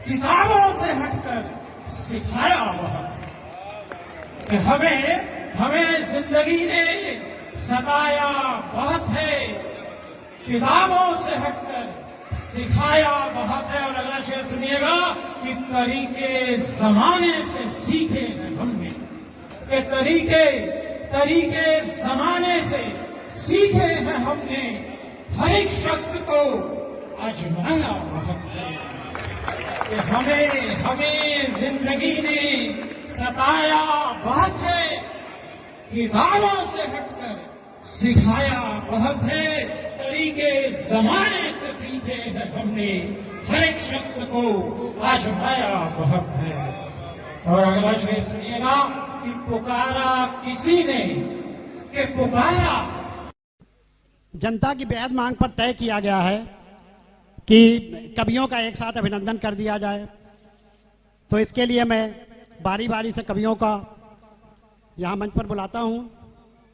किताबों से हटकर सिखाया वह कि हमें जिंदगी ने सताया बहुत है, किताबों से हटकर सिखाया बहुत है। और अगला शेर सुनिएगा कि तरीके जमाने से सीखे हैं हमने, कि तरीके जमाने से सीखे हैं हमने, हर एक शख्स को आजमाया बहुत है। कि हमें जिंदगी ने सताया बहुत है, किताबों से हटकर सिखाया बहुत है, तरीके जमाने से सीखे हैं हमने, हर एक शख्स को आजमाया बहुत है। और अगला शेर सुनिएगा कि पुकारा किसी ने, कि पुकारा। जनता की बेहद मांग पर तय किया गया है कि कवियों का एक साथ अभिनंदन कर दिया जाए। तो इसके लिए मैं बारी बारी से कवियों का यहाँ मंच पर बुलाता हूँ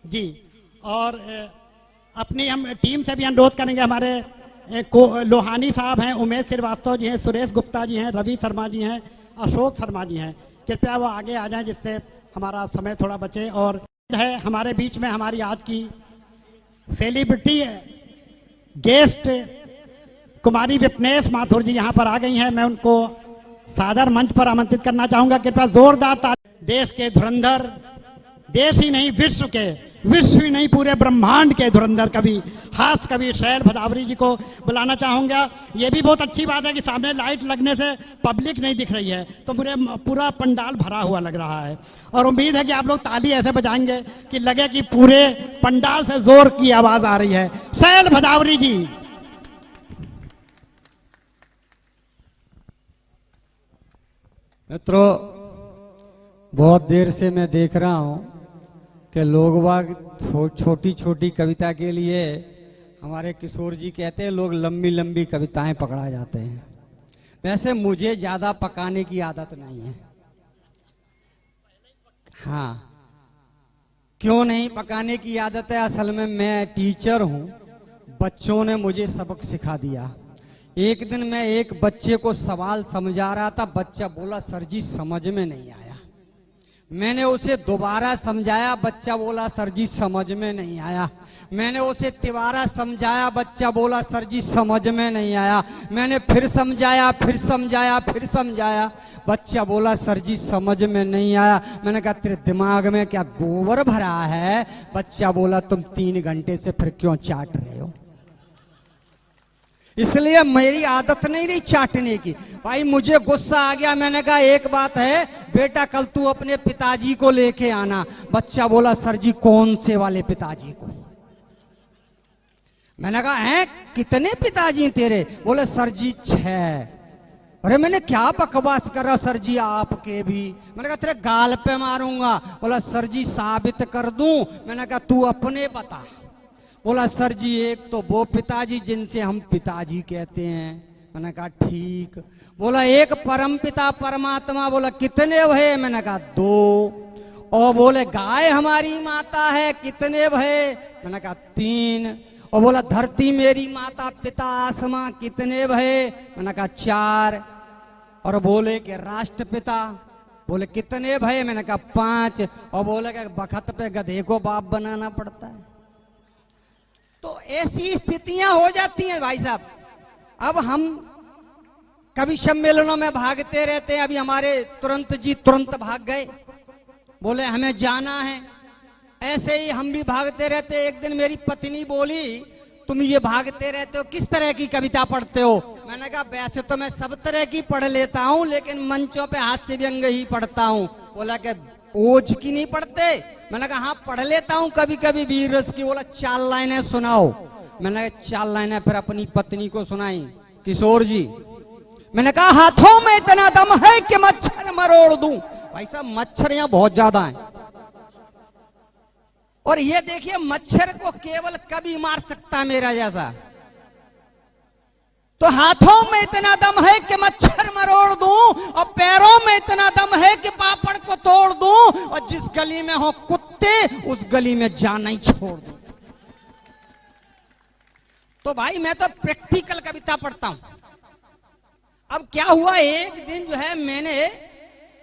जी। और अपनी हम टीम से भी अनुरोध करेंगे, हमारे लोहानी साहब हैं, उमेश श्रीवास्तव जी हैं, सुरेश गुप्ता जी हैं, रवि शर्मा जी हैं, अशोक शर्मा जी हैं, कृपया वो आगे आ जाएं जिससे हमारा समय थोड़ा बचे। और है हमारे बीच में हमारी आज की सेलिब्रिटी गेस्ट कुमारी विपनेश माथुर जी यहाँ पर आ गई हैं। मैं उनको सादर मंच पर आमंत्रित करना चाहूंगा। कृपया जोरदार ताली। देश के धुरंधर, देश ही नहीं विश्व ही नहीं पूरे ब्रह्मांड के धुरंधर कवि, हास कवि शैल भदावरी जी को बुलाना चाहूंगा। ये भी बहुत अच्छी बात है कि सामने लाइट लगने से पब्लिक नहीं दिख रही है, तो पूरा पंडाल भरा हुआ लग रहा है। और उम्मीद है कि आप लोग ताली ऐसे बजाएंगे कि लगे कि पूरे पंडाल से जोर की आवाज आ रही है। शैल भदावरी जी। मित्रों, बहुत देर से मैं देख रहा हूं कि लोग बाग छोटी छोटी कविता के लिए, हमारे किशोर जी कहते हैं लोग लंबी लंबी कविताएं पकड़ा जाते हैं। वैसे मुझे ज्यादा पकाने की आदत नहीं है। हाँ, क्यों नहीं पकाने की आदत है? असल में मैं टीचर हूं, बच्चों ने मुझे सबक सिखा दिया। एक दिन मैं एक बच्चे को सवाल समझा रहा था, बच्चा बोला सर जी समझ में नहीं आया। मैंने उसे दोबारा समझाया, बच्चा बोला सर जी समझ में नहीं आया। मैंने उसे तिबारा समझाया, बच्चा बोला सर जी समझ में नहीं आया। मैंने फिर समझाया, बच्चा बोला सर जी समझ में नहीं आया। मैंने कहा तेरे दिमाग में क्या गोबर भरा है? बच्चा बोला तुम 3 घंटे से फिर क्यों चाट रहे हो? इसलिए मेरी आदत नहीं रही चाटने की। भाई मुझे गुस्सा आ गया, मैंने कहा एक बात है बेटा, कल तू अपने पिताजी को लेके आना। बच्चा बोला सर जी कौन से वाले पिताजी को? मैंने कहा हैं कितने पिताजी तेरे? बोले सर जी 6। अरे मैंने क्या बकवास कर रहा सर जी आपके भी? मैंने कहा तेरे गाल पे मारूंगा। बोला सर जी साबित कर दूं? मैंने कहा तू अपने बता। बोला सर जी एक तो वो पिताजी जिनसे हम पिताजी कहते हैं। मैंने कहा ठीक। बोला एक परम पिता परमात्मा। बोला कितने भये? मैंने कहा 2। और बोले गाय हमारी माता है, कितने भये? मैंने कहा 3। और बोला धरती मेरी माता पिता आसमां, कितने भये? मैंने कहा 4। और बोले कि राष्ट्रपिता, बोले कितने भये? मैंने कहा 5। और बोले कि बखत पे गधे को बाप बनाना पड़ता है। तो ऐसी स्थितियां हो जाती हैं भाई साहब। अब हम कभी सम्मेलनों में भागते रहते हैं। अभी हमारे तुरंत जी तुरंत भाग गए, बोले हमें जाना है। ऐसे ही हम भी भागते रहते। एक दिन मेरी पत्नी बोली तुम ये भागते रहते हो, किस तरह की कविता पढ़ते हो? मैंने कहा वैसे तो मैं सब तरह की पढ़ लेता हूं, लेकिन मंचों पे हास्य व्यंग ही पढ़ता हूं। बोला कि ओज की नहीं पढ़ते? मैंने कहा हाँ पढ़ लेता हूं कभी कभी वीर रस की। बोला 4 लाइनें सुनाओ। मैंने कहा 4 लाइनें फिर अपनी पत्नी को सुनाई। किशोर जी, मैंने कहा हाथों में इतना दम है कि मच्छर मरोड़ दूं। भाई साहब मच्छर यहां बहुत ज्यादा हैं। और ये देखिए मच्छर को केवल कभी मार सकता है मेरा जैसा। तो हाथों में इतना दम है कि मच्छर मरोड़ गली में जाना ही छोड़ दूं। तो भाई मैं तो प्रैक्टिकल कविता पढ़ता हूं। अब क्या हुआ, एक दिन जो है मैंने,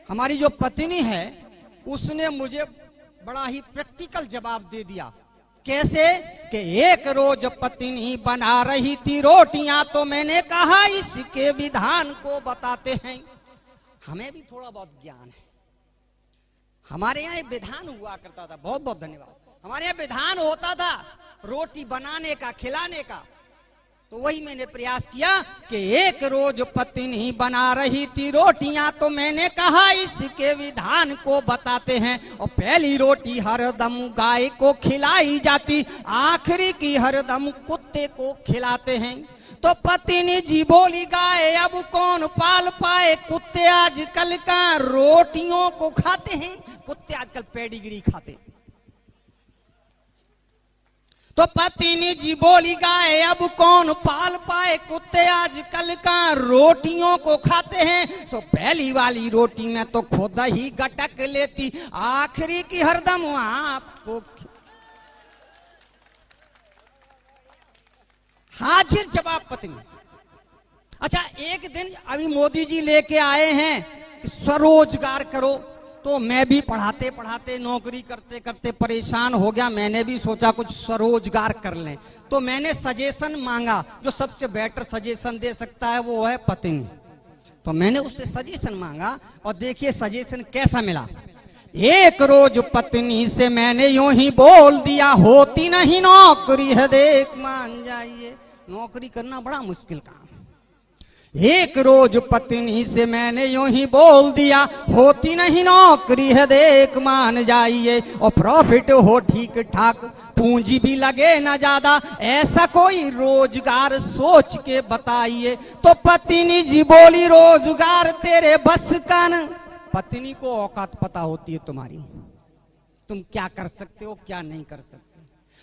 हमारी जो पत्नी है उसने मुझे बड़ा ही प्रैक्टिकल जवाब दे दिया। कैसे कि एक रोज पत्नी बना रही थी रोटियां, तो मैंने कहा इसके विधान को बताते हैं। हमें भी थोड़ा बहुत ज्ञान है। हमारे यहाँ एक विधान हुआ करता था, बहुत बहुत धन्यवाद। हमारे यहाँ विधान होता था रोटी बनाने का, खिलाने का। तो वही मैंने प्रयास किया कि एक रोज पत्नी बना रही थी रोटियां, तो मैंने कहा इसके विधान को बताते हैं। और पहली रोटी हरदम गाय को खिलाई जाती, आखिरी की हरदम कुत्ते को खिलाते हैं। तो पत्नी जी बोली गाय अब कौन पाल पाए, कुत्ते आजकल का रोटियों को खाते हैं, कुत्ते आजकल पेडिग्री खाते। तो पत्नी जी बोली गाय अब कौन पाल पाए, कुत्ते आजकल का रोटियों को खाते हैं। सो पहली वाली रोटी में तो खुद ही गटक लेती, आखिरी की हरदम आपको। हाजिर जवाब पत्नी। अच्छा, एक दिन अभी मोदी जी लेके आए हैं कि स्वरोजगार करो, तो मैं भी पढ़ाते पढ़ाते नौकरी करते करते परेशान हो गया। मैंने भी सोचा कुछ स्वरोजगार कर लें। तो मैंने सजेशन मांगा, जो सबसे बेटर सजेशन दे सकता है वो है पत्नी। तो मैंने उससे सजेशन मांगा और देखिए सजेशन कैसा मिला। एक रोज पत्नी से मैंने यूं ही बोल दिया, होती नहीं नौकरी है देख मान जाइए। नौकरी करना बड़ा मुश्किल काम। एक रोज पत्नी से मैंने यूं ही बोल दिया, होती नहीं नौकरी है देख मान जाइए। और प्रॉफिट हो ठीक ठाक, पूंजी भी लगे ना ज्यादा, ऐसा कोई रोजगार सोच के बताइए। तो पत्नी जी बोली रोजगार तेरे बस का न। पत्नी को औकात पता होती है तुम्हारी, तुम क्या कर सकते हो क्या नहीं कर सकते।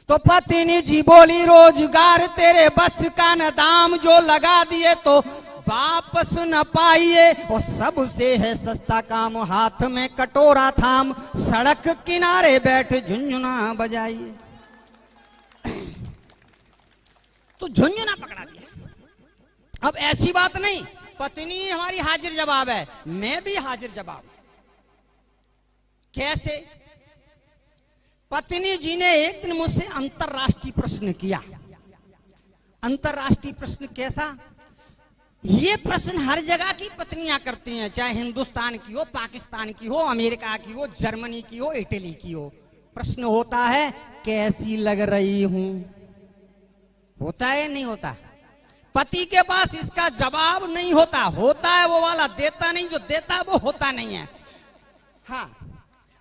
तो पत्नी जी बोली रोजगार तेरे बस का न, दाम जो लगा दिए तो वापस न पाइए। और सबसे है सस्ता काम, हाथ में कटोरा थाम, सड़क किनारे बैठ झुंझुना बजाइए। तो झुंझुना पकड़ा दिया। अब ऐसी बात नहीं, पत्नी हमारी हाजिर जवाब है, मैं भी हाजिर जवाब। कैसे? पत्नी जी ने एक दिन मुझसे अंतरराष्ट्रीय प्रश्न किया। अंतरराष्ट्रीय प्रश्न कैसा? ये प्रश्न हर जगह की पत्नियां करती हैं, चाहे हिंदुस्तान की हो, पाकिस्तान की हो, अमेरिका की हो, जर्मनी की हो, इटली की हो। प्रश्न होता है कैसी लग रही हूं। होता है नहीं होता? पति के पास इसका जवाब नहीं होता। होता है वो वाला, देता नहीं, जो देता है वो होता नहीं है। हाँ,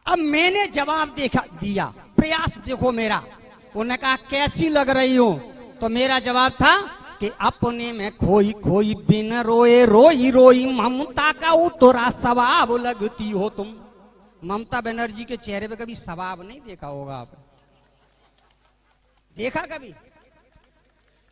अब मैंने जवाब दिया, प्रयास देखो मेरा। उन्होंने कहा कैसी लग रही हूं, तो मेरा जवाब था कि अपने में खोई खोई बिन रोए रोई रोई, ममता का उतरा सवाब लगती हो तुम। ममता बनर्जी के चेहरे पे कभी सवाब नहीं देखा होगा आप, देखा कभी?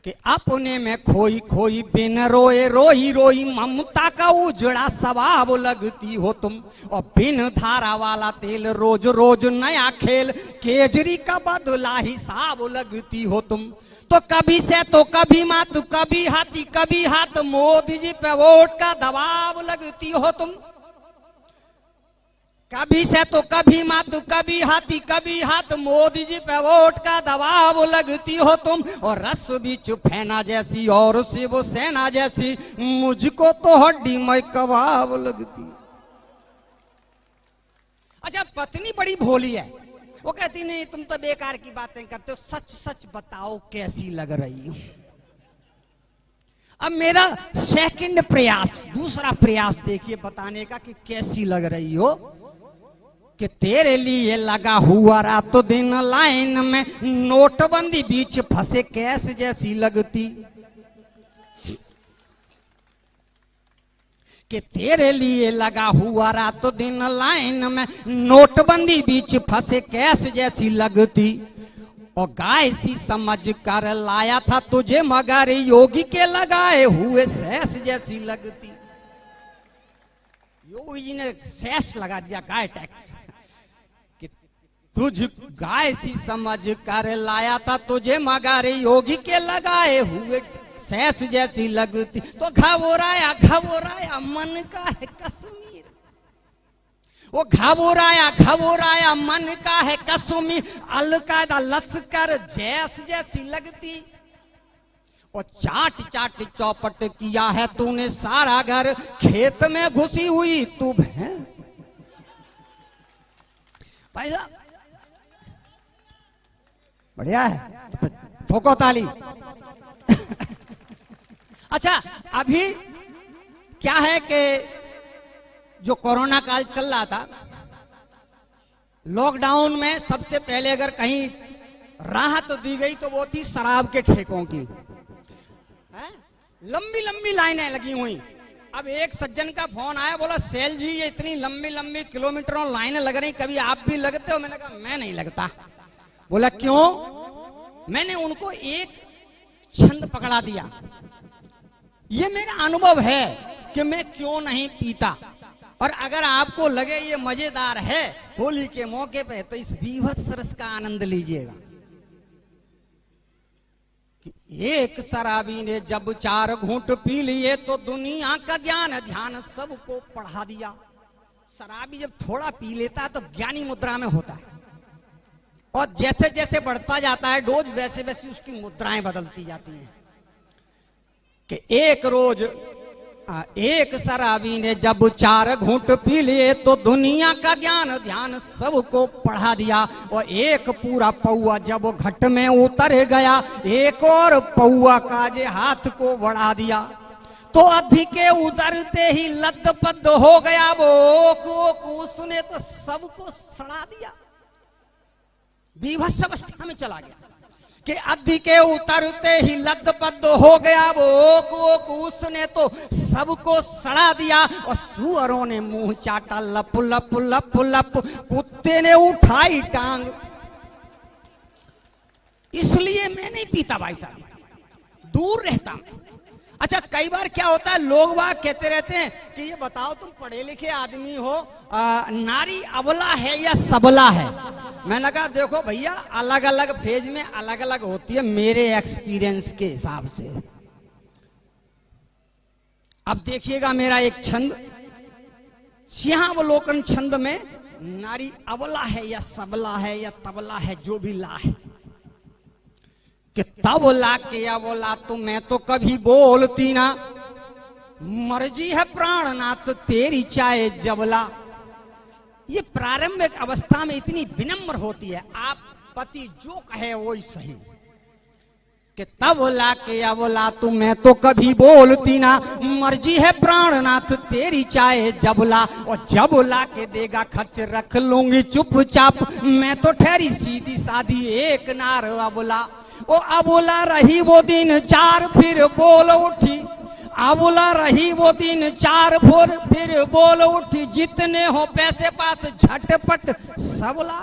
कि अपने में खोई खोई बिन रोए रोई रोई, ममता का उजड़ा सवाब लगती हो तुम। और बिन धारा वाला तेल रोज रोज नया खेल, केजरी का बदला हिसाब लगती हो तुम। तो कभी से तो कभी मात, कभी हाथी कभी हाथ, मोदी जी पे वोट का दबाव लगती हो तुम। कभी से तो कभी मात, कभी हाथी कभी हाथ, मोदी जी पे वोट का दबाव लगती हो तुम। और रस बीच फेना जैसी और शिव सेना जैसी, मुझको तो हड्डी में कबाब लगती। अच्छा, पत्नी बड़ी भोली है, वो कहती नहीं तुम तो बेकार की बातें करते हो, सच सच बताओ कैसी लग रही हो। अब मेरा सेकंड प्रयास, दूसरा प्रयास देखिए बताने का कि कैसी लग रही हो। कि तेरे लिए लगा हुआ रातों दिन लाइन में, नोटबंदी बीच फंसे कैस जैसी लगती। कि तेरे लिए लगा हुआ रातों दिन लाइन में, नोटबंदी बीच फंसे कैस जैसी लगती। और गाय सी समझ कर लाया था तुझे, मगर योगी के लगाए हुए सैस जैसी लगती। योगी जी ने सैस लगा दिया, गाय टैक्स। कि तुझ गाय सी समझ कर लाया था तुझे मगर योगी के लगाए हुए सैस जैसी लगती। तो घबराया मन का है कश्मीर, वो घबराया मन का है कश्मीर, अलकायदा लश्कर जैसी लगती। और चाट चौपट किया है तूने सारा घर, खेत में घुसी हुई तू भैंस। भाई साहब बढ़िया है, ठोको ताली। अच्छा, अभी क्या है कि जो कोरोना काल चल रहा था, लॉकडाउन में सबसे पहले अगर कहीं राहत दी गई तो वो थी शराब के ठेकों की। लंबी लाइनें लगी हुई। अब एक सज्जन का फोन आया, बोला सेल जी ये इतनी लंबी किलोमीटरों लाइनें लग रही, कभी आप भी लगते हो? मैंने कहा मैं नहीं लगता। बोला क्यों? मैंने उनको एक छंद पकड़ा दिया। ये मेरा अनुभव है कि मैं क्यों नहीं पीता। और अगर आपको लगे ये मजेदार है होली के मौके पे, तो इस बीभत्स रस का आनंद लीजिएगा। एक शराबी ने जब 4 घूंट पी लिए तो दुनिया का ज्ञान ध्यान सबको पढ़ा दिया। शराबी जब थोड़ा पी लेता है तो ज्ञानी मुद्रा में होता है, और जैसे जैसे बढ़ता जाता है डोज, वैसे वैसे उसकी मुद्राएं बदलती जाती हैं। कि एक रोज एक शराबी ने जब 4 घूंट पी लिए तो दुनिया का ज्ञान ध्यान सबको पढ़ा दिया। और एक पूरा पौआ जब घट में उतर गया, एक और पौआ काजे हाथ को बढ़ा दिया। तो अधिके उतरते ही लद्दपद्द हो गया वो को उसने तो सबको सड़ा दिया, बीभत्स अवस्था में चला गया। कि अधिके उतरते ही लद्दपद्द हो गया वो को उसने तो सबको सड़ा दिया। और सुअरों ने मुंह चाटा लप लप लप लप, कुत्ते ने उठाई टांग। इसलिए मैं नहीं पीता भाई साहब, दूर रहता हूं। अच्छा, कई बार क्या होता है, लोग बाग कहते रहते हैं कि ये बताओ तुम पढ़े लिखे आदमी हो, नारी अबला है या सबला है? मैंने कहा देखो भैया, अलग अलग फेज में अलग अलग होती है मेरे एक्सपीरियंस के हिसाब से। अब देखिएगा मेरा एक छंद, सिंहावलोकन छंद में नारी अबला है या सबला है या तबला है, जो भी ला है, कि तबला के अबला तो मैं तो कभी बोलती ना, मर्जी है प्राणनाथ तेरी चाहे जबला। ये प्रारंभिक अवस्था में इतनी विनम्र होती है, आप पति जो कहे वो ही सही। कि तबला के अबला तू मैं तो कभी बोलती ना, मर्जी है प्राणनाथ तेरी चाहे जबला। और जबला के देगा खर्च रख लूंगी चुपचाप, मैं तो ठहरी सीधी साधी एक नार अबला। ओ अबला रही वो दिन 4 फिर बोल उठी, अबला रही वो दिन 4 फिर बोल उठी, जितने हो पैसे पास झटपट सबला।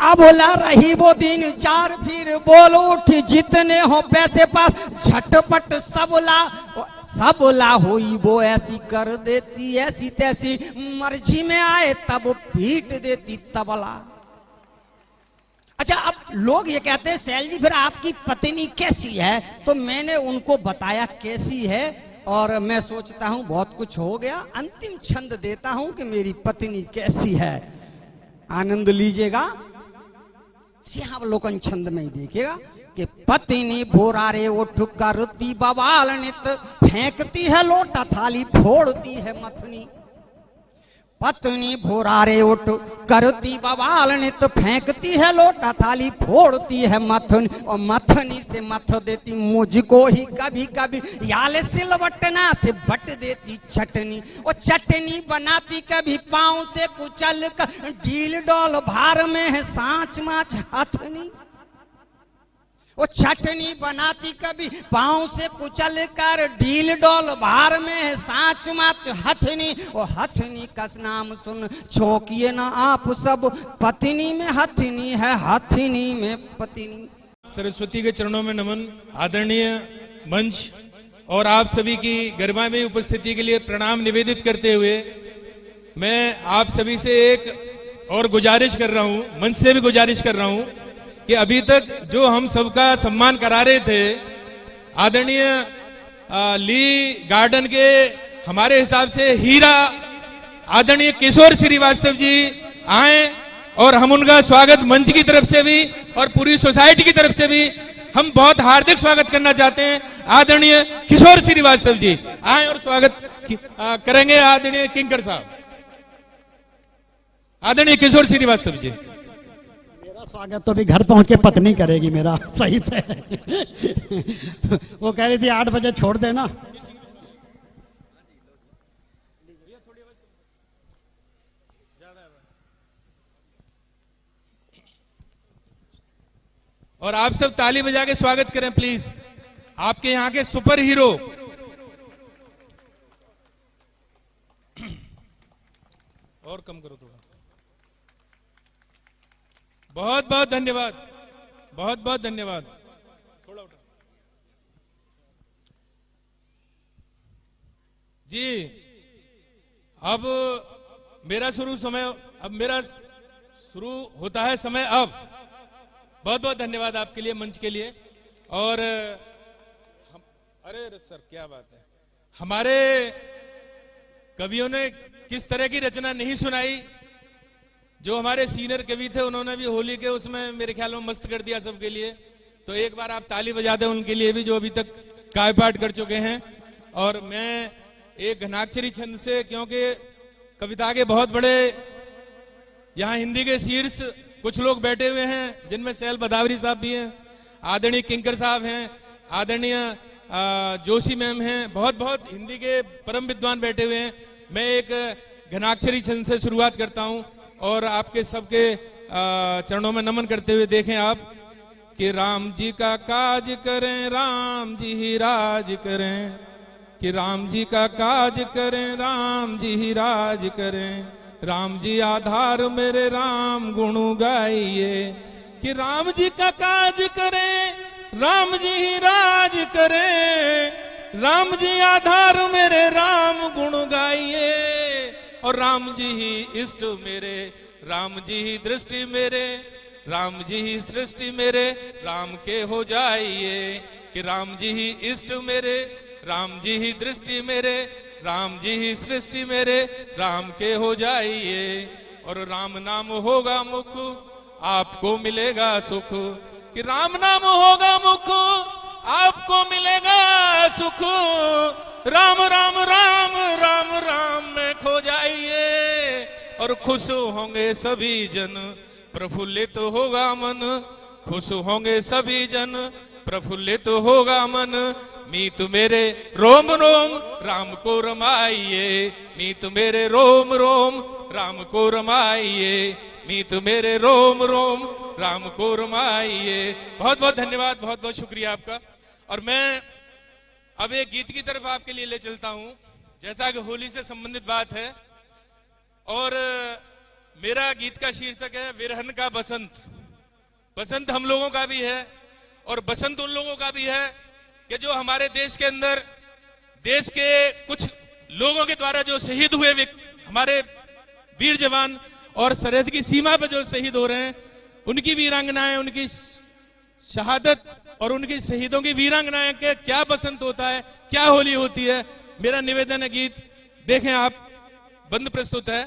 अबला रही वो दिन 4 फिर बोल उठी, जितने हो पैसे पास झटपट सबला। सबला हुई वो ऐसी कर देती ऐसी तैसी, मर्जी में आए तब पीट देती तबला। अच्छा, अब लोग ये कहते हैं सैल जी फिर आपकी पत्नी कैसी है? तो मैंने उनको बताया कैसी है, और मैं सोचता हूं बहुत कुछ हो गया। अंतिम छंद देता हूं कि मेरी पत्नी कैसी है, आनंद लीजिएगा। सिंहावलोकन छंद में ही देखिएगा कि पत्नी भोरारे उठ करती बवाल नित, फेंकती है लोटा थाली फोड़ती है मथनी। पत्नी भोरारे उठ करती बवाल नित, फेंकती है लोटा थाली फोड़ती है मथनी। और मथनी से मथ देती मुझको ही कभी कभी, याले सिलवटना से बट देती चटनी। और चटनी बनाती कभी पांव से कुचल कर, डील डोल भार में है सांच माच हथनी। वो चटनी बनाती कभी पांव से कुचल कर, ढील डोल भार में सांच माच हथनी। और हथनी का नाम सुन चौंकिए ना आप सब, पत्नी में हथनी है हथनी में पत्नी। सरस्वती के चरणों में नमन। आदरणीय मंच और आप सभी की गरिमामय उपस्थिति के लिए प्रणाम निवेदित करते हुए मैं आप सभी से एक और गुजारिश कर रहा हूं, मंच से भी गुजारिश कर रहा हूं कि अभी तक जो हम सबका सम्मान करा रहे थे, आदरणीय ली गार्डन के हमारे हिसाब से हीरा आदरणीय किशोर श्रीवास्तव जी आए और हम उनका स्वागत मंच की तरफ से भी और पूरी सोसाइटी की तरफ से भी हम बहुत हार्दिक स्वागत करना चाहते हैं। आदरणीय किशोर श्रीवास्तव जी आए और स्वागत करेंगे आदरणीय किंकर साहब। आदरणीय किशोर श्रीवास्तव जी। मेरा स्वागत तो भी घर पहुंच के पत्नी करेगी मेरा, सही से। वो कह रही थी 8 बजे छोड़ देना। और आप सब ताली बजा के स्वागत करें प्लीज, आपके यहां के सुपर हीरो। और कम करो थोड़ा। बहुत बहुत धन्यवाद, बहुत बहुत धन्यवाद। थोड़ा उठा जी। अब मेरा शुरू होता है समय अब। बहुत बहुत धन्यवाद आपके लिए, मंच के लिए। और अरे सर क्या बात है, हमारे कवियों ने किस तरह की रचना नहीं सुनाई। जो हमारे सीनियर कवि थे उन्होंने भी होली के उसमें मेरे ख्याल में मस्त कर दिया सबके लिए। तो एक बार आप ताली बजा दें उनके लिए भी जो अभी तक काव्य पाठ कर चुके हैं। और मैं एक घनाक्षरी छंद से, क्योंकि कविता के बहुत बड़े यहाँ हिंदी के शीर्ष कुछ लोग बैठे हुए हैं, जिनमें शैल बदावरी साहब भी हैं, आदरणीय किंकर साहब हैं, आदरणीय जोशी मैम हैं, बहुत बहुत हिंदी के परम विद्वान बैठे हुए हैं। मैं एक घनाक्षरी छंद से शुरुआत करता हूं और आपके सबके चरणों में नमन करते हुए देखें आप कि राम जी का काज करें, राम जी ही राज करें, कि राम जी का काज करें, राम जी ही राज करें, राम जी आधार मेरे राम गुण गाइए, कि राम जी का काज करें, राम जी ही राज करें, राम जी आधार मेरे राम गुण गाइए, और राम जी ही इष्ट मेरे, राम जी ही दृष्टि मेरे, राम जी ही सृष्टि मेरे, राम के हो जाइए, कि राम जी ही इष्ट मेरे, राम जी ही दृष्टि मेरे, राम जी ही सृष्टि मेरे, राम के हो जाइए, और राम नाम होगा मुख आपको मिलेगा सुख, कि राम नाम होगा मुख आपको मिलेगा सुख, राम राम राम राम राम में खो जाइए, और खुश होंगे सभी जन, प्रफुल्लित होगा मन, खुश होंगे सभी जन, प्रफुल्लित होगा मन, मीत मेरे रोम रोम राम को रमाइए, मीत मेरे रोम रोम राम को रमाइए, मीत मेरे रोम रोम राम को रमाइए। बहुत बहुत धन्यवाद, बहुत बहुत शुक्रिया आपका। और मैं अब एक गीत की तरफ आपके लिए ले चलता हूं, जैसा कि होली से संबंधित बात है। और मेरा गीत का शीर्षक है विरहन का बसंत। बसंत हम लोगों का भी है और बसंत उन लोगों का भी है कि जो हमारे देश के अंदर, देश के कुछ लोगों के द्वारा जो शहीद हुए हमारे वीर जवान और सरहद की सीमा पर जो शहीद हो रहे हैं, उनकी वीरांगनाएं, उनकी शहादत और उनकी शहीदों की वीरांगनाएं के क्या बसंत होता है, क्या होली होती है। मेरा निवेदन है, गीत देखें आप, बंद प्रस्तुत है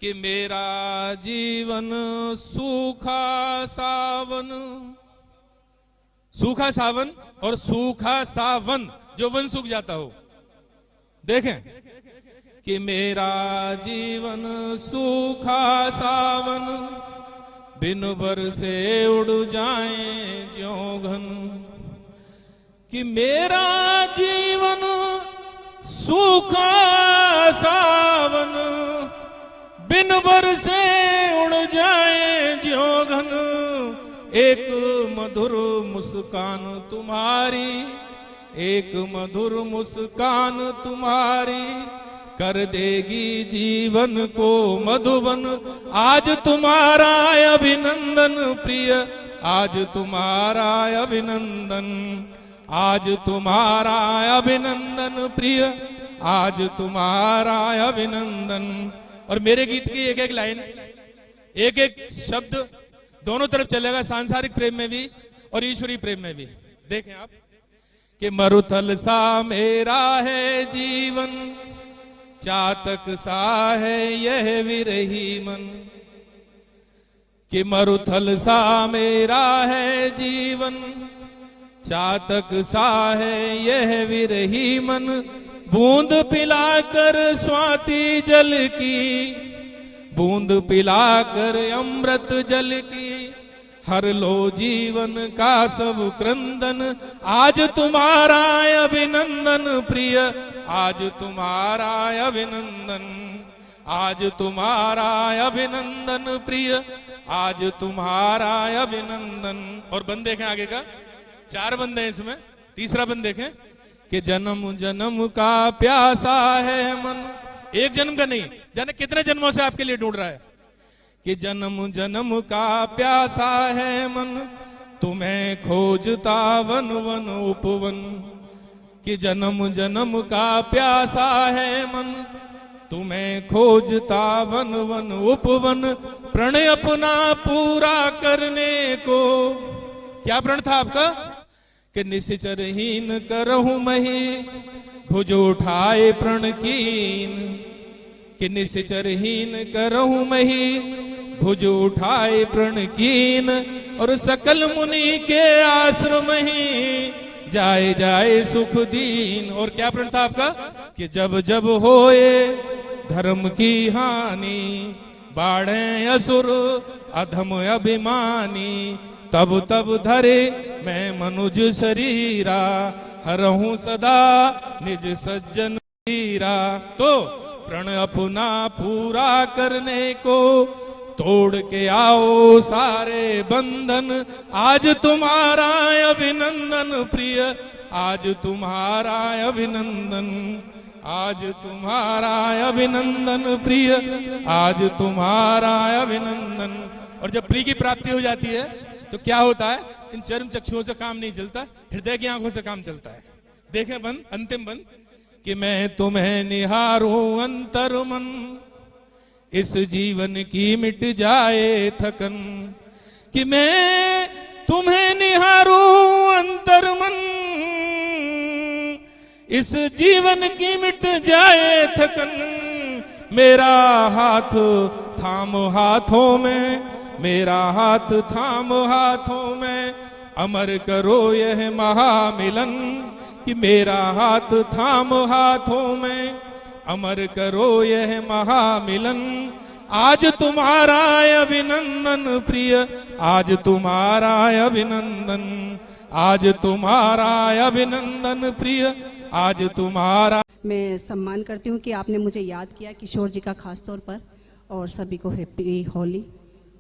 कि मेरा जीवन सूखा सावन, सूखा सावन और सूखा सावन, जो वन सूख जाता हो। देखें कि मेरा जीवन सूखा सावन, बिन बरसे उड़ जाए ज्यों घन, कि मेरा जीवन सूखा सावन, बिन बरसे उड़ जाए ज्यों घन, एक मधुर मुस्कान तुम्हारी, एक मधुर मुस्कान तुम्हारी, कर देगी जीवन को मधुबन। आज तुम्हारा अभिनंदन प्रिय, आज तुम्हारा अभिनंदन, आज तुम्हारा अभिनंदन प्रिय, आज तुम्हारा अभिनंदन। और मेरे गीत की एक एक लाइन एक एक शब्द दोनों तरफ चलेगा, सांसारिक प्रेम में भी और ईश्वरीय प्रेम में भी। देखें आप कि मरुथल सा मेरा है जीवन, चातक सा है यह विरही मन। कि मरुथल सा मेरा है जीवन, चातक सा है यह विरही मन। बूंद पिलाकर स्वाति जल की, बूंद पिलाकर अमृत जल की। हर लो जीवन का सब क्रंदन, आज तुम्हारा अभिनंदन प्रिय, आज तुम्हारा अभिनंदन, आज तुम्हारा अभिनंदन प्रिय, आज तुम्हारा अभिनंदन। और बंद देखें आगे का, 4 बंद हैं इसमें। तीसरा बंद देखें कि जन्म जन्म का प्यासा है मन। एक जन्म का नहीं, जाने कितने जन्मों से आपके लिए ढूंढ रहा है। कि जन्म जन्म का प्यासा है मन, तुम्हें खोजता वन वन उपवन। कि जन्म जन्म का प्यासा है मन, तुम्हें खोजता वन वन उपवन। प्रण अपना पूरा करने को, क्या प्रण था आपका? कि निश्चरहीन करहूं मही, भुज उठाए प्रण कीन। कि निश्चरहीन करहूं मही, भुज उठाए प्रण कीन। और सकल मुनि के आश्रम ही, जाए जाए सुख दीन। और क्या प्रण था आपका? कि जब जब होए धर्म की हानि, बाढ़े असुर अधम अभिमानी। तब तब धरे मैं मनुज शरीरा, हरहूं सदा निज सज्जन वीरा। तो प्रण अपना पूरा करने को, तोड़ के आओ सारे बंधन। आज तुम्हारा अभिनंदन प्रिय, आज तुम्हारा अभिनंदन, आज तुम्हारा अभिनंदन प्रिय, आज तुम्हारा अभिनंदन। और जब प्रिय की प्राप्ति हो जाती है तो क्या होता है? इन चर्म चक्षुओं से काम नहीं चलता, हृदय की आंखों से काम चलता है। देखें बंद, अंतिम बंद। कि मैं तुम्हें निहारूं अंतर मन, इस जीवन की मिट जाए थकन। कि मैं तुम्हें निहारूं अंतर मन, इस जीवन की मिट जाए थकन। मेरा हाथ थाम हाथों में, मेरा हाथ थाम हाथों में। अमर करो यह महामिलन। कि मेरा हाथ थाम हाथों में, अमर करो यह महामिलन। आज तुम्हारा अभिनंदन प्रिय, आज तुम्हारा अभिनंदन, आज तुम्हारा अभिनंदन प्रिय, आज तुम्हारा। मैं सम्मान करती हूँ कि आपने मुझे याद किया किशोर जी का खास तौर पर। और सभी को हैप्पी होली।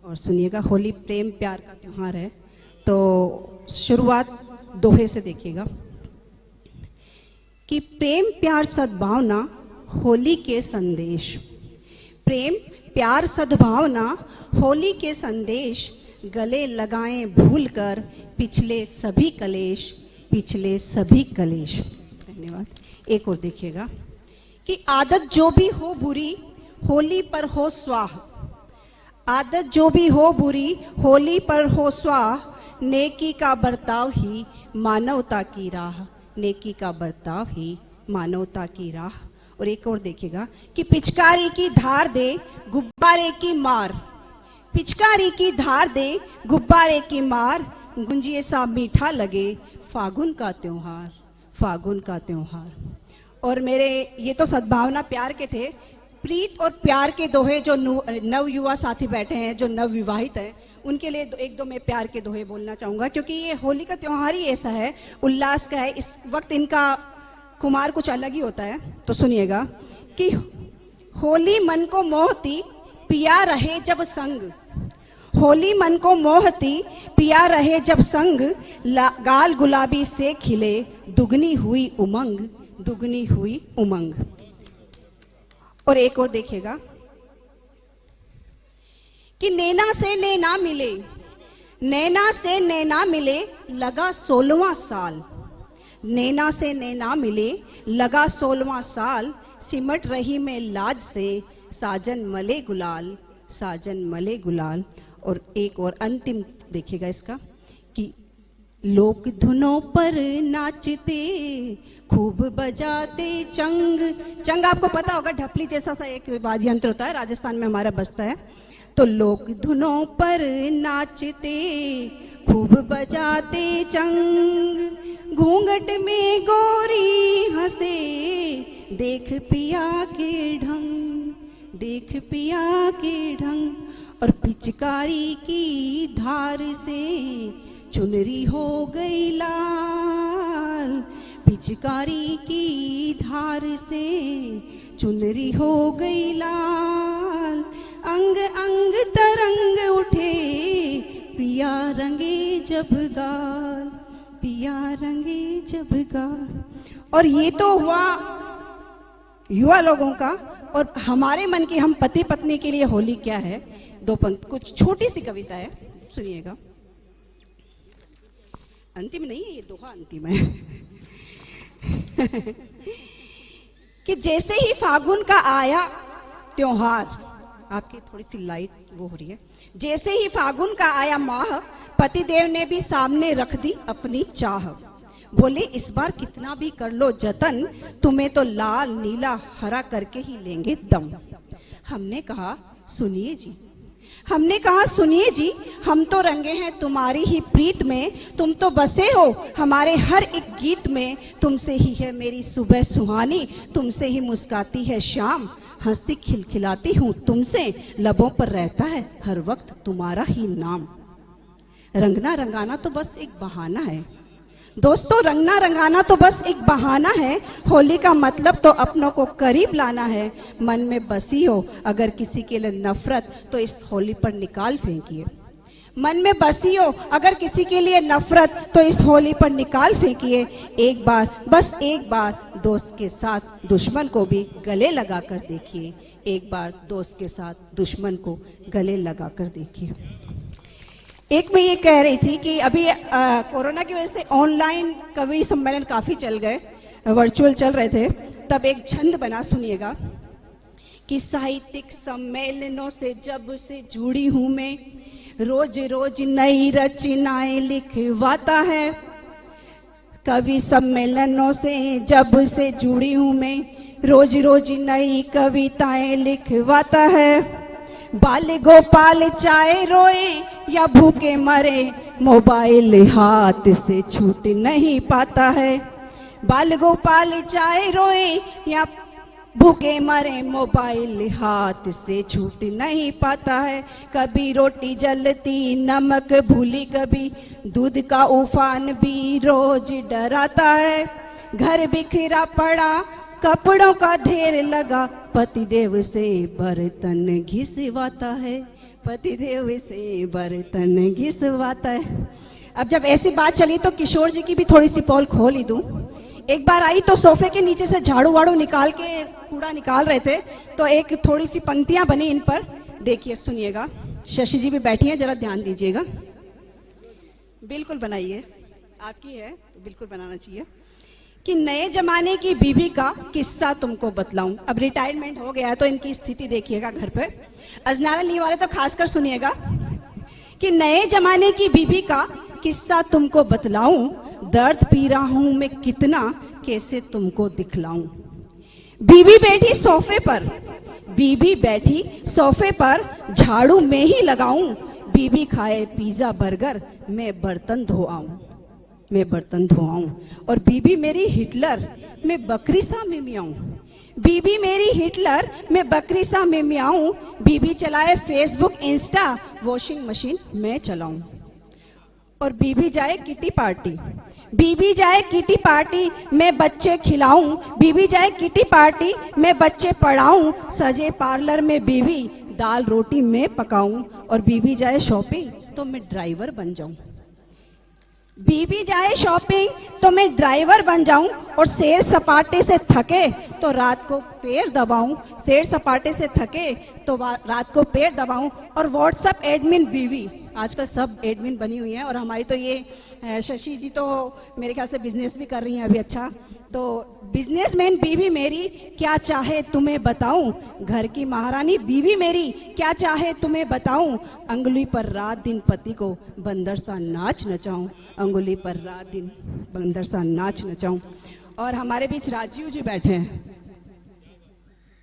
और सुनिएगा, होली प्रेम प्यार का त्यौहार है, तो शुरुआत दोहे से देखिएगा कि प्रेम प्यार सद्भावना होली के संदेश। प्रेम प्यार सद्भावना होली के संदेश, गले लगाएं भूल कर पिछले सभी कलेश, पिछले सभी कलेश। धन्यवाद। एक और देखिएगा कि आदत जो भी हो बुरी, होली पर हो स्वाह। आदत जो भी हो बुरी, होली पर हो स्वाह। नेकी का बर्ताव ही मानवता की राह, नेकी का बर्ताव ही मानवता की राह। और एक और देखिएगा कि पिचकारी की धार दे गुब्बारे की मार। पिचकारी की धार दे गुब्बारे की मार, गुंजिए सा मीठा लगे फागुन का त्योहार, फागुन का त्योहार। और मेरे ये तो सद्भावना प्यार के थे। प्रीत और प्यार के दोहे जो नव युवा साथी बैठे हैं, जो नव विवाहित हैं, उनके लिए एक दो मैं प्यार के दोहे बोलना चाहूँगा, क्योंकि ये होली का त्यौहार ही ऐसा है, उल्लास का है। इस वक्त इनका खुमार कुछ अलग ही होता है। तो सुनिएगा कि होली मन को मोहती पिया रहे जब संग। होली मन को मोहती पिया रहे जब संग, गाल गुलाबी से खिले दुगनी हुई उमंग, दुगनी हुई उमंग। और एक और देखिएगा कि नैना से नैना मिले, नैना से नैना मिले लगा 16वां साल। नैना से नैना मिले लगा 16वां साल, सिमट रही मैं लाज से साजन मले गुलाल, साजन मले गुलाल। और एक और अंतिम देखिएगा इसका कि लोक धुनों पर नाचते खूब बजाते चंग। चंग आपको पता होगा, ढपली जैसा सा एक वाद्य यंत्र होता है, राजस्थान में हमारा बजता है। तो लोक धुनों पर नाचते खूब बजाते चंग, घूंघट में गोरी हंसे देख पिया के ढंग, देख पिया के ढंग। और पिचकारी की धार से चुनरी हो गई लाल, पिचकारी की धार से चुनरी हो गई लाल। अंग अंग तरंग उठे पिया रंगे जब गाल, पिया रंगे जब गाल। और ये तो हुआ युवा लोगों का। और हमारे मन की, हम पति पत्नी के लिए होली क्या है, दो पंक्ति, कुछ छोटी सी कविता है, सुनिएगा। अंतिम नहीं है ये, दोहा अंतिम है। कि जैसे ही फागुन का आया त्योहार, आपकी थोड़ी सी लाइट वो हो रही है। जैसे ही फागुन का आया माह, पतिदेव ने भी सामने रख दी अपनी चाह। बोले इस बार कितना भी कर लो जतन, तुम्हें तो लाल नीला हरा करके ही लेंगे दम। हमने कहा सुनिए जी, हमने कहा सुनिए जी, हम तो रंगे हैं तुम्हारी ही प्रीत में। तुम तो बसे हो हमारे हर एक गीत में। तुमसे ही है मेरी सुबह सुहानी, तुमसे ही मुस्काती है शाम। हंसती खिलखिलाती हूँ तुमसे, लबों पर रहता है हर वक्त तुम्हारा ही नाम। रंगना रंगाना तो बस एक बहाना है दोस्तों, रंगना रंगाना तो बस एक बहाना है। होली का मतलब तो अपनों को करीब लाना है। मन में बसी हो अगर किसी के लिए नफरत, तो इस होली पर निकाल फेंकिए। मन में बसी हो अगर किसी के लिए नफरत, तो इस होली पर निकाल फेंकिए। एक बार, बस एक बार दोस्त के साथ दुश्मन को भी गले लगा कर देखिए। एक बार दोस्त के साथ दुश्मन को गले लगा कर देखिए। एक मैं ये कह रही थी कि अभी कोरोना की वजह से ऑनलाइन कवि सम्मेलन काफ़ी चल गए, वर्चुअल चल रहे थे। तब एक छंद बना, सुनिएगा कि साहित्यिक सम्मेलनों से जब से जुड़ी हूँ मैं, रोज रोज नई रचनाएं लिखवाता है। कवि सम्मेलनों से जब से जुड़ी हूँ मैं, रोज रोज नई कविताएं लिखवाता है। बाल गोपाल चाहे रोए या भूखे मरे, मोबाइल हाथ से छूट नहीं पाता है। बाल गोपाल चाहे रोए या भूखे मरे, मोबाइल हाथ से छूट नहीं पाता है। कभी रोटी जलती नमक भूली, कभी दूध का उफान भी रोज डराता है। घर बिखरा पड़ा कपड़ों का ढेर लगा, पतिदेव से बर्तन घिसवाता है, पतिदेव से बर्तन घिसवाता है। अब जब ऐसी बात चली तो किशोर जी की भी थोड़ी सी पोल खोल ही दूं। एक बार आई तो सोफे के नीचे से झाड़ू वाड़ू निकाल के कूड़ा निकाल रहे थे, तो एक थोड़ी सी पंक्तियां बनी इन पर, देखिए सुनिएगा। शशि जी भी बैठी हैं, जरा ध्यान दीजिएगा। बिल्कुल बनाइए, आपकी है तो बिल्कुल बनाना चाहिए। कि नए जमाने की बीबी का किस्सा तुमको बतलाऊं। अब रिटायरमेंट हो गया है तो इनकी स्थिति देखिएगा घर पे। अजनारा ली वाले तो खासकर सुनिएगा कि नए जमाने की बीबी का किस्सा तुमको बतलाऊं, दर्द पी रहा हूं मैं कितना, कैसे तुमको दिखलाऊं। बीबी बैठी सोफे पर, बीबी बैठी सोफे पर, झाड़ू में ही लगाऊं। बीबी खाए पिज्जा बर्गर, मैं बर्तन धो आऊं, मैं बर्तन धोआऊं। और बीबी मेरी हिटलर, मैं बकरी सा में मियाऊं। बीबी मेरी हिटलर, मैं बकरी सा में मियाऊं। बीबी चलाए फेसबुक इंस्टा, वॉशिंग मशीन मैं चलाऊं। और बीबी जाए किटी पार्टी, बीबी जाए किटी पार्टी, मैं बच्चे खिलाऊं। बीबी जाए किटी पार्टी, मैं बच्चे पढ़ाऊं। सजे पार्लर में बीबी, दाल रोटी मैं पकाऊं। और बीबी जाए शॉपिंग तो मैं ड्राइवर बन जाऊं। बीबी जाए शॉपिंग तो मैं ड्राइवर बन जाऊं। और सैर सपाटे से थके तो रात को पैर दबाऊं। सैर सपाटे से थके तो रात को पैर दबाऊं। और व्हाट्सएप एडमिन बीवी, आजकल सब एडमिन बनी हुई हैं, और हमारी तो ये शशि जी तो मेरे ख्याल से बिजनेस भी कर रही हैं अभी अच्छा। तो बिजनेसमैन बीवी मेरी क्या चाहे तुम्हें बताऊं, घर की महारानी बीवी मेरी क्या चाहे तुम्हें बताऊं, अंगुली पर रात दिन पति को बंदर सा नाच नचाऊं, अंगुली पर रात दिन बंदर सा नाच नचाऊं। और हमारे बीच राजीव जी बैठे हैं,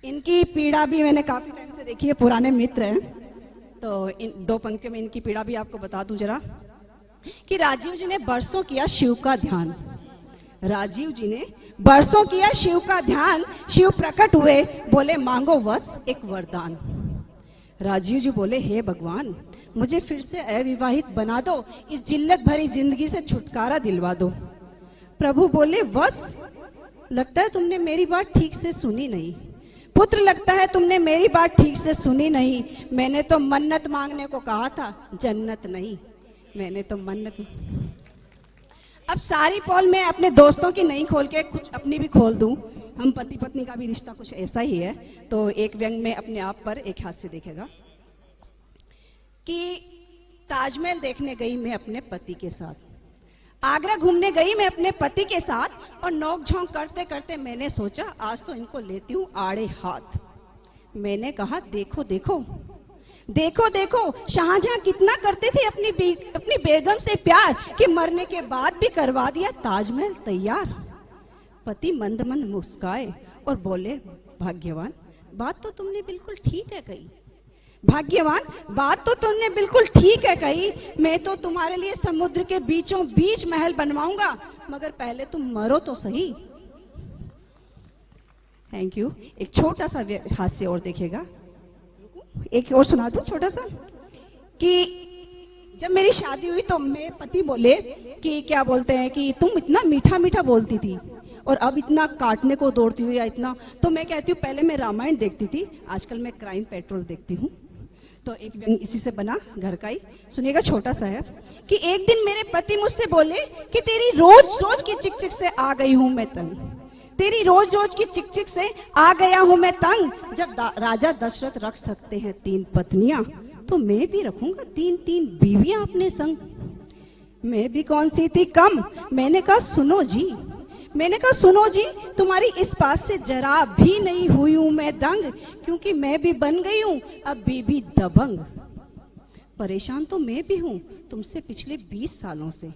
इनकी पीड़ा भी मैंने काफी टाइम से देखी है, पुराने मित्र हैं। तो इन 2 पंक्तियों में इनकी पीड़ा भी आपको बता दूं जरा, कि राजीव जी ने बरसों किया शिव का ध्यान, राजीव जी ने बरसों किया शिव का ध्यान, शिव प्रकट हुए बोले मांगो वत्स एक वरदान। राजीव जी बोले हे भगवान मुझे फिर से अविवाहित बना दो, इस जिल्लत भरी जिंदगी से छुटकारा दिलवा दो। प्रभु बोले वत्स लगता है तुमने मेरी बात ठीक से सुनी नहीं, पुत्र लगता है तुमने मेरी बात ठीक से सुनी नहीं, मैंने तो मन्नत मांगने को कहा था जन्नत नहीं, मैंने तो मन्नत। अब सारी पॉल मैं अपने दोस्तों की नहीं खोल के कुछ अपनी भी खोल दूं, हम पति पत्नी का भी रिश्ता कुछ ऐसा ही है। तो एक व्यंग में अपने आप पर एक हास्य देखेगा कि ताजमहल देखने गई मैं अपने पति के साथ, आगरा घूमने गई मैं अपने पति के साथ, और नोक झोंक करते करते मैंने सोचा आज तो इनको लेती हूं आड़े हाथ। मैंने कहा देखो देखो देखो देखो शाहजहां कितना करते थे अपनी बेगम से प्यार, कि मरने के बाद भी करवा दिया ताजमहल तैयार। पति मंद मंद मुस्काए और बोले भाग्यवान बात तो तुमने बिल्कुल ठीक है कही, भाग्यवान बात तो तुमने बिल्कुल ठीक है कही, मैं तो तुम्हारे लिए समुद्र के बीचों बीच महल बनवाऊंगा, मगर पहले तुम मरो तो सही। Thank you. एक छोटा सा हास्य और देखिएगा, एक और सुना दो छोटा सा, कि जब मेरी शादी हुई तो मेरे पति बोले कि क्या बोलते हैं कि तुम इतना मीठा मीठा बोलती थी और अब इतना काटने को दौड़ती हूँ या इतना। तो मैं कहती हूँ पहले मैं रामायण देखती थी, आजकल मैं क्राइम पेट्रोल देखती हूँ। तो एक व्यंग इसी से बना घर का ही, सुनिएगा छोटा सा है, कि एक दिन मेरे पति मुझसे बोले कि तेरी रोज रोज की चिक चिक से आ गई हूँ मैं तंग, तेरी रोज रोज की चिक चिक से आ गया हूं मैं तंग, जब राजा दशरथ रख सकते हैं 3 पत्नियां तो मैं भी रखूंगा 3-3 बीवियां अपने संग। मैं भी कौन सी थी कम, मैंने कहा सुनो जी, मैंने कहा सुनो जी, तुम्हारी इस बात से जरा भी नहीं हुई हूं मैं दंग, क्योंकि मैं भी बन गई हूं अब बीबी दबंग। परेशान तो मैं भी हूं तुमसे पिछले 20 सालों से,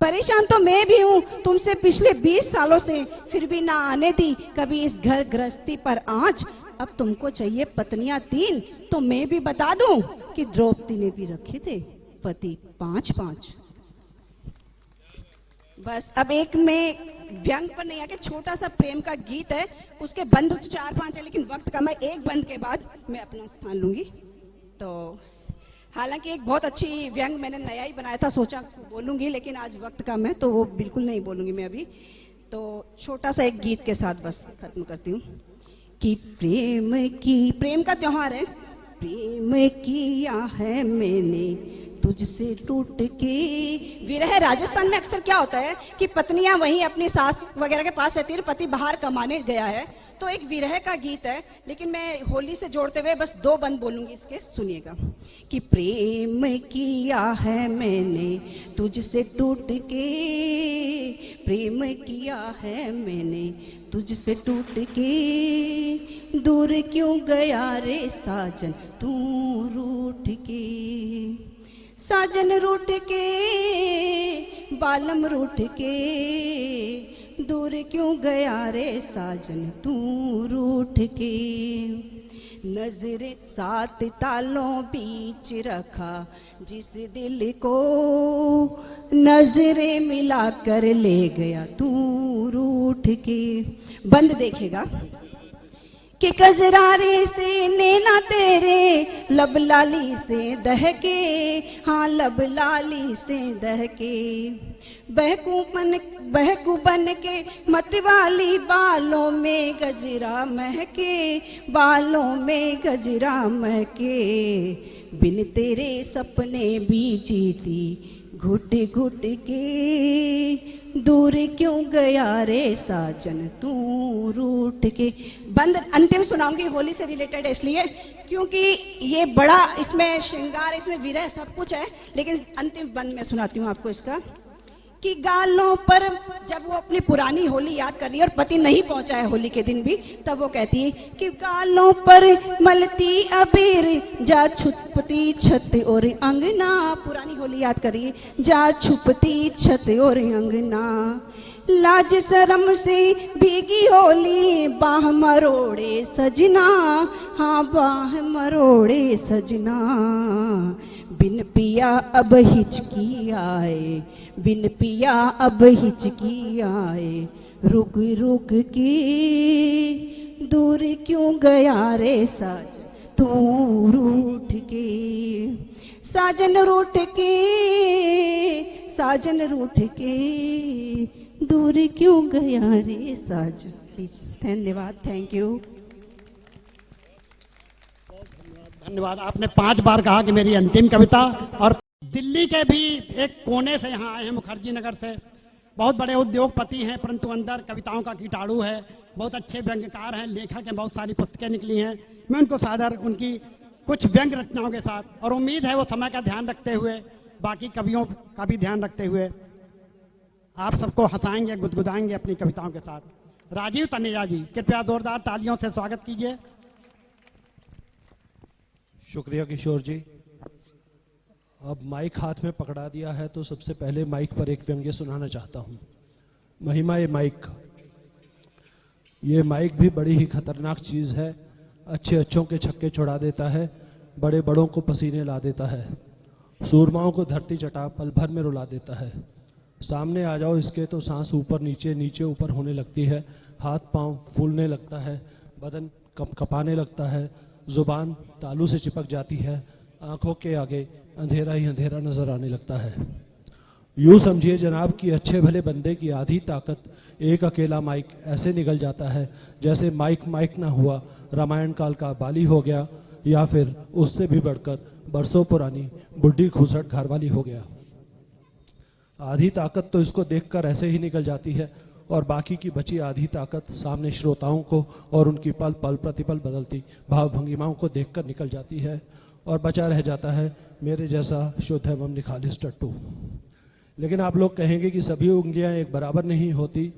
परेशान तो मैं भी हूं तुमसे पिछले 20 सालों से, फिर भी ना आने दी कभी इस घर गृहस्थी पर आंच। अब तुमको चाहिए पत्नियां 3 तो मैं भी बता दूं कि द्रौपदी ने भी रखे थे पति 5-5। बस अब एक में व्यंग पर नहीं आके छोटा सा प्रेम का गीत है, उसके बंद तो 4-5 है, लेकिन वक्त कम है, एक बंद के बाद मैं अपना स्थान लूंगी। तो हालांकि एक बहुत अच्छी व्यंग मैंने नया ही बनाया था, सोचा बोलूंगी, लेकिन आज वक्त कम है तो वो बिल्कुल नहीं बोलूंगी मैं अभी। तो छोटा सा एक गीत के साथ बस खत्म करती हूँ कि प्रेम का त्योहार है, प्रेम किया है मैंने तुझसे टूट के। विरह राजस्थान में अक्सर क्या होता है कि पत्नियां वहीं अपनी सास वगैरह के पास रहती है, पति बाहर कमाने गया है, तो एक विरह का गीत है, लेकिन मैं होली से जोड़ते हुए बस 2 बंद बोलूंगी इसके, सुनिएगा कि प्रेम किया है मैंने तुझसे टूट के, प्रेम किया है मैंने तुझसे टूट के, दूर क्यों गया रे साजन तू रूठ के, साजन रूठ के बालम रूठ के, दूर क्यों गया रे साजन तू रूठ के। नजरे 7 तालों बीच रखा जिस दिल को, नजरे मिला कर ले गया तू रूठ के। बंद देखेगा कि कजरारे से नैना तेरे लब लाली से दहके, हाँ लब लाली से दहके, बहकू बन के मतवाली बालों में गजरा महके, बालों में गजरा महके, बिन तेरे सपने भी जीती घुट घुट के, दूर क्यों गया रे साजन तू रूठ के। बंद अंतिम सुनाऊंगी होली से रिलेटेड इसलिए क्योंकि ये बड़ा इसमें श्रृंगार, इसमें विरह सब कुछ है, लेकिन अंतिम बंद में सुनाती हूँ आपको इसका कि गालों पर जब वो अपनी पुरानी होली याद कर रही है और पति नहीं पहुंचा है होली के दिन भी, तब वो कहती है कि गालों पर मलती अबीर जा छुपती छत और अंगना। पुरानी होली याद कर रही है, जा छुपती छत और अंगना, लाज शर्म से भीगी होली बाह मरोड़े सजना, हाँ बाह मरोड़े सजना, बिन पिया अब हिचकी आए, बिन पिया अब हिचकी आए, रुक रुक के दूर क्यों गया रे साजन तू रूठ के। साजन रूठ के, साजन रूठ के, दूर क्यों गया रे साजन। प्लीज, धन्यवाद, थैंक यू। धन्यवाद। आपने 5 बार कहा कि मेरी अंतिम कविता, और दिल्ली के भी एक कोने से यहाँ आए हैं, मुखर्जी नगर से। बहुत बड़े उद्योगपति हैं, परंतु अंदर कविताओं का कीटाणु है। बहुत अच्छे व्यंग्यकार हैं, लेखक हैं, बहुत सारी पुस्तकें निकली हैं। मैं उनको सादर उनकी कुछ व्यंग्य रचनाओं के साथ, और उम्मीद है वो समय का ध्यान रखते हुए, बाकी कवियों का भी ध्यान रखते हुए आप सबको हंसाएंगे, गुदगुदाएंगे अपनी कविताओं के साथ। राजीव तनेजा जी, कृपया जोरदार तालियों से स्वागत कीजिए। शुक्रिया किशोर जी। अब माइक हाथ में पकड़ा दिया है तो सबसे पहले माइक पर एक व्यंग्य सुनाना चाहता हूँ। महिमा ये माइक, ये माइक भी बड़ी ही खतरनाक चीज़ है। अच्छे अच्छों के छक्के छुड़ा देता है, बड़े बड़ों को पसीने ला देता है, सूरमाओं को धरती चटा पल भर में रुला देता है। सामने आ जाओ इसके तो सांस ऊपर नीचे नीचे ऊपर होने लगती है, हाथ पांव फूलने लगता है, बदन कपाने लगता है, जुबान तालू से चिपक जाती है, आंखों के आगे अंधेरा ही अंधेरा नजर आने लगता है। यूँ समझिए जनाब कि अच्छे भले बंदे की आधी ताकत एक अकेला माइक ऐसे निकल जाता है जैसे माइक ना हुआ रामायण काल का बाली हो गया, या फिर उससे भी बढ़कर बरसों पुरानी बुढ़ी घूसट घरवाली हो गया। आधी ताकत तो इसको देखकर ऐसे ही निकल जाती है, और बाकी की बची आधी ताकत सामने श्रोताओं को और उनकी पल पल प्रतिपल बदलती भाव भंगिमाओं को देखकर निकल जाती है, और बचा रह जाता है मेरे जैसा शुद्ध एवं निखालिस टट्टू। लेकिन आप लोग कहेंगे कि सभी उंगलियां एक बराबर नहीं होती।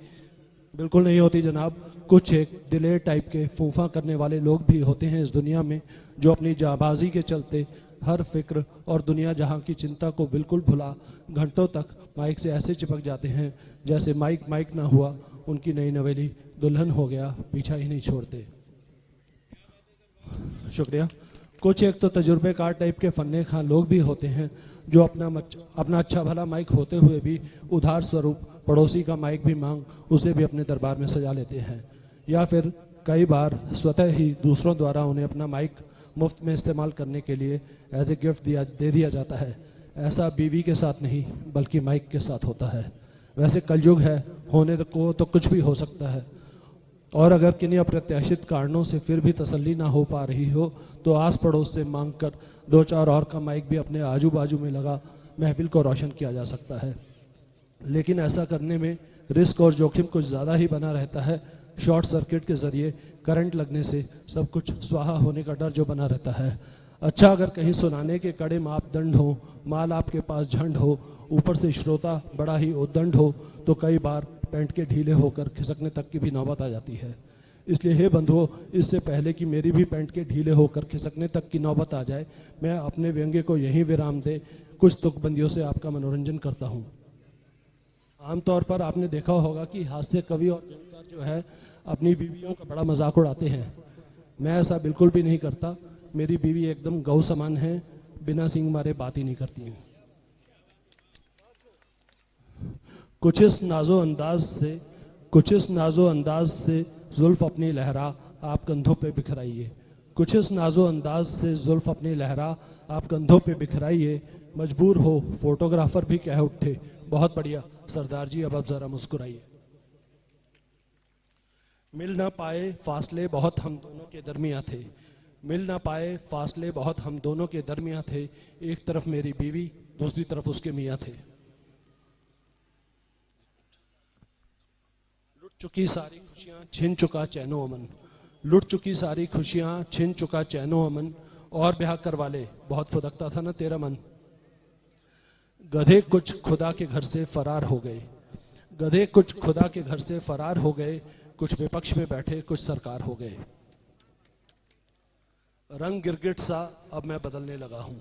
बिल्कुल नहीं होती जनाब। कुछ एक दिलेर टाइप के फूफा करने वाले लोग भी होते हैं इस दुनिया में, जो अपनी जाबाजी के चलते हर फिक्र और दुनिया जहां की चिंता को बिल्कुल भुला घंटों तक माइक से ऐसे चिपक जाते हैं जैसे माइक ना हुआ उनकी नई नवेली दुल्हन हो गया, पीछा ही नहीं छोड़ते। शुक्रिया। कुछ एक तो तजुर्बेकार टाइप के फन्ने खां लोग भी होते हैं जो अपना अच्छा भला माइक होते हुए भी उधार स्वरूप पड़ोसी का माइक भी मांग उसे भी अपने दरबार में सजा लेते हैं, या फिर कई बार स्वतः ही दूसरों द्वारा उन्हें अपना माइक मुफ्त में इस्तेमाल करने के लिए एज ए गिफ्ट दे दिया जाता है। ऐसा बीवी के साथ नहीं बल्कि माइक के साथ होता है। वैसे कलयुग है, होने को तो कुछ भी हो सकता है, और अगर किन्हीं अप्रत्याशित कारणों से फिर भी तसल्ली ना हो पा रही हो तो आस पड़ोस से मांग कर 2-4 और का माइक भी अपने आजू बाजू में लगा महफिल को रोशन किया जा सकता है। लेकिन ऐसा करने में रिस्क और जोखिम कुछ ज़्यादा ही बना रहता है। शॉर्ट सर्किट के ज़रिए करंट लगने से सब कुछ स्वाहा होने का डर जो बना रहता है। अच्छा, अगर कहीं सुनाने के कड़े मापदंड हो, माल आपके पास झंड हो, ऊपर से श्रोता बड़ा ही उद्दंड हो, तो कई बार पैंट के ढीले होकर खिसकने तक की भी नौबत आ जाती है। इसलिए हे बंधुओं, इससे पहले कि मेरी भी पैंट के ढीले होकर खिसकने तक की नौबत आ जाए, मैं अपने व्यंग्य को यहीं विराम दे कुछ तुकबंदियों से आपका मनोरंजन करता हूँ। आमतौर पर आपने देखा होगा कि हास्य कवि और व्यंग्यकार जो है अपनी बीवियों का बड़ा मजाक उड़ाते हैं। मैं ऐसा बिल्कुल भी नहीं करता। मेरी बीवी एकदम गौ समान है, बिना सींग मारे बात ही नहीं करती हैं। कुछ इस नाजो अंदाज से जुल्फ अपनी लहरा आप कंधों पे बिखराइए। कुछ इस नाजो अंदाज से जुल्फ अपनी लहरा आप कंधों पे बिखराइए। मजबूर हो फोटोग्राफर भी कह उठे, बहुत बढ़िया सरदार जी, अब जरा मुस्कुराइए। मिल ना पाए फासले बहुत हम दोनों के दरमियाँ थे, मिल ना पाए फासले बहुत हम दोनों के दरमियाँ थे। एक तरफ मेरी बीवी, दूसरी तरफ उसके मियाँ थे। चुकी सारी खुशियां, छिन चुका चैनो अमन। लुट चुकी सारी खुशियां, छिन चुका चैनो अमन। और ब्याह करवा ले, बहुत फुदकता था ना तेरा मन। गधे कुछ खुदा के घर से फरार हो गए, गधे कुछ खुदा के घर से फरार हो गए। कुछ विपक्ष में बैठे, कुछ सरकार हो गए। रंग गिरगिट सा अब मैं बदलने लगा हूं,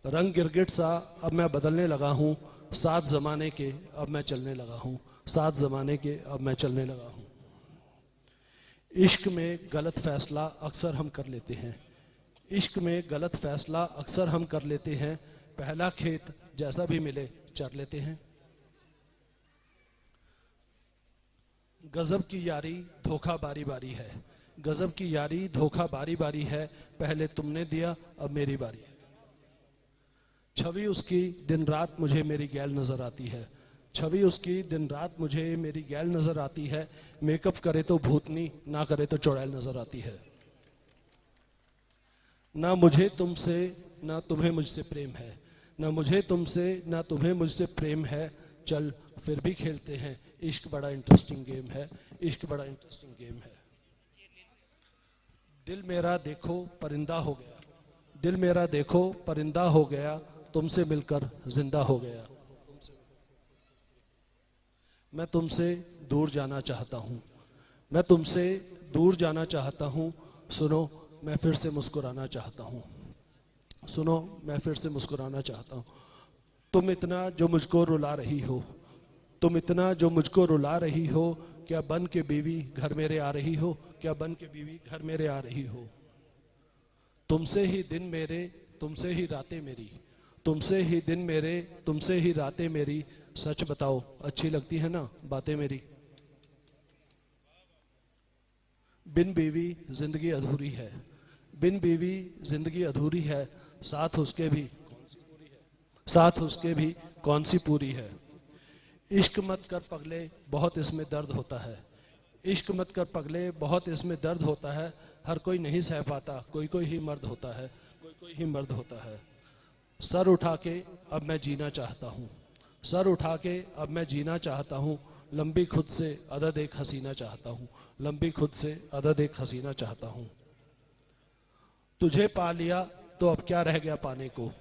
रंग गिरगिट सा अब मैं बदलने लगा हूं। साथ जमाने के अब मैं चलने लगा हूं, साथ जमाने के अब मैं चलने लगा हूं। इश्क में गलत फैसला अक्सर हम कर लेते हैं, इश्क में गलत फैसला अक्सर हम कर लेते हैं। पहला खेत जैसा भी मिले चर लेते हैं। गजब की यारी धोखा बारी बारी है, गजब की यारी धोखा बारी बारी है। पहले तुमने दिया, अब मेरी बारी है। छवि उसकी दिन रात मुझे मेरी गैल नजर आती है, छवि उसकी दिन रात मुझे मेरी गैल नजर आती है। मेकअप करे तो भूतनी, ना करे तो चुड़ैल नजर आती है। ना मुझे तुमसे ना तुम्हें मुझसे प्रेम है, ना मुझे तुमसे ना तुम्हें मुझसे प्रेम है। चल फिर भी खेलते हैं, इश्क बड़ा इंटरेस्टिंग गेम है, इश्क बड़ा इंटरेस्टिंग गेम है। दिल मेरा देखो परिंदा हो गया, दिल मेरा देखो परिंदा हो गया। तुमसे मिलकर जिंदा हो गया। मैं तुमसे दूर जाना चाहता हूँ, मैं तुमसे दूर जाना चाहता हूँ। सुनो मैं फिर से मुस्कुराना चाहता हूँ, सुनो मैं फिर से मुस्कुराना चाहता हूँ। तुम इतना जो मुझको रुला रही हो, तुम इतना जो मुझको रुला रही हो। क्या बन के बीवी घर मेरे आ रही हो, क्या बन के बीवी घर मेरे आ रही हो। तुमसे ही दिन मेरे, तुमसे ही रातें मेरी, तुमसे ही दिन मेरे, तुमसे ही रातें मेरी। सच बताओ अच्छी लगती है ना बातें मेरी। बिन बीवी जिंदगी अधूरी है, बिन बीवी जिंदगी अधूरी है। साथ उसके भी, साथ उसके भी कौन सी पूरी है। इश्क मत कर पगले बहुत इसमें दर्द होता है, इश्क मत कर पगले बहुत इसमें दर्द होता है। हर कोई नहीं सह पाता, कोई कोई ही मर्द होता है, कोई कोई ही मर्द होता है। सर उठा के अब मैं जीना चाहता हूँ, सर उठा के अब मैं जीना चाहता हूँ। लंबी खुद से अदद एक हसीना चाहता हूँ, लंबी खुद से अदद एक हसीना चाहता हूँ। तुझे पा लिया तो अब क्या रह गया पाने को,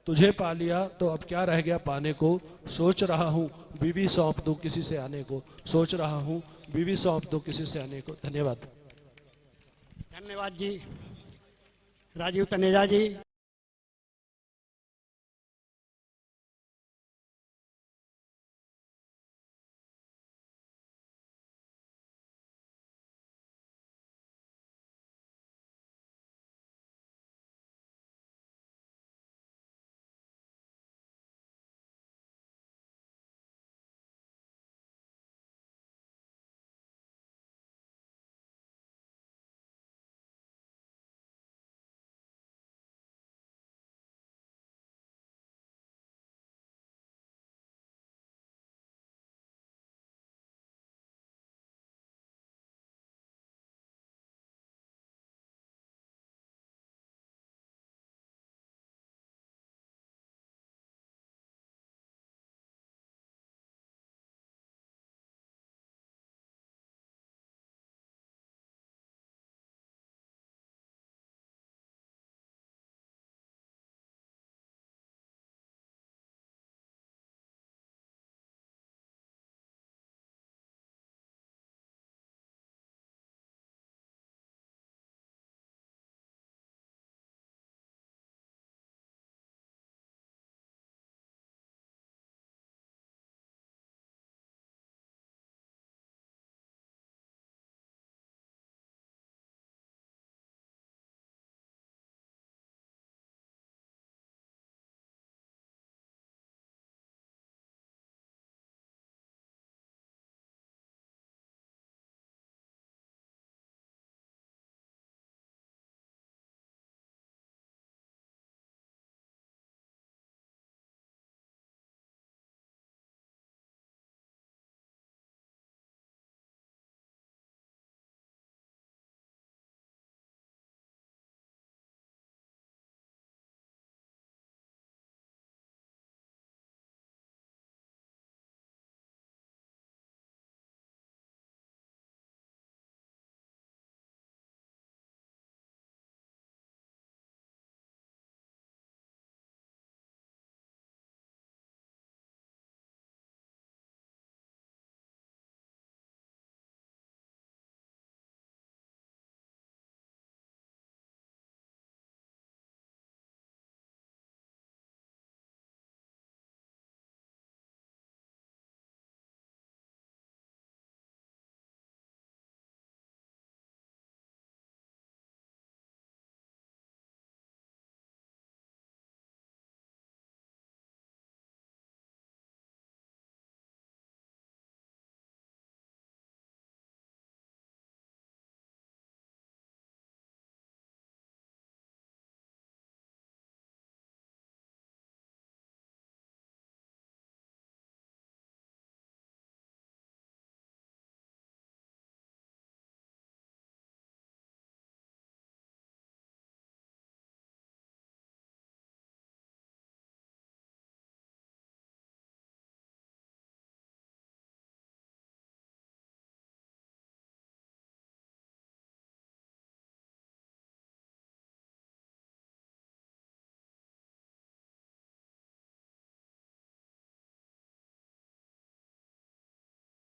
तुझे पा लिया तो अब क्या रह गया पाने को। सोच रहा हूँ बीवी सौंप दूं किसी से आने को, सोच रहा हूँ बीवी सौंप दूं किसी से आने को। धन्यवाद। धन्यवाद जी राजीव तनेजा जी।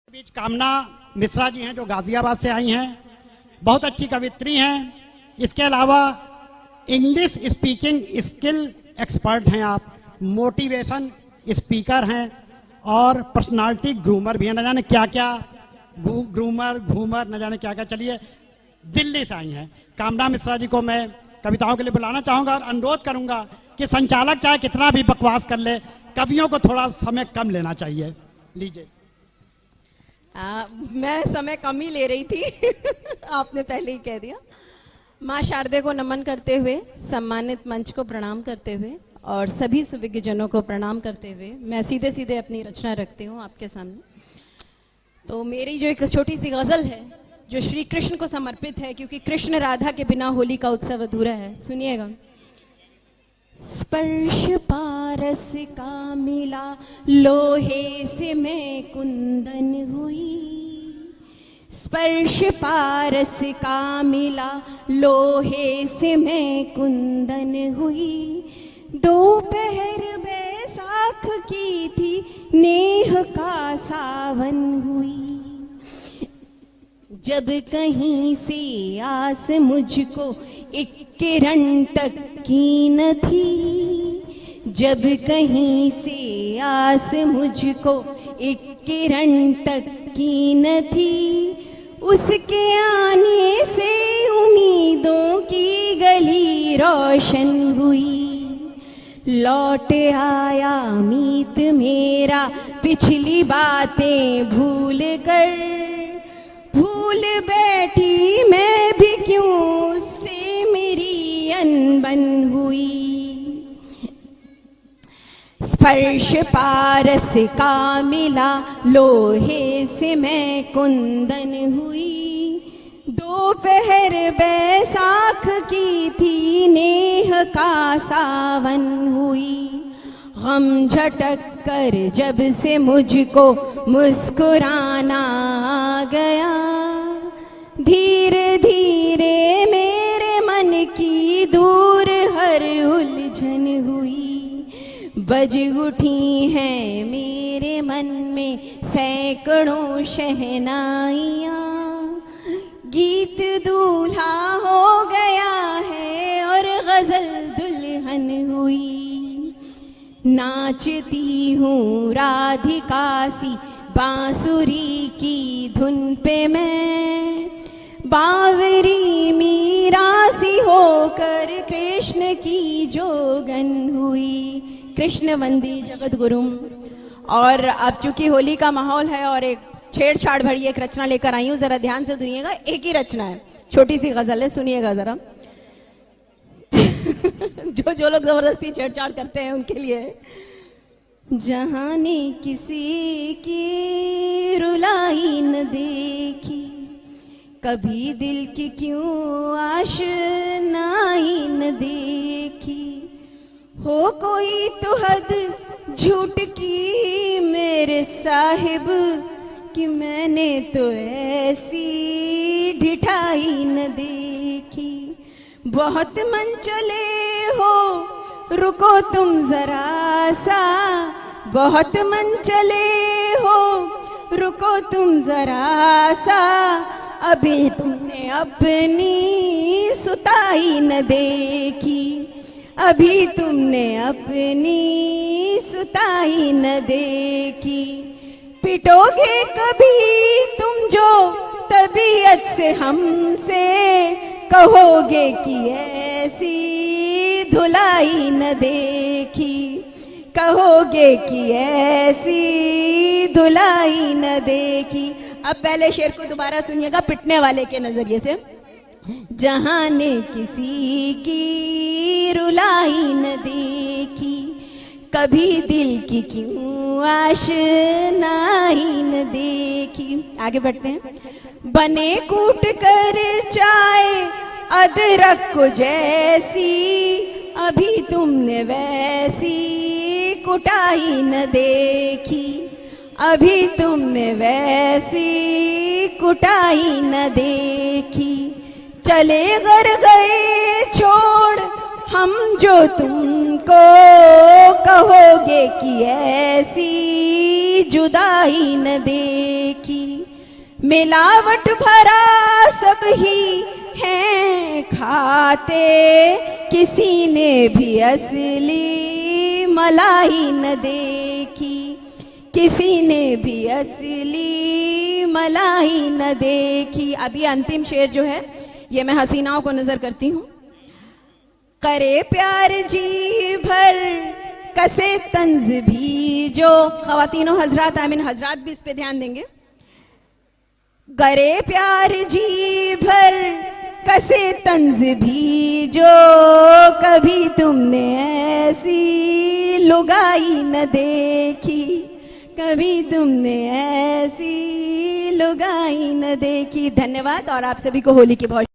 बीच कामना मिश्रा जी हैं जो गाजियाबाद से आई हैं, बहुत अच्छी कवित्री हैं। इसके अलावा इंग्लिश स्पीकिंग स्किल एक्सपर्ट हैं आप, मोटिवेशन स्पीकर हैं और पर्सनालिटी ग्रूमर भी हैं। न जाने क्या क्या ग्रूमर घूमर न जाने क्या क्या। चलिए, दिल्ली से आई हैं कामना मिश्रा जी को मैं कविताओं के लिए बुलाना चाहूंगा और अनुरोध करूंगा कि संचालक चाहे कितना भी बकवास कर ले, कवियों को थोड़ा समय कम लेना चाहिए। लीजिए। मैं समय कम ही ले रही थी आपने पहले ही कह दिया। माँ शारदे को नमन करते हुए, सम्मानित मंच को प्रणाम करते हुए और सभी सुविज्ञजनों को प्रणाम करते हुए मैं सीधे सीधे अपनी रचना रखती हूँ आपके सामने। तो मेरी जो एक छोटी सी गज़ल है जो श्री कृष्ण को समर्पित है, क्योंकि कृष्ण राधा के बिना होली का उत्सव अधूरा है। सुनिएगा। स्पर्श पारस का मिला, लोहे से मैं कुंदन हुई। स्पर्श पारस का मिला, लोहे से मैं कुंदन हुई। दोपहर बैसाख की थी, नेह का सावन हुई। जब कहीं से आस मुझको एक किरण तक की न थी। जब कहीं से आस मुझको एक किरण तक की न थी। उसके आने से उम्मीदों की गली रोशन हुई। लौट आया मीत मेरा पिछली बातें भूल कर। भूल बैठी मैं भी क्यों से मेरी अनबन हुई। स्पर्श पारस का मिला, लोहे से मैं कुंदन हुई। दोपहर बैसाख की थी, नेह का सावन हुई। गम झटक कर जब से मुझको मुस्कुराना आ गया। धीरे धीरे मेरे मन की दूर हर उलझन हुई। बज उठी हैं मेरे मन में सैकड़ों शहनाइयाँ। गीत दूल्हा हो गया है और गजल दुल्हन हुई। नाचती हूँ राधिका सी बांसुरी की धुन पे मैं। बावरी मीरा सी होकर कृष्ण की जोगन हुई। कृष्ण वंदी जगत गुरु। और अब चूंकि होली का माहौल है और एक छेड़छाड़ भरी एक रचना लेकर आई हूँ, जरा ध्यान से सुनिएगा। एक ही रचना है, छोटी सी गजल है, सुनिएगा जरा। जो लोग जबरदस्ती छेड़छाड़ करते हैं उनके लिए। जहां ने किसी की रुलाई न देखी, कभी दिल की क्यों आशनाई न देखी। हो कोई तो हद झूठ की मेरे साहिब, कि मैंने तो ऐसी ढिठाई न देखी। बहुत मन चले हो रुको तुम जरा सा। बहुत मन चले हो रुको तुम जरा सा। अभी तुमने अपनी सुताई न देखी। अभी तुमने अपनी सुताई न देखी। पिटोगे कभी तुम जो तबीयत से हमसे, कहोगे कि ऐसी धुलाई न देखी। कहोगे कि ऐसी धुलाई न देखी। अब पहले शेर को दोबारा सुनिएगा पिटने वाले के नजरिए से। जहां ने किसी की रुलाई न देखी, कभी दिल की क्यों आशनाई न देखी। आगे बढ़ते हैं। बने कूट कर चाय अदरक को जैसी, अभी तुमने वैसी कुटाई न देखी। अभी तुमने वैसी कुटाई न देखी। चले घर गए छोड़ हम जो तुमको कहोगे कि ऐसी जुदाई न देखी। मिलावट भरा सब ही हैं खाते, किसी ने भी असली मलाई न देखी, किसी ने भी असली मलाई न देखी। अब ये अंतिम शेर जो है ये मैं हसीनाओं को नजर करती हूँ। करे प्यार जी भर कसे तंज भी जो, खवातीनों हजरात आमीन, हजरात भी इस पे ध्यान देंगे। करे प्यार जी भर कसे तंज भी जो, कभी तुमने ऐसी लुगाई न देखी, कभी तुमने ऐसी लुगाई न देखी। धन्यवाद और आप सभी को होली की बहुत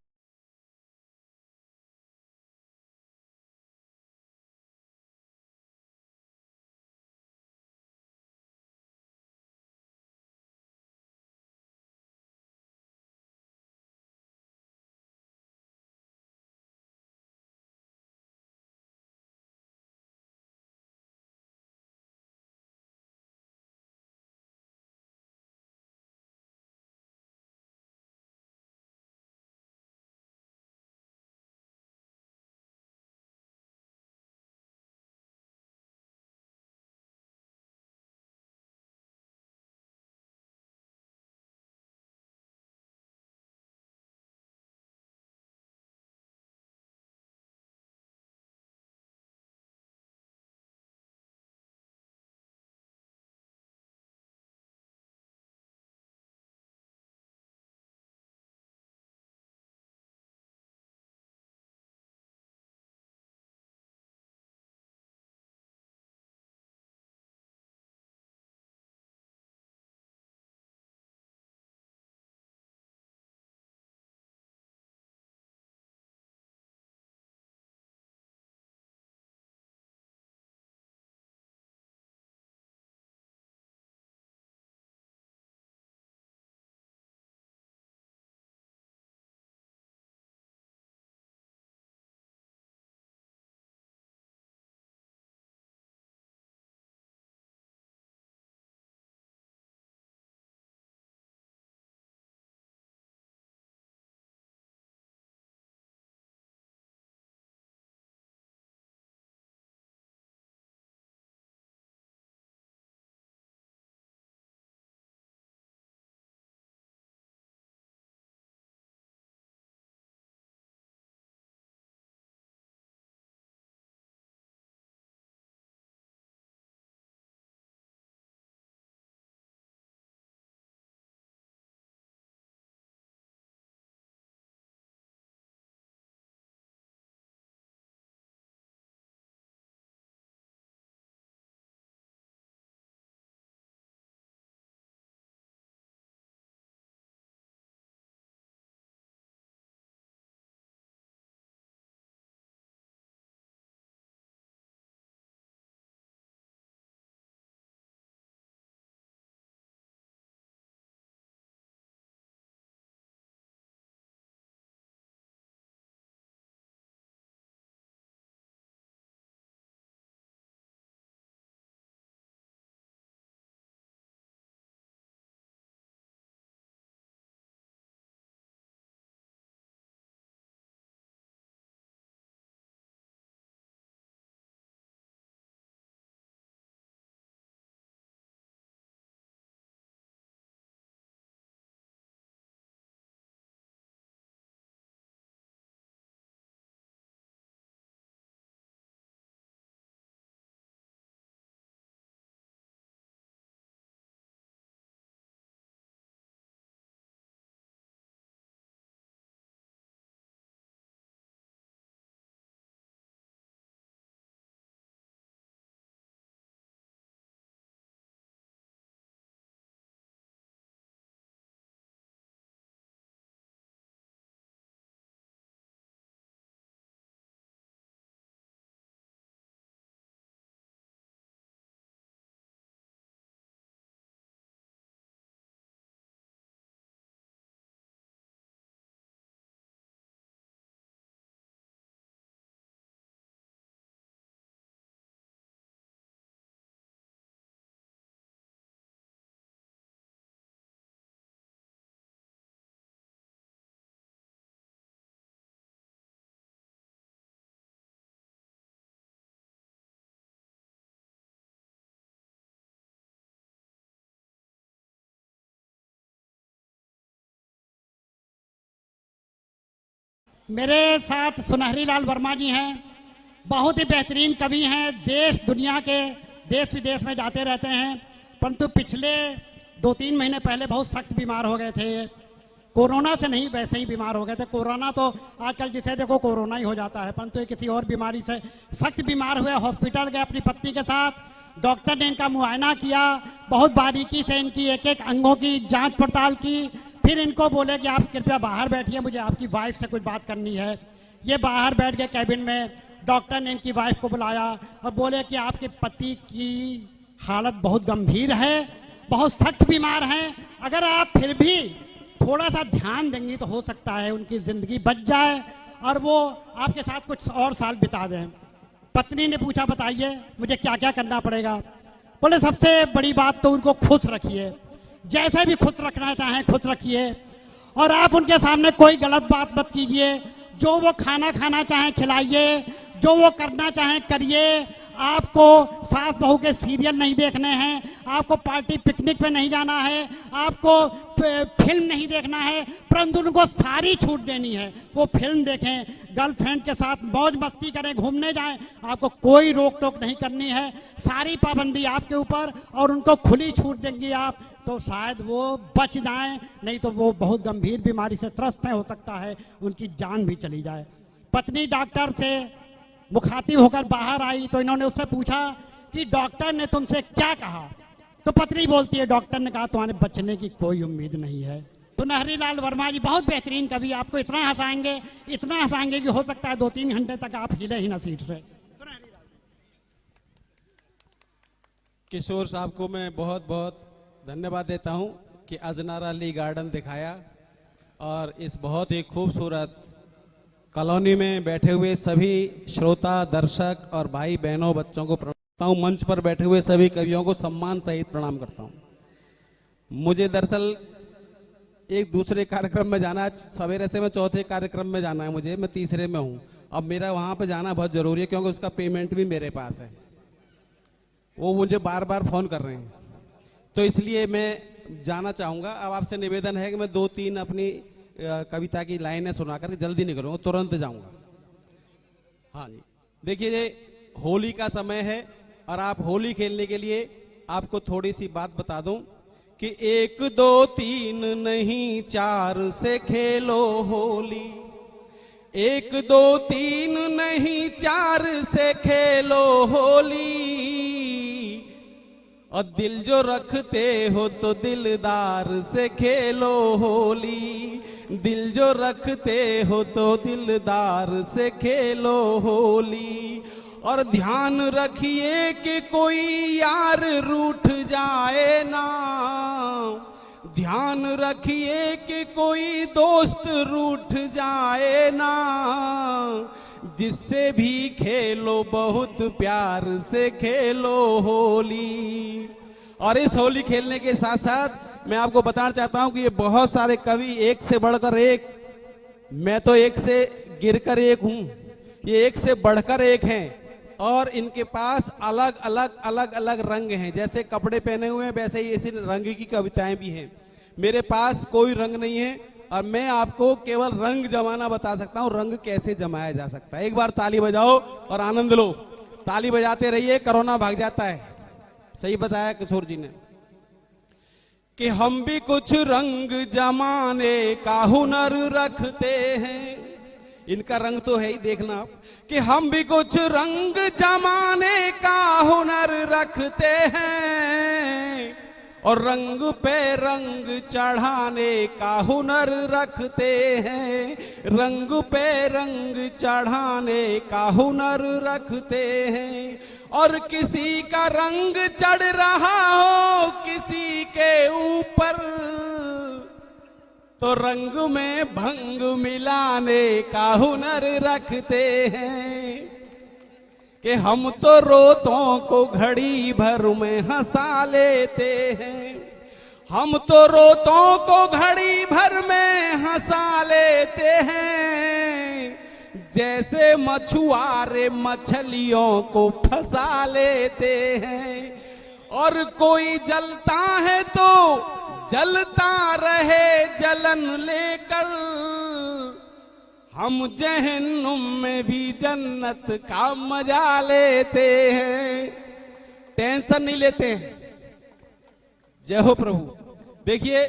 मेरे साथ सुनहरी लाल वर्मा जी हैं, बहुत ही बेहतरीन कवि हैं, देश दुनिया के देश विदेश में जाते रहते हैं, परंतु पिछले 2-3 महीने पहले बहुत सख्त बीमार हो गए थे। कोरोना से नहीं, वैसे ही बीमार हो गए थे। कोरोना तो आजकल जिसे देखो कोरोना ही हो जाता है, परंतु ये किसी और बीमारी से सख्त बीमार हुए। हॉस्पिटल गए अपनी पत्नी के साथ, डॉक्टर ने इनका मुआयना किया, बहुत बारीकी से इनकी एक एक अंगों की जांच पड़ताल की, फिर इनको बोले कि आप कृपया बाहर बैठिए, मुझे आपकी वाइफ से कुछ बात करनी है। ये बाहर बैठ गए कैबिन में। डॉक्टर ने इनकी वाइफ को बुलाया और बोले कि आपके पति की हालत बहुत गंभीर है, बहुत सख्त बीमार हैं, अगर आप फिर भी थोड़ा सा ध्यान देंगी तो हो सकता है उनकी ज़िंदगी बच जाए और वो आपके साथ कुछ और साल बिता दें। पत्नी ने पूछा, बताइए मुझे क्या क्या करना पड़ेगा? बोले सबसे बड़ी बात तो उनको खुश रखिए, जैसे भी खुश रखना चाहें खुश रखिए, और आप उनके सामने कोई गलत बात मत कीजिए, जो वो खाना खाना चाहें खिलाइए, जो वो करना चाहें करिए। आपको सास बहू के सीरियल नहीं देखने हैं, आपको पार्टी पिकनिक पे नहीं जाना है, आपको फिल्म नहीं देखना है, परंतु उनको सारी छूट देनी है। वो फिल्म देखें, गर्लफ्रेंड के साथ मौज मस्ती करें, घूमने जाएं, आपको कोई रोक टोक नहीं करनी है, सारी पाबंदी आपके ऊपर, और उनको खुली छूट देंगी आप तो शायद वो बच जाएं, नहीं तो वो बहुत गंभीर बीमारी से त्रस्त है, हो सकता है उनकी जान भी चली जाए। पत्नी डॉक्टर से मुखातिब होकर बाहर आई तो इन्होंने उससे पूछा कि डॉक्टर ने तुमसे क्या कहा? तो पत्नी बोलती है, डॉक्टर ने कहा तुम्हारे बचने की कोई उम्मीद नहीं है। सुनहरी लाल वर्मा जी बहुत बेहतरीन कवि, आपको इतना हंसाएंगे कि हो सकता है 2-3 घंटे तक आप हिले ही ना सीट से। किशोर साहब को मैं बहुत बहुत धन्यवाद देता हूं कि अजनार अली गार्डन दिखाया, और इस बहुत ही खूबसूरत कॉलोनी में बैठे हुए सभी श्रोता, दर्शक और भाई बहनों, बच्चों को प्रणाम करता हूँ। मंच पर बैठे हुए सभी कवियों को सम्मान सहित प्रणाम करता हूँ। मुझे दरअसल एक दूसरे कार्यक्रम में जाना है, सवेरे से मैं चौथे कार्यक्रम में जाना है मुझे, मैं तीसरे में हूँ। अब मेरा वहाँ पे जाना बहुत ज़रूरी है क्योंकि उसका पेमेंट भी मेरे पास है, वो मुझे बार बार फ़ोन कर रहे हैं, तो इसलिए मैं जाना चाहूँगा। अब आपसे निवेदन है कि मैं 2-3 अपनी कविता की लाइनें सुनाकर जल्दी निकलूंगा, तुरंत जाऊंगा। हाँ जी, देखिए होली का समय है और आप होली खेलने के लिए आपको थोड़ी सी बात बता दूं कि 1 2 3 नहीं 4 से खेलो होली, 1 2 3 नहीं 4 से खेलो होली, और दिल जो रखते हो तो दिलदार से खेलो होली, दिल जो रखते हो तो दिलदार से खेलो होली। और ध्यान रखिए कि कोई यार रूठ जाए ना, ध्यान रखिए कि कोई दोस्त रूठ जाए ना, जिससे भी खेलो बहुत प्यार से खेलो होली। और इस होली खेलने के साथ साथ मैं आपको बताना चाहता हूं कि ये बहुत सारे कवि एक से बढ़कर एक, मैं तो एक से गिरकर एक हूं, ये एक से बढ़कर एक हैं, और इनके पास अलग अलग रंग हैं। जैसे कपड़े पहने हुए हैं वैसे ही इसी रंग की कविताएं भी हैं। मेरे पास कोई रंग नहीं है और मैं आपको केवल रंग जमाना बता सकता हूं, रंग कैसे जमाया जा सकता है। एक बार ताली बजाओ और आनंद लो, ताली बजाते रहिए, कोरोना भाग जाता है। सही बताया किशोर जी ने कि हम भी कुछ रंग जमाने का हुनर रखते हैं। इनका रंग तो है ही, देखना आप कि हम भी कुछ रंग जमाने का हुनर रखते हैं, और रंग पे रंग चढ़ाने का हुनर रखते हैं, रंग पे रंग चढ़ाने का हुनर रखते हैं। और किसी का रंग चढ़ रहा हो किसी के ऊपर, तो रंग में भंग मिलाने का हुनर रखते हैं। कि हम तो रोतों को घड़ी भर में हंसा लेते हैं, हम तो रोतों को घड़ी भर में हंसा लेते हैं, जैसे मछुआरे मछलियों को फंसा लेते हैं। और कोई जलता है तो जलता रहे जलन लेकर, हम जहन्नुम में भी जन्नत का मजा लेते हैं, टेंशन नहीं लेते हैं। जय हो प्रभु। देखिए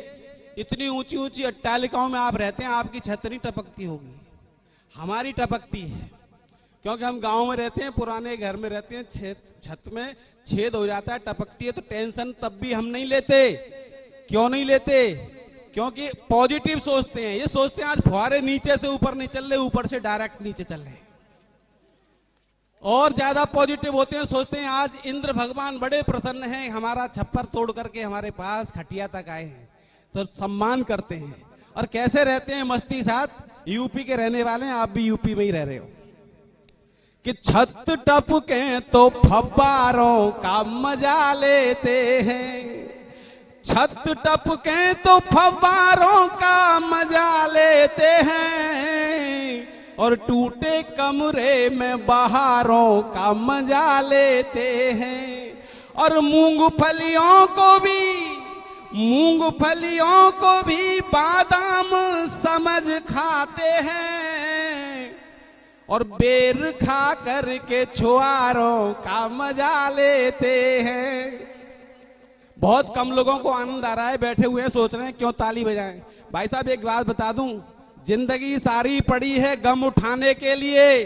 इतनी ऊंची ऊंची अट्टालिकाओं में आप रहते हैं, आपकी छत नहीं टपकती होगी, हमारी टपकती है, क्योंकि हम गांव में रहते हैं, पुराने घर में रहते हैं, छत में छेद हो जाता है, टपकती है, तो टेंशन तब भी हम नहीं लेते। क्यों नहीं लेते? क्योंकि पॉजिटिव सोचते हैं। ये सोचते हैं आज फुहारे नीचे से ऊपर नहीं चल रहे, ऊपर से डायरेक्ट नीचे चल रहे। और ज्यादा पॉजिटिव होते हैं, सोचते हैं आज इंद्र भगवान बड़े प्रसन्न हैं, हमारा छप्पर तोड़ करके हमारे पास खटिया तक आए हैं, तो सम्मान करते हैं। और कैसे रहते हैं मस्ती साथ। यूपी के रहने वाले हैं, आप भी यूपी में ही रह रहे हो। कि छत टपके तो फव्वारों का मजा लेते हैं, छत टपके तो फव्वारों का मजा लेते हैं, और टूटे कमरे में बहारों का मजा लेते हैं। और मूंगफलियों को भी बादाम समझ खाते हैं, और बेर खा करके छुआरों का मजा लेते हैं। बहुत कम लोगों को आनंद आ रहा है, बैठे हुए हैं सोच रहे हैं क्यों ताली बजाएं। भाई साहब एक बात बता दूं, जिंदगी सारी पड़ी है गम उठाने के लिए,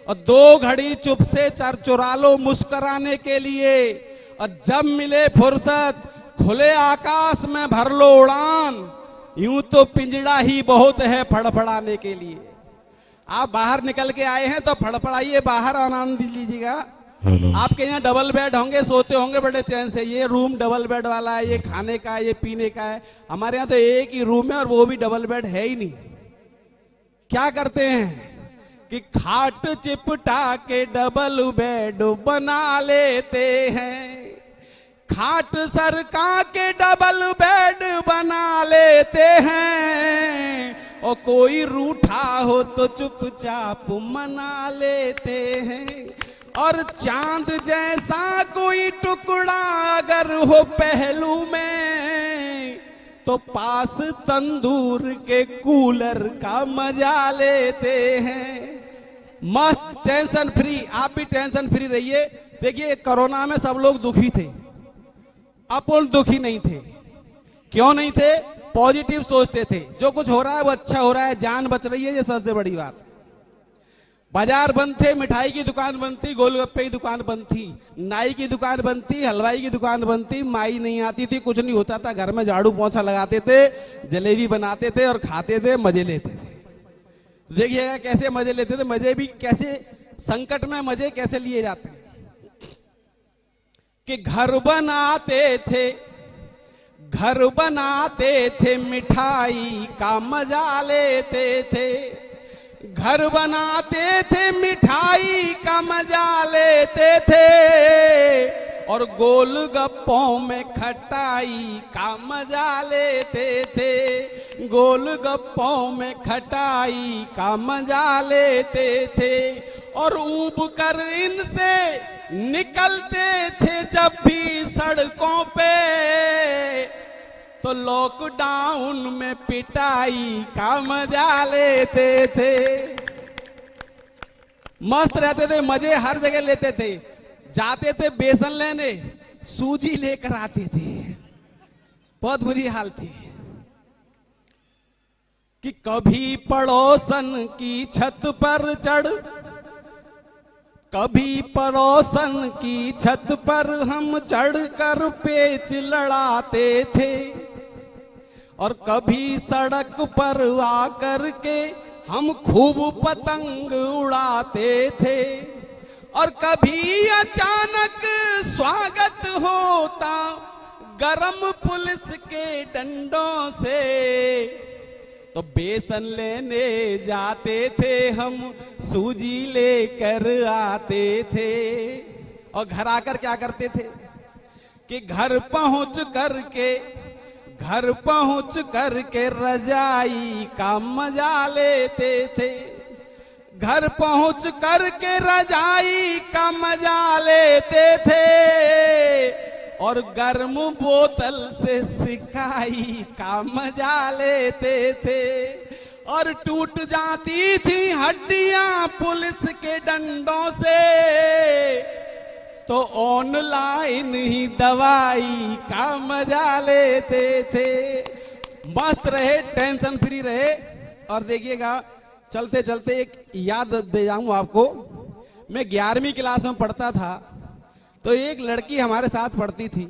और 2 घड़ी चुप से चुरा लो मुस्कुराने के लिए, और जब मिले फुर्सत खुले आकाश में भर लो उड़ान, यूं तो पिंजड़ा ही बहुत है फड़फड़ाने के लिए। आप बाहर निकल के आए हैं तो फड़फड़ाइए, बाहर आनंद लीजिएगा। आपके यहाँ डबल बेड होंगे, सोते होंगे बड़े चैन से, ये रूम डबल बेड वाला है, ये खाने का है, ये पीने का है। हमारे यहाँ तो एक ही रूम है और वो भी डबल बेड है ही नहीं। क्या करते हैं कि खाट चिपटा के डबल बेड बना लेते हैं, खाट सरका के डबल बेड बना लेते हैं, और कोई रूठा हो तो चुपचाप मना लेते हैं। और चांद जैसा कोई टुकड़ा अगर हो पहलू में, तो पास तंदूर के कूलर का मजा लेते हैं। मस्त टेंशन फ्री, आप भी टेंशन फ्री रहिए। देखिए कोरोना में सब लोग दुखी थे, अपन दुखी नहीं थे। क्यों नहीं थे? पॉजिटिव सोचते थे, जो कुछ हो रहा है वो अच्छा हो रहा है, जान बच रही है, ये सबसे बड़ी बात। बाजार बंद थे, मिठाई की दुकान बंद थी, गोलगप्पे की दुकान बंद थी, नाई की दुकान बंद थी, हलवाई की दुकान बंद थी, माई नहीं आती थी, कुछ नहीं होता था, घर में झाड़ू पोंछा लगाते थे, जलेबी बनाते थे और खाते थे, मजे लेते थे। देखिएगा कैसे मजे लेते थे, मजे भी कैसे, संकट में मजे कैसे लिए जाते हैं। कि घर बनाते थे मिठाई का मजा लेते थे, घर बनाते थे मिठाई का मजा लेते थे, और गोलगप्पों में खटाई का मजा लेते थे, गोलगप्पों में खटाई का मजा लेते थे। और ऊब कर इनसे निकलते थे जब भी सड़कों पे, तो लॉकडाउन में पिटाई का मजा लेते थे। मस्त रहते थे, मजे हर जगह लेते थे। जाते थे बेसन लेने, सूजी लेकर आते थे, बहुत बुरी हाल थी। कि कभी पड़ोसन की छत पर चढ़, कभी पड़ोसन की छत पर हम चढ़कर पेच लड़ाते थे, और कभी सड़क पर आकर के हम खूब पतंग उड़ाते थे, और कभी अचानक स्वागत होता गरम पुलिस के डंडों से, तो बेसन लेने जाते थे हम, सूजी लेकर आते थे। और घर आकर क्या करते थे कि घर पहुंच करके रजाई का मजा लेते थे, घर पहुंच करके रजाई का मजा लेते थे, और गर्म बोतल से सिकाई का मजा लेते थे, और टूट जाती थी हड्डियां पुलिस के डंडों से, तो ऑनलाइन ही दवाई का मजा लेते थे। मस्त रहे, टेंशन फ्री रहे। और देखिएगा, चलते चलते एक याद दे जाऊं आपको। मैं 11वीं क्लास में पढ़ता था, तो एक लड़की हमारे साथ पढ़ती थी।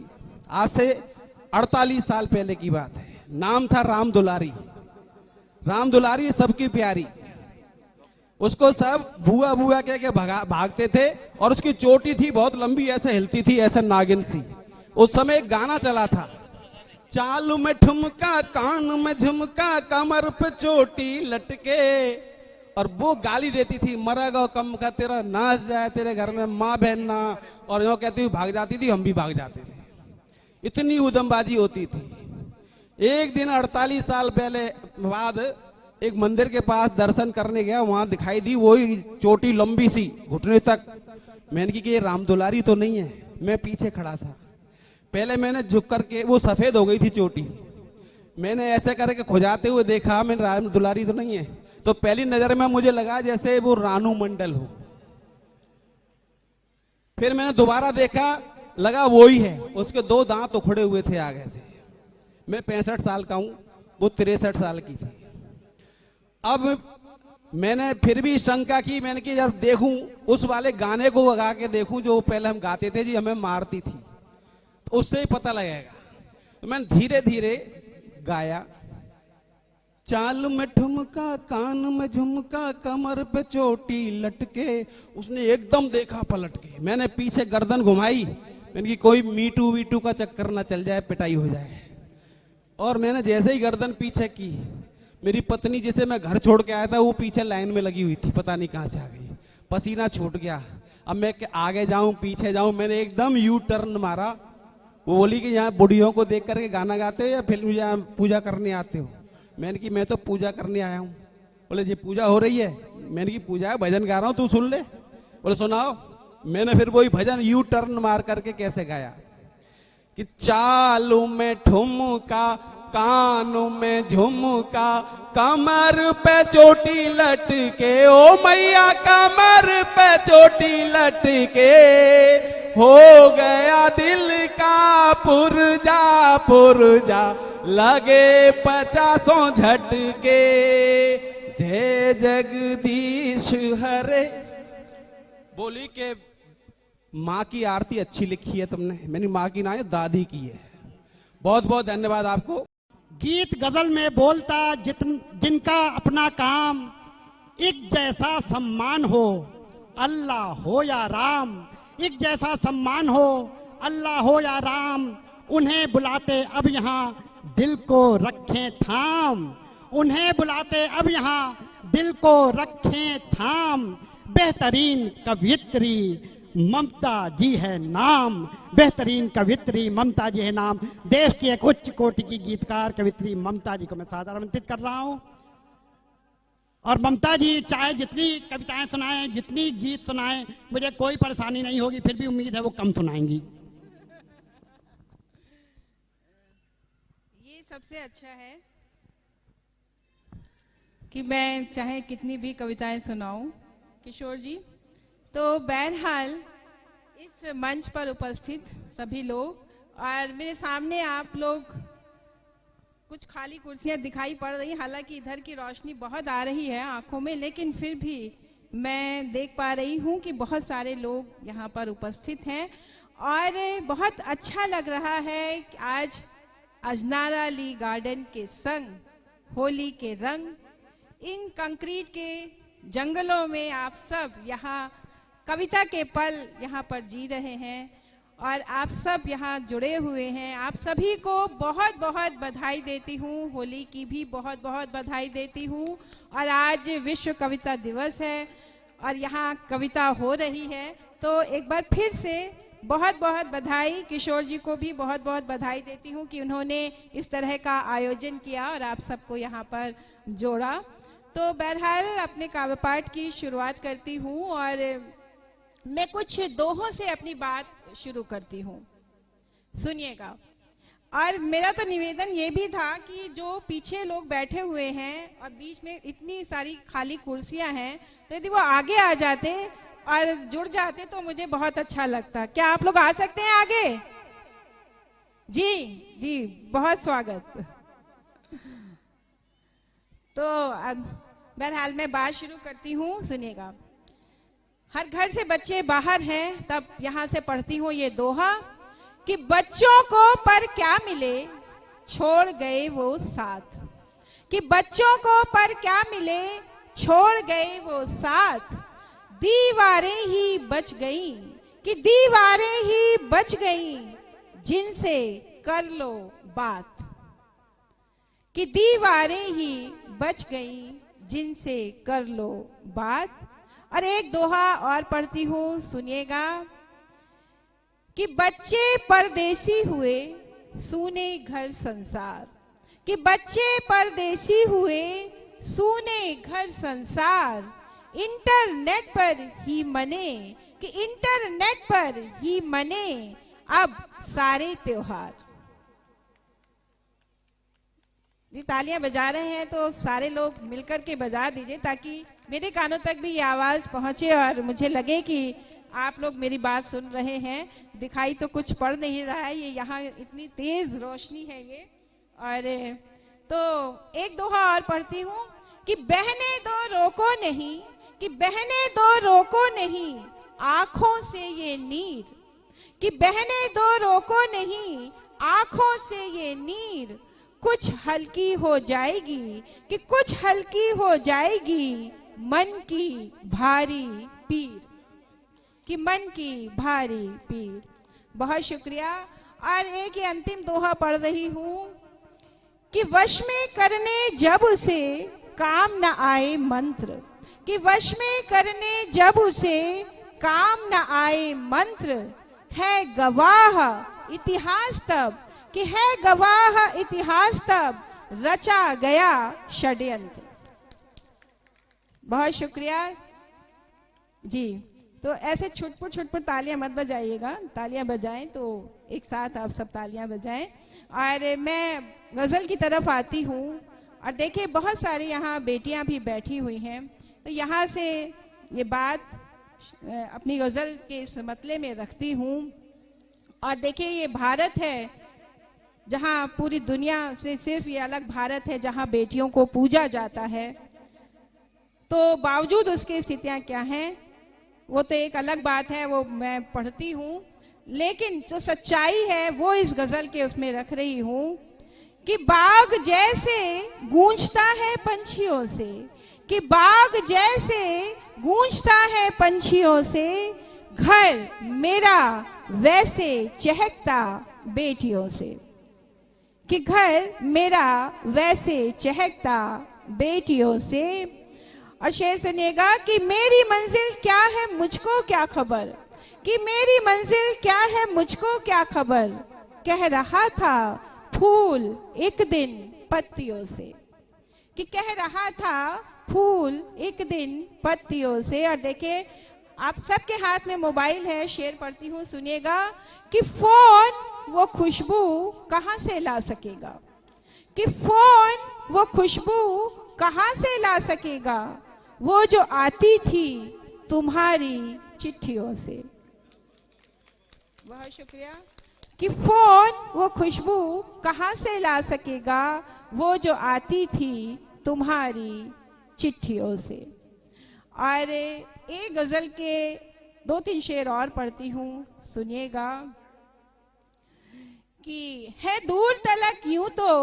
आज से 48 साल पहले की बात है। नाम था राम दुलारी। राम दुलारी सबकी प्यारी। उसको सब बुआ बुआ कह के भागते थे। और उसकी चोटी थी बहुत लंबी, ऐसे हिलती थी, ऐसे नागिन सी। उस समय एक गाना चला था, चाल में ठुमका कान में झुमका कमर पे चोटी लटके। और वो गाली देती थी, मरेगा कम का तेरा नाच जाए तेरे घर में माँ बहन ना। और यो कहती हुई भाग जाती थी, हम भी भाग जाते थे। इतनी उदमबाजी होती थी। एक दिन 48 साल पहले बाद एक मंदिर के पास दर्शन करने गया, वहां दिखाई दी वही चोटी लंबी सी घुटने तक। मैंने की कि ये राम दुलारी तो नहीं है। मैं पीछे खड़ा था। पहले मैंने झुक करके, वो सफेद हो गई थी चोटी, मैंने ऐसे करके खुजाते हुए देखा, मैंने राम दुलारी तो नहीं है। तो पहली नजर में मुझे लगा जैसे वो रानू मंडल हो। फिर मैंने दोबारा देखा, लगा वो ही है। उसके 2 दांत उखड़े हुए थे आगे से। मैं 65 साल का हूं, वो 63 साल की थी। अब मैंने फिर भी शंका की, मैंने कि जब देखूं उस वाले गाने को गा के देखूं जो पहले हम गाते थे, जी हमें मारती थी, तो उससे ही पता लगेगा। तो मैंने धीरे धीरे गाया, चाल में ठुमका कान में झुमका कमर पे चोटी लटके। उसने एकदम देखा पलट के। मैंने पीछे गर्दन घुमाई, मैंने कि कोई मीटू वीटू का चक्कर ना चल जाए, पिटाई हो जाए। और मैंने जैसे ही गर्दन पीछे की, मेरी पत्नी जिसे मैं घर छोड़ के आया था वो पीछे लाइन में लगी हुई थी, पता नहीं कहां से आ गई। पसीना छूट गया। अब मैं आगे जाऊं पीछे जाऊं, मैंने एकदम यू टर्न मारा। वो बोली कि यहाँ बुढ़ियों को देख करके गाना गाते हो या फिल्म यहाँ पूजा करने आते हो? मैंने कि मैं तो पूजा करने आया हूँ। बोले जी पूजा हो रही है? मैंने की पूजा है, भजन गा रहा हूँ, तू सुन ले। बोले सुनाओ। मैंने फिर वही भजन यू टर्न मार करके कैसे गाया कि चालू में ठुमका कानों में झुमका कमर पे चोटी लटके, ओ मैया कमर पे चोटी लटके, हो गया दिल का पुरजा लगे 50 झटके, जय जगदीश हरे। बोली के माँ की आरती अच्छी लिखी है तुमने। मैंने माँ की ना है, दादी की है। बहुत बहुत धन्यवाद आपको। गीत गजल में बोलता जिनका अपना काम, एक जैसा सम्मान हो अल्लाह हो या राम, एक जैसा सम्मान हो अल्लाह हो या राम, उन्हें बुलाते अब यहाँ दिल को रखें थाम, उन्हें बुलाते अब यहाँ दिल को रखें थाम, बेहतरीन कवियत्री ममता जी है नाम, बेहतरीन कवित्री ममता जी है नाम। देश की एक उच्च कोटि की गीतकार कवित्री ममता जी को मैं सादर आमंत्रित कर रहा हूं। और ममता जी चाहे जितनी कविताएं सुनाएं, जितनी गीत सुनाएं, मुझे कोई परेशानी नहीं होगी, फिर भी उम्मीद है वो कम सुनाएंगी। ये सबसे अच्छा है कि मैं चाहे कितनी भी कविताएं सुनाऊं किशोर जी। तो बहरहाल इस मंच पर उपस्थित सभी लोग और मेरे सामने आप लोग, कुछ खाली कुर्सियां दिखाई पड़ रही, हालांकि इधर की रोशनी बहुत आ रही है आंखों में, लेकिन फिर भी मैं देख पा रही हूं कि बहुत सारे लोग यहाँ पर उपस्थित हैं और बहुत अच्छा लग रहा है कि आज अजनारा ली गार्डन के संग होली के रंग, इन कंक्रीट के जंगलों में आप सब यहाँ कविता के पल यहाँ पर जी रहे हैं और आप सब यहाँ जुड़े हुए हैं। आप सभी को बहुत बहुत बधाई देती हूँ, होली की भी बहुत बहुत बधाई देती हूँ। और आज विश्व कविता दिवस है और यहाँ कविता हो रही है, तो एक बार फिर से बहुत बहुत बधाई। किशोर जी को भी बहुत बहुत बधाई देती हूँ कि उन्होंने इस तरह का आयोजन किया और आप सबको यहाँ पर जोड़ा। तो बहरहाल अपने काव्य पाठ की शुरुआत करती हूँ और मैं कुछ दोहों से अपनी बात शुरू करती हूँ, सुनिएगा। और मेरा तो निवेदन ये भी था कि जो पीछे लोग बैठे हुए हैं और बीच में इतनी सारी खाली कुर्सियां हैं, तो यदि वो आगे आ जाते और जुड़ जाते तो मुझे बहुत अच्छा लगता। क्या आप लोग आ सकते हैं आगे? जी जी, बहुत स्वागत। तो बहरहाल मैं बात शुरू करती हूँ, सुनिएगा। हर घर से बच्चे बाहर हैं, तब यहाँ से पढ़ती हूँ ये दोहा कि बच्चों को पर क्या मिले छोड़ गए वो साथ, कि बच्चों को पर क्या मिले छोड़ गए वो साथ, दीवारें ही बच गईं, कि दीवारें ही बच गईं जिनसे कर लो बात, कि दीवारें ही बच गईं जिनसे कर लो बात। और एक दोहा और पढ़ती हूँ, सुनिएगा कि बच्चे परदेसी हुए सूने घर संसार, कि बच्चे परदेसी हुए सूने घर संसार, इंटरनेट पर ही मने, कि इंटरनेट पर ही मने अब सारे त्योहार। जी, तालियां बजा रहे हैं तो सारे लोग मिलकर के बजा दीजिए ताकि मेरे कानों तक भी ये आवाज पहुंचे और मुझे लगे कि आप लोग मेरी बात सुन रहे हैं। दिखाई तो कुछ पड़ नहीं रहा है, ये यहाँ इतनी तेज रोशनी है ये। और तो एक दोहा और पढ़ती हूँ कि बहने दो रोको नहीं, कि बहने दो रोको नहीं आंखों से ये नीर, कि बहने दो रोको नहीं आंखों से ये नीर, कुछ हल्की हो जाएगी, कि कुछ हल्की हो जाएगी मन की भारी पीर, कि मन की भारी पीर। बहुत शुक्रिया। और एक ये अंतिम दोहा पढ़ रही हूं कि वश में करने जब उसे काम न आए मंत्र, कि वश में करने जब उसे काम न आए मंत्र, है गवाह इतिहास तब, कि है गवाह इतिहास तब रचा गया षड्यंत्र। बहुत शुक्रिया जी। तो ऐसे छुटपुट तालियां मत बजाइएगा, तालियां बजाएं तो एक साथ आप सब तालियां बजाएं। और मैं गज़ल की तरफ आती हूँ और देखिए बहुत सारी यहाँ बेटियां भी बैठी हुई हैं, तो यहाँ से ये बात अपनी गज़ल के इस मतले में रखती हूँ। और देखिए ये भारत है जहाँ पूरी दुनिया से सिर्फ ये अलग भारत है जहाँ बेटियों को पूजा जाता है, तो बावजूद उसकी स्थितियाँ क्या हैं वो तो एक अलग बात है, वो मैं पढ़ती हूँ। लेकिन जो सच्चाई है वो इस गज़ल के उसमें रख रही हूँ कि बाग जैसे गूंजता है पंछियों से, कि बाग जैसे गूंजता है पंछियों से, घर मेरा वैसे चहकता बेटियों से, कि घर मेरा वैसे चहकता बेटियों से। और शेर सुनिएगा कि मेरी मंजिल क्या है मुझको क्या खबर, कि मेरी मंजिल क्या है मुझको क्या खबर, कह रहा था फूल एक दिन पत्तियों से, कि कह रहा था फूल एक दिन पत्तियों से। और देखिए आप सबके हाथ में मोबाइल है, शेर पढ़ती हूँ, सुनिएगा कि फोन वो खुशबू कहाँ से ला सकेगा, कि फोन वो खुशबू कहाँ से ला सकेगा, वो जो आती थी तुम्हारी चिट्ठियों से। बहुत शुक्रिया। कि फोन वो खुशबू कहाँ से ला सकेगा, वो जो आती थी तुम्हारी चिट्ठियों से। और एक गजल के 2-3 शेर और पढ़ती हूँ, सुनिएगा कि है दूर तलक यूं तो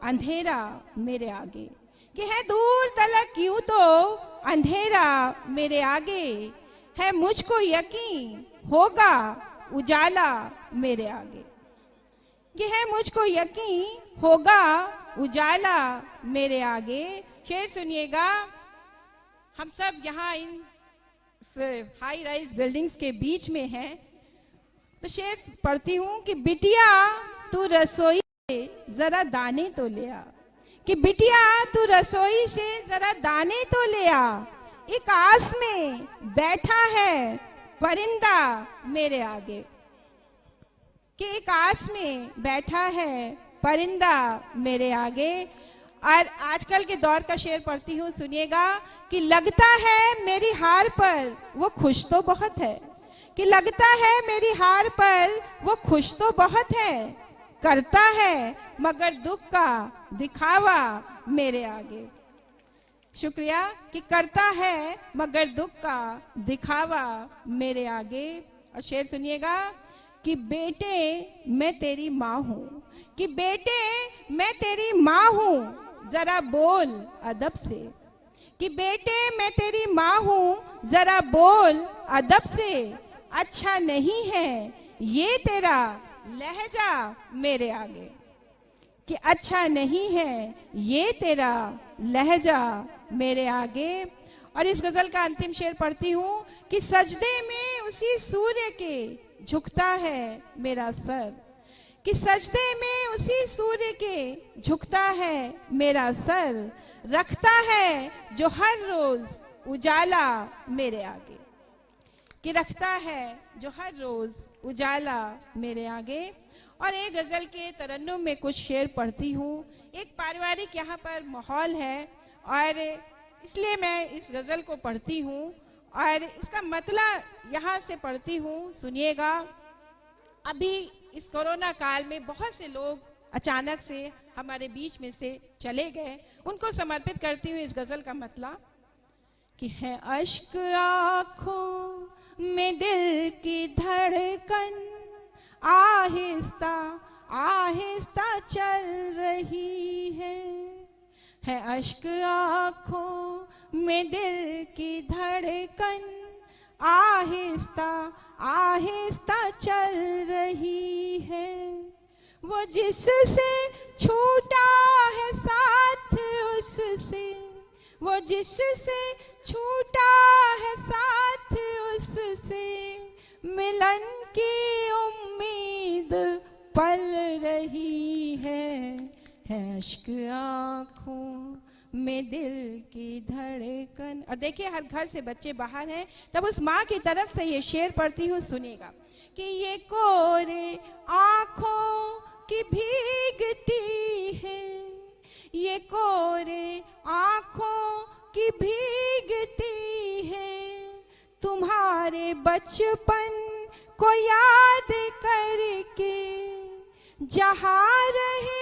अंधेरा मेरे आगे, कि है दूर तलक यूं तो अंधेरा मेरे आगे, है मुझको यकीन होगा उजाला मेरे आगे, कि है मुझको यकीन होगा उजाला मेरे आगे। शेर सुनिएगा, हम सब यहाँ इन हाई राइज बिल्डिंग्स के बीच में हैं, तो शेर पढ़ती हूँ कि बिटिया तू रसोई से जरा दाने तो ले आ, कि बिटिया तू रसोई से जरा दाने तो ले आ, एक आस में बैठा है परिंदा मेरे आगे, कि एक आस में बैठा है परिंदा मेरे आगे। और आजकल के दौर का शेर पढ़ती हूँ, सुनिएगा कि लगता है मेरी हार पर वो खुश तो बहुत है, कि लगता है मेरी हार पर वो खुश तो बहुत है, करता है मगर दुख का दिखावा मेरे आगे। शुक्रिया। कि करता है मगर दुख का दिखावा मेरे आगे। और शेर सुनिएगा कि बेटे मैं तेरी माँ हूँ, कि बेटे मैं तेरी माँ हूँ, जरा बोल अदब से, कि बेटे मैं तेरी माँ हूँ, जरा बोल अदब से, अच्छा नहीं है ये तेरा लहजा मेरे आगे, कि अच्छा नहीं है ये तेरा लहजा मेरे आगे। और इस गजल का अंतिम शेर पढ़ती हूँ कि सजदे में उसी सूर्य के झुकता है मेरा सर, कि सजदे में उसी सूर्य के झुकता है मेरा सर, रखता है जो हर रोज उजाला मेरे आगे, कि रखता है जो हर रोज उजाला मेरे आगे। और एक गजल के तरन्नुम में कुछ शेर पढ़ती हूँ। एक पारिवारिक यहाँ पर माहौल है और इसलिए मैं इस गजल को पढ़ती हूँ और इसका मतलब यहाँ से पढ़ती हूँ, सुनिएगा। अभी इस कोरोना काल में बहुत से लोग अचानक से हमारे बीच में से चले गए, उनको समर्पित करती हूँ इस गजल का मतलब कि है अश्क आँखों में दिल की धड़कन, आहिस्ता आहिस्ता चल रही है अश्क आँखों में दिल की धड़कन, आहिस्ता आहिस्ता चल रही है, वो जिससे छूटा है साथ उससे, वो जिससे छूटा है साथ उससे, मिलन की उम्मीद पल रही है अश्क आँखों में दिल की धड़कन। और देखिए हर घर से बच्चे बाहर हैं, तब उस माँ की तरफ से ये शेर पढ़ती हूँ, सुनेगा कि ये कोरे आँखों की भीगती है, ये कोरे आँखों की भीगती है, तुम्हारे बचपन को याद करके, जहाँ रहे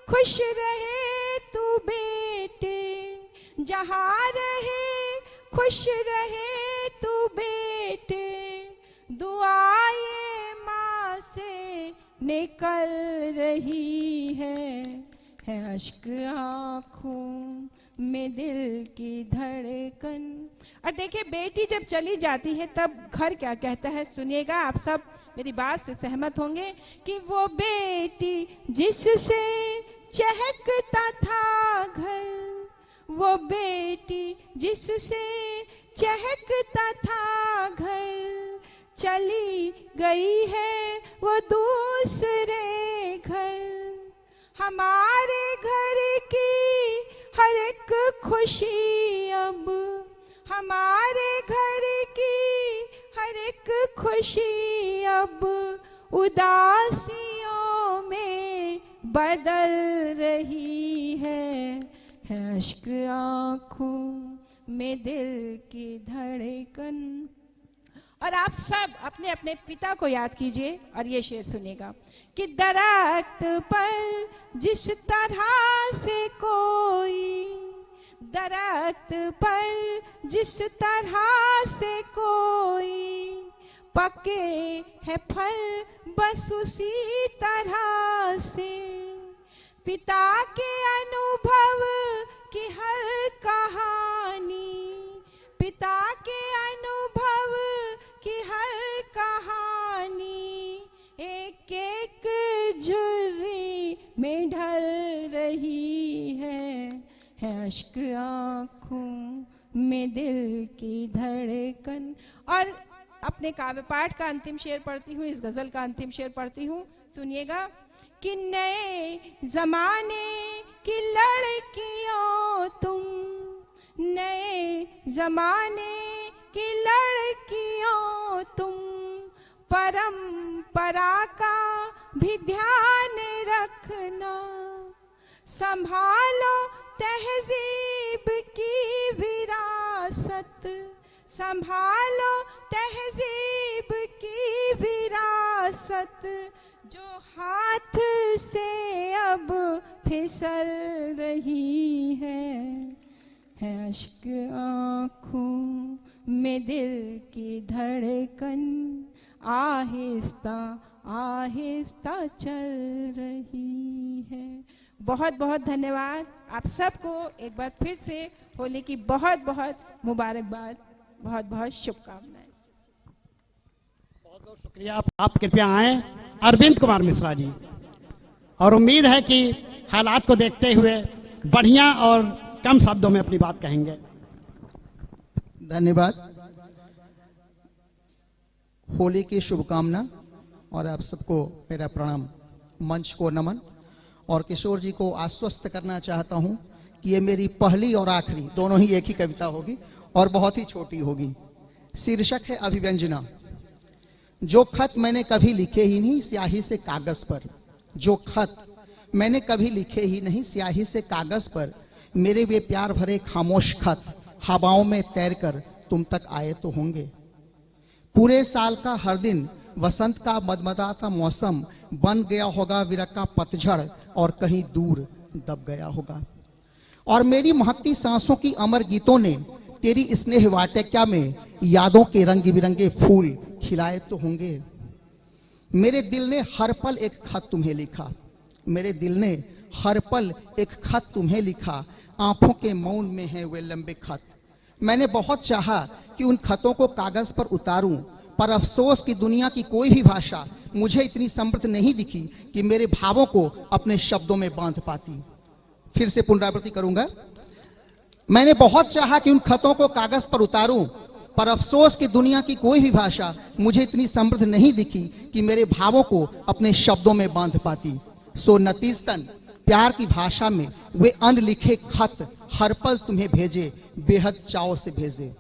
खुश रहे तू बेटे, जहाँ रहे खुश रहे तू बेटे, दुआएं माँ से निकल रही है अश्क आँखों में दिल की धड़कन। और देखिए बेटी जब चली जाती है तब घर क्या कहता है, सुनिएगा, आप सब मेरी बात से सहमत होंगे कि वो बेटी जिससे चहकता था घर, वो बेटी जिससे चहकता था घर, चली गई है वो दूसरे घर, हमारे घर की हर एक खुशी अब, हमारे घर की हर एक खुशी अब उदासियों में बदल रही है अश्क आँखों में दिल की धड़कन। और आप सब अपने अपने पिता को याद कीजिए और ये शेर सुनेगा कि दरख्त पर जिस तरह से कोई, दरख्त पर जिस तरह से कोई पके है फल, बस उसी तरह से पिता के अनुभव की हर कहानी, पिता के अनुभव की हर कहानी एक एक झुर्री में ढल रही है अश्क आँखों में दिल की धड़कन। और अपने काव्य पाठ का अंतिम शेर पढ़ती हूँ, इस गजल का अंतिम शेर पढ़ती हूँ, सुनिएगा कि नए जमाने की लड़कियों तुम, नए जमाने की लड़कियों तुम, परंपरा का भी ध्यान रखना, संभालो तहजीब की विरासत, संभालो तहजीब की विरासत, जो हाथ से अब फिसल रही है अश्क आँखों में दिल की धड़कन आहिस्ता आहिस्ता चल रही है। बहुत बहुत धन्यवाद आप सबको, एक बार फिर से होली की बहुत बहुत मुबारकबाद, बहुत बहुत शुभकामनाएं। बहुत बहुत शुक्रिया। आप कृपया आए अरविंद कुमार मिश्रा जी, और उम्मीद है कि हालात को देखते हुए बढ़िया और कम शब्दों में अपनी बात कहेंगे। धन्यवाद। होली की शुभकामना और आप सबको मेरा प्रणाम, मंच को नमन। और किशोर जी को आश्वस्त करना चाहता हूं कि ये मेरी पहली और आखिरी, दोनों ही एक ही कविता होगी और बहुत ही छोटी होगी। शीर्षक है अभिव्यंजना। जो खत मैंने कभी लिखे ही नहीं स्याही से कागज पर, जो खत मैंने कभी लिखे ही नहीं स्याही से कागज पर, मेरे वे प्यार भरे खामोश खत हवाओं में तैरकर तुम तक आए तो होंगे। पूरे साल का हर दिन वसंत का मदमदाता मौसम बन गया होगा विरह का पतझड़ और कहीं दूर दब गया होगा। और मेरी महकती सांसों की अमर गीतों ने तेरी स्नेह वाटिका में यादों के रंग बिरंगे फूल खिलाए तो होंगे। मेरे दिल ने हर पल एक खत तुम्हें लिखा, मेरे दिल ने हर पल एक खत तुम्हें लिखा, आंखों के मौन में है वे लंबे खत। मैंने बहुत चाहा कि उन खतों को कागज पर उतारूं, पर अफसोस कि दुनिया की कोई भी भाषा मुझे इतनी समृद्ध नहीं दिखी कि मेरे भावों को अपने शब्दों में बांध पाती। फिर से पुनरावृत्ति करूंगा। मैंने बहुत चाहा कि उन खतों को कागज पर उतारूं, पर अफसोस कि दुनिया की कोई भी भाषा मुझे इतनी समृद्ध नहीं दिखी कि मेरे भावों को अपने शब्दों में बांध पाती। सो नतीजतन प्यार की भाषा में वे अनलिखे खत हर पल तुम्हें भेजे, बेहद चाव से भेजे।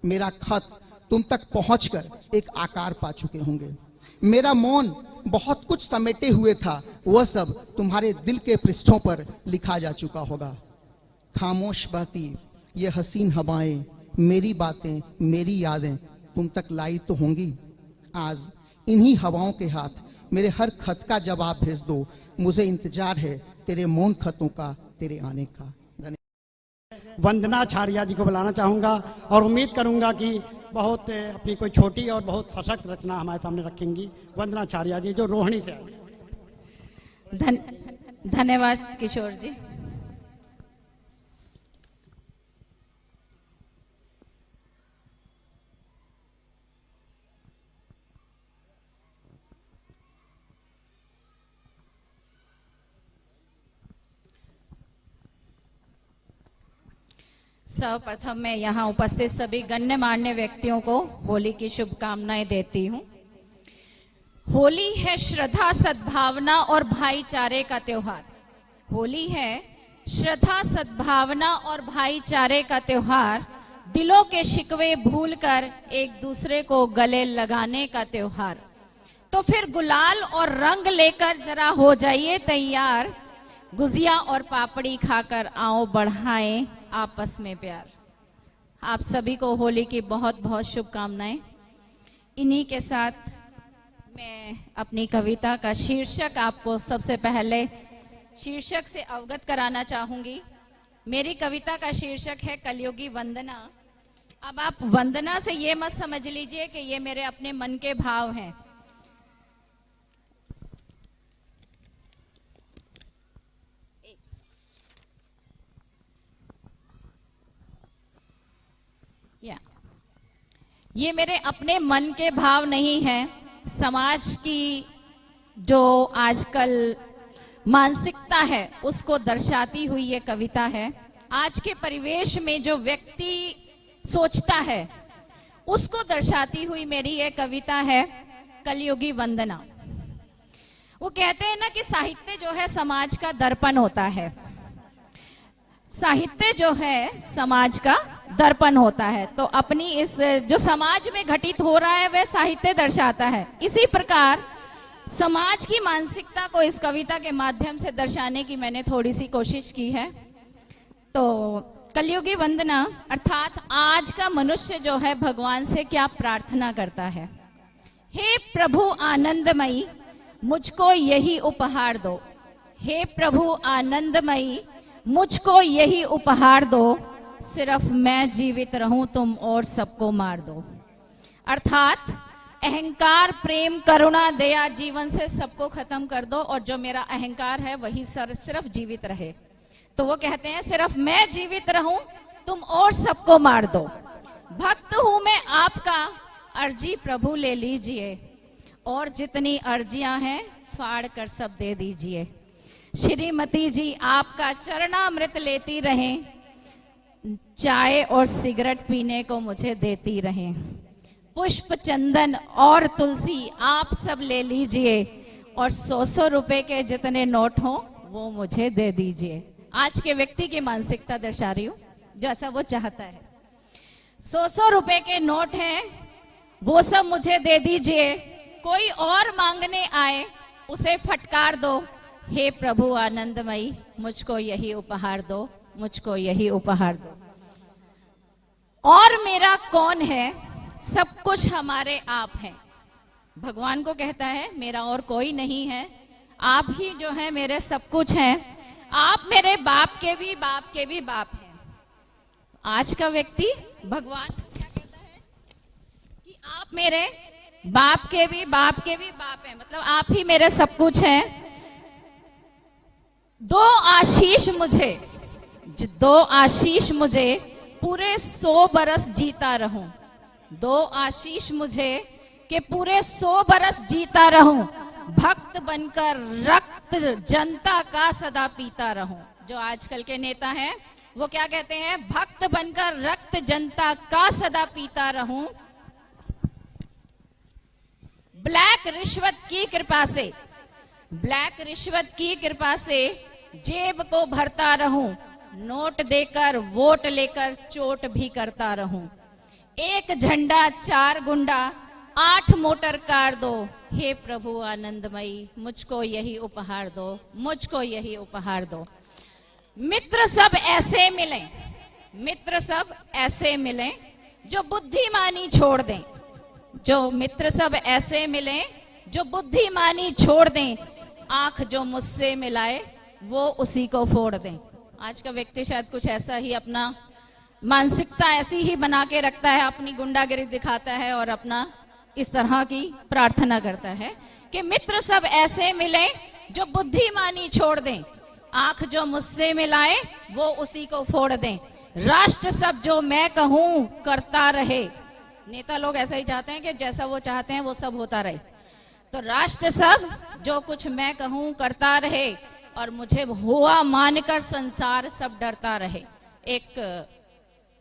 मेरा खत तुम तक पहुंचकर एक आकार पा चुके होंगे। मेरा मौन बहुत कुछ समेटे हुए था, वह सब तुम्हारे दिल के पृष्ठों पर लिखा जा चुका होगा। खामोश बहती ये हसीन हवाएं, मेरी बातें मेरी यादें तुम तक लाई तो होंगी। आज इन्हीं हवाओं के हाथ मेरे हर खत का जवाब भेज दो, मुझे इंतजार है तेरे मौन खतों का, तेरे आने का। वंदना छारिया जी को बुलाना चाहूँगा और उम्मीद करूँगा कि बहुत अपनी कोई छोटी और बहुत सशक्त रचना हमारे सामने रखेंगी। वंदना छारिया जी जो रोहिणी से आई। धन्यवाद किशोर जी। सर्वप्रथम मैं यहाँ उपस्थित सभी गण्यमान्य व्यक्तियों को होली की शुभकामनाएं देती हूँ। होली है श्रद्धा सद्भावना और भाईचारे का त्योहार। होली है श्रद्धा सद्भावना और भाईचारे का त्योहार, दिलों के शिकवे भूलकर एक दूसरे को गले लगाने का त्योहार। तो फिर गुलाल और रंग लेकर जरा हो जाइए तैयार, गुजिया और पापड़ी खाकर आओ बढ़ाएं आपस में प्यार। आप सभी को होली की बहुत बहुत शुभकामनाएं। इन्हीं के साथ मैं अपनी कविता का शीर्षक आपको सबसे पहले शीर्षक से अवगत कराना चाहूंगी। मेरी कविता का शीर्षक है कलयुगी वंदना। अब आप वंदना से ये मत समझ लीजिए कि ये मेरे अपने मन के भाव हैं। ये मेरे अपने मन के भाव नहीं हैं। समाज की जो आजकल मानसिकता है उसको दर्शाती हुई ये कविता है। आज के परिवेश में जो व्यक्ति सोचता है उसको दर्शाती हुई मेरी ये कविता है कलयुगी वंदना। वो कहते हैं ना कि साहित्य जो है समाज का दर्पण होता है। साहित्य जो है समाज का दर्पण होता है। तो अपनी इस जो समाज में घटित हो रहा है वह साहित्य दर्शाता है। इसी प्रकार समाज की मानसिकता को इस कविता के माध्यम से दर्शाने की मैंने थोड़ी सी कोशिश की है। तो कलयुगी वंदना अर्थात आज का मनुष्य जो है भगवान से क्या प्रार्थना करता है, हे प्रभु आनंदमयी मुझको यही उपहार दो, हे प्रभु आनंदमयी मुझको यही उपहार दो, सिर्फ मैं जीवित रहूं तुम और सबको मार दो। अर्थात अहंकार, प्रेम, करुणा, दया जीवन से सबको खत्म कर दो और जो मेरा अहंकार है वही सिर्फ जीवित रहे। तो वो कहते हैं सिर्फ मैं जीवित रहूं तुम और सबको मार दो। भक्त हूं मैं आपका, अर्जी प्रभु ले लीजिए, और जितनी अर्जियां हैं फाड़ कर सब दे दीजिए। श्रीमती जी आपका चरणामृत लेती रहें, चाय और सिगरेट पीने को मुझे देती रहें। पुष्प, चंदन और तुलसी आप सब ले लीजिए, और 100 रुपए के जितने नोट हों वो मुझे दे दीजिए। आज के व्यक्ति की मानसिकता दर्शा रही हूं, जैसा वो चाहता है। 100 रुपए के नोट हैं, वो सब मुझे दे दीजिए। कोई और मांगने आए उसे फटकार दो, हे प्रभु आनंदमयी मुझको यही उपहार दो, मुझको यही उपहार दो। और मेरा कौन है, सब कुछ हमारे आप हैं। भगवान को कहता है मेरा और कोई नहीं है, आप ही जो है मेरे सब कुछ हैं। आप मेरे बाप के भी बाप के भी बाप हैं। आज का व्यक्ति भगवान को क्या कहता है कि आप मेरे बाप के भी बाप के भी बाप हैं, मतलब आप ही मेरे सब कुछ हैं। दो आशीष मुझे पूरे 100 बरस जीता रहूं। 2 आशीष मुझे कि पूरे 100 बरस जीता रहूं, भक्त बनकर रक्त जनता का सदा पीता रहूं। जो आजकल के नेता हैं वो क्या कहते हैं, भक्त बनकर रक्त जनता का सदा पीता रहूं। ब्लैक रिश्वत की कृपा से जेब को भरता रहूं, नोट देकर वोट लेकर चोट भी करता रहूं। 1 झंडा 4 गुंडा 8 मोटर कार दो, हे प्रभु आनंदमयी मुझको यही उपहार दो, मुझको यही उपहार दो। मित्र सब ऐसे मिलें जो बुद्धिमानी छोड़ दें, जो मित्र सब ऐसे मिलें जो बुद्धिमानी छोड़ दें, आंख जो मुझसे मिलाए वो उसी को फोड़ दें। आज का व्यक्ति शायद कुछ ऐसा ही अपना मानसिकता ऐसी ही बना के रखता है, अपनी गुंडागिरी दिखाता है और अपना इस तरह की प्रार्थना करता है कि मित्र सब ऐसे मिलें जो बुद्धिमानी छोड़ दें, आंख जो मुझसे मिलाए वो उसी को फोड़ दें। राष्ट्र सब जो मैं कहूं करता रहे। नेता लोग ऐसा ही चाहते हैं कि जैसा वो चाहते हैं वो सब होता रहे। तो राष्ट्र सब जो कुछ मैं कहूं करता रहे, और मुझे हुआ मानकर संसार सब डरता रहे। एक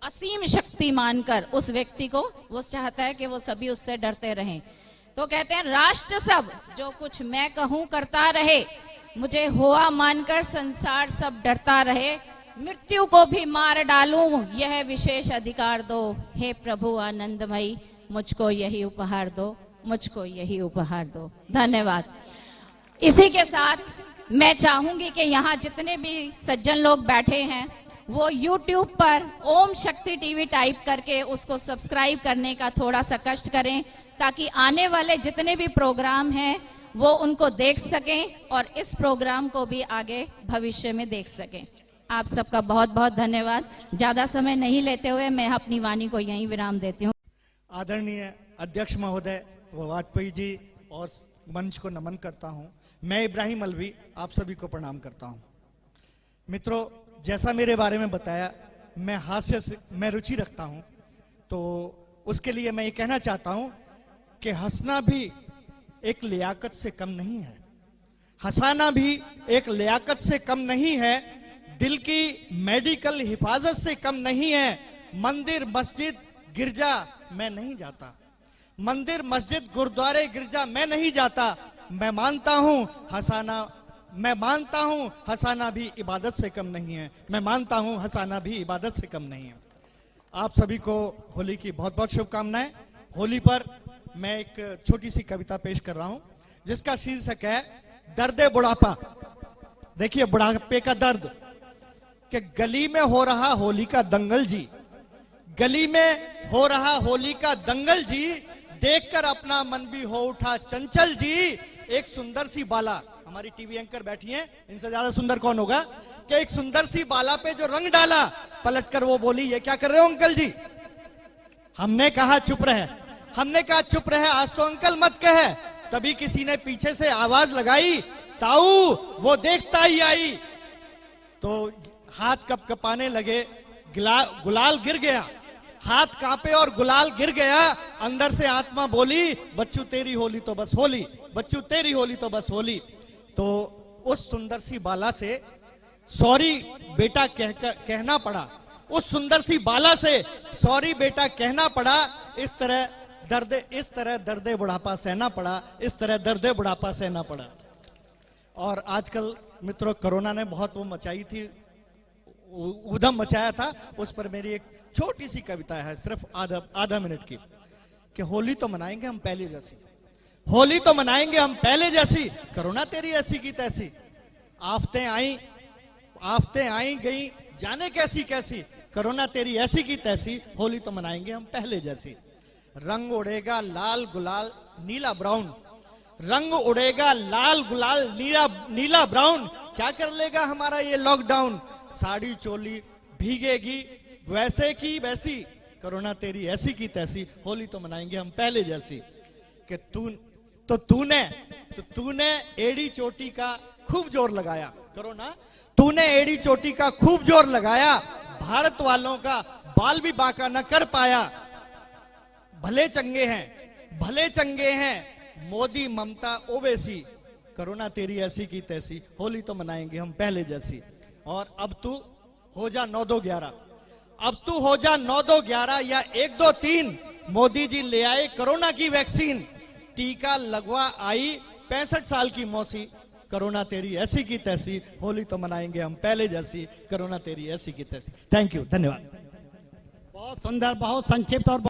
असीम शक्ति मानकर उस व्यक्ति को वो चाहता है कि वो सभी उससे डरते रहें। तो कहते हैं राष्ट्र सब जो कुछ मैं कहूं करता रहे, मुझे हुआ मानकर संसार सब डरता रहे। मृत्यु को भी मार डालूं यह विशेष अधिकार दो, हे प्रभु आनंदमयी मुझको यही उपहार दो, मुझको यही उपहार दो। धन्यवाद। इसी के साथ मैं चाहूंगी कि यहाँ जितने भी सज्जन लोग बैठे हैं वो YouTube पर ओम शक्ति टीवी टाइप करके उसको सब्सक्राइब करने का थोड़ा सा कष्ट करें, ताकि आने वाले जितने भी प्रोग्राम हैं वो उनको देख सकें और इस प्रोग्राम को भी आगे भविष्य में देख सकें। आप सबका बहुत बहुत धन्यवाद। ज़्यादा समय नहीं लेते हुए मैं अपनी वाणी को यहीं विराम देती हूँ। आदरणीय अध्यक्ष महोदय वाजपेयी जी और मंच को नमन करता हूँ। मैं इब्राहिम अलवी आप सभी को प्रणाम करता हूँ। मित्रों, जैसा मेरे बारे में बताया, मैं हास्य से मैं रुचि रखता हूँ, तो उसके लिए मैं ये कहना चाहता हूँ कि हंसना भी एक लियाकत से कम नहीं है, हंसाना भी एक लियाकत से कम नहीं है, दिल की मेडिकल हिफाजत से कम नहीं है। मंदिर मस्जिद गिरजा मैं नहीं जाता, मंदिर मस्जिद गुरुद्वारे गिरजा मैं नहीं जाता। मैं मानता हूं हंसाना भी इबादत से कम नहीं है। मैं मानता हूं हंसाना भी इबादत से कम नहीं है। आप सभी को होली की बहुत बहुत शुभकामनाएं। होली पर मैं एक छोटी सी कविता पेश कर रहा हूं। जिसका शीर्षक है दर्द बुढ़ापा। देखिए बुढ़ापे का दर्द, कि गली में हो रहा होली का दंगल जी, गली में हो रहा होली का दंगल जी, देखकर अपना मन भी हो उठा चंचल जी। एक सुंदर सी बाला, हमारी टीवी एंकर बैठी हैं, इनसे ज्यादा सुंदर कौन होगा, कि एक सुंदर सी बाला पे जो रंग डाला, पलटकर वो बोली ये क्या कर रहे हो अंकल जी। हमने कहा चुप रहे, हमने कहा चुप रहे, आज तो अंकल मत कहे। तभी किसी ने पीछे से आवाज लगाई, ताऊ वो देखता ही आई। तो हाथ कपकपाने लगे, गुलाल गिर गया, हाथ कांपे और गुलाल गिर गया। अंदर से आत्मा बोली, बच्चू तेरी होली तो बस होली, बच्चू तेरी होली तो बस होली। तो उस सुंदर सी बाला से सॉरी बेटा कहना पड़ा, उस सुंदर सी बाला से सॉरी बेटा कहना पड़ा। इस तरह दर्द बुढ़ापा सहना पड़ा, इस तरह दर्द बुढ़ापा सहना पड़ा। और आजकल मित्रों कोरोना ने बहुत वो मचाई थी, उधम मचाया था। उस पर मेरी एक छोटी सी कविता है, सिर्फ आधा मिनट की, कि होली तो मनाएंगे हम पहले जैसी, होली तो मनाएंगे हम पहले जैसी, कोरोना तेरी ऐसी की तैसी। आफतें आई गई जाने कैसी कैसी, कोरोना तेरी ऐसी की तैसी, होली तो मनाएंगे हम पहले जैसी। रंग उड़ेगा लाल गुलाल नीला ब्राउन, रंग उड़ेगा लाल गुलाल नीला ब्राउन, क्या कर लेगा हमारा ये लॉकडाउन। साड़ी चोली भीगेगी वैसे की वैसी, कोरोना तेरी ऐसी की तैसी, होली तो मनाएंगे हम पहले जैसी। कि तूने एड़ी चोटी का खूब जोर लगाया, कोरोना तूने एड़ी चोटी का खूब जोर लगाया, भारत वालों का बाल भी बांका न कर पाया। भले चंगे हैं मोदी ममता ओवैसी, कोरोना तेरी ऐसी की तैसी, होली तो मनाएंगे हम पहले जैसी। और अब तू हो जा 9-2-11, अब तू हो जा 9-2-11 या 1-2-3, मोदी जी ले आए कोरोना की वैक्सीन, टीका लगवा आई 65 साल की मौसी, कोरोना तेरी ऐसी की तैसी, होली तो मनाएंगे हम पहले जैसी, कोरोना तेरी ऐसी की तैसी। थैंक यू, धन्यवाद। बहुत सुंदर, बहुत संक्षिप्त और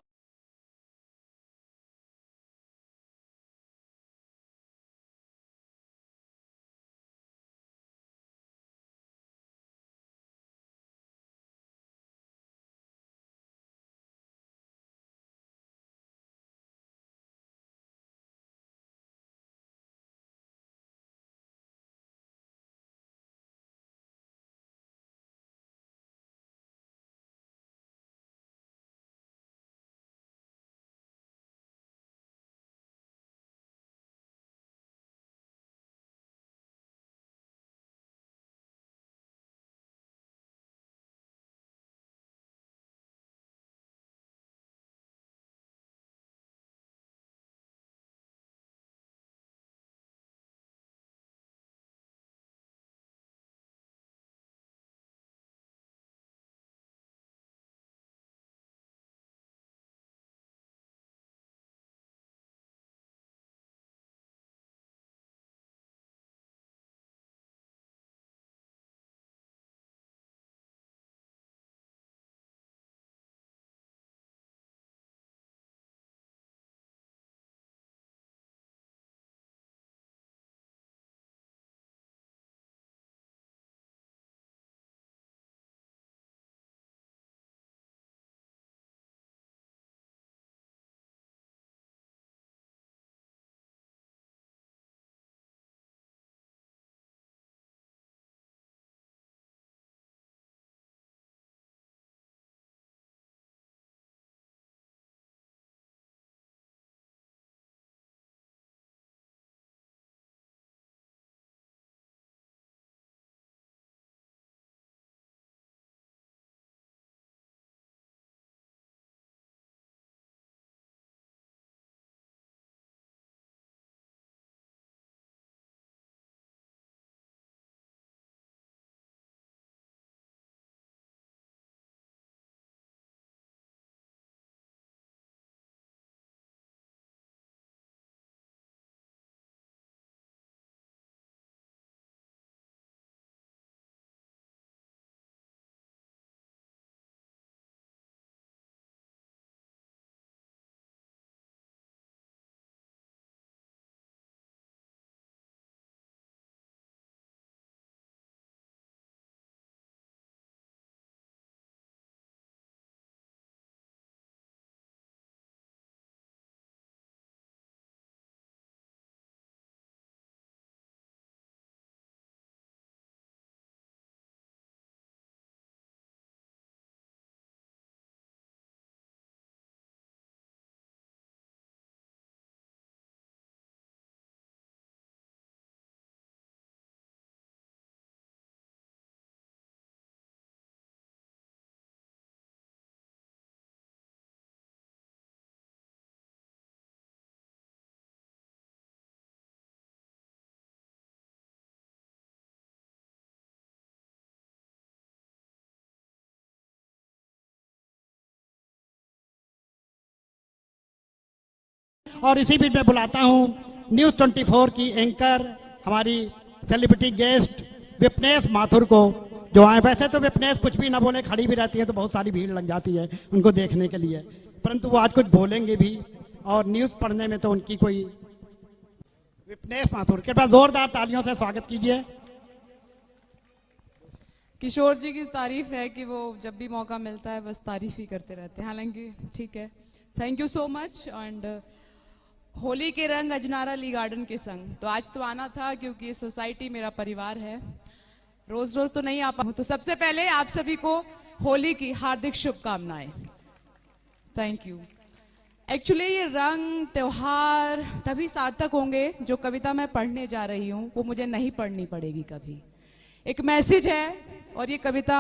और इसी बीच में बुलाता हूँ न्यूज़ 24 की एंकर हमारी सेलिब्रिटी गेस्ट विपनेश माथुर को, जो आए। वैसे तो विपनेश कुछ भी ना बोले, खड़ी भी रहती है तो बहुत सारी भीड़ लग जाती है उनको देखने के लिए, परंतु वो आज कुछ बोलेंगे भी और न्यूज़ पढ़ने में तो उनकी कोई। विपनेश माथुर के पास जोरदार तालियों से स्वागत कीजिए। किशोर जी की तारीफ है कि वो जब भी मौका मिलता है बस तारीफ ही करते रहते हैं, हालांकि ठीक है, thank you so much. And Holi के रंग अजनारा ली गार्डन के संग, तो आज तो आना था क्योंकि ये सोसाइटी मेरा परिवार है, रोज रोज तो नहीं आ पाऊँ। तो सबसे पहले आप सभी को होली की हार्दिक शुभकामनाएं, थैंक यू। एक्चुअली ये रंग त्योहार तभी सार्थक होंगे जो कविता मैं पढ़ने जा रही हूँ वो मुझे नहीं पढ़नी पड़ेगी कभी। एक मैसेज है और ये कविता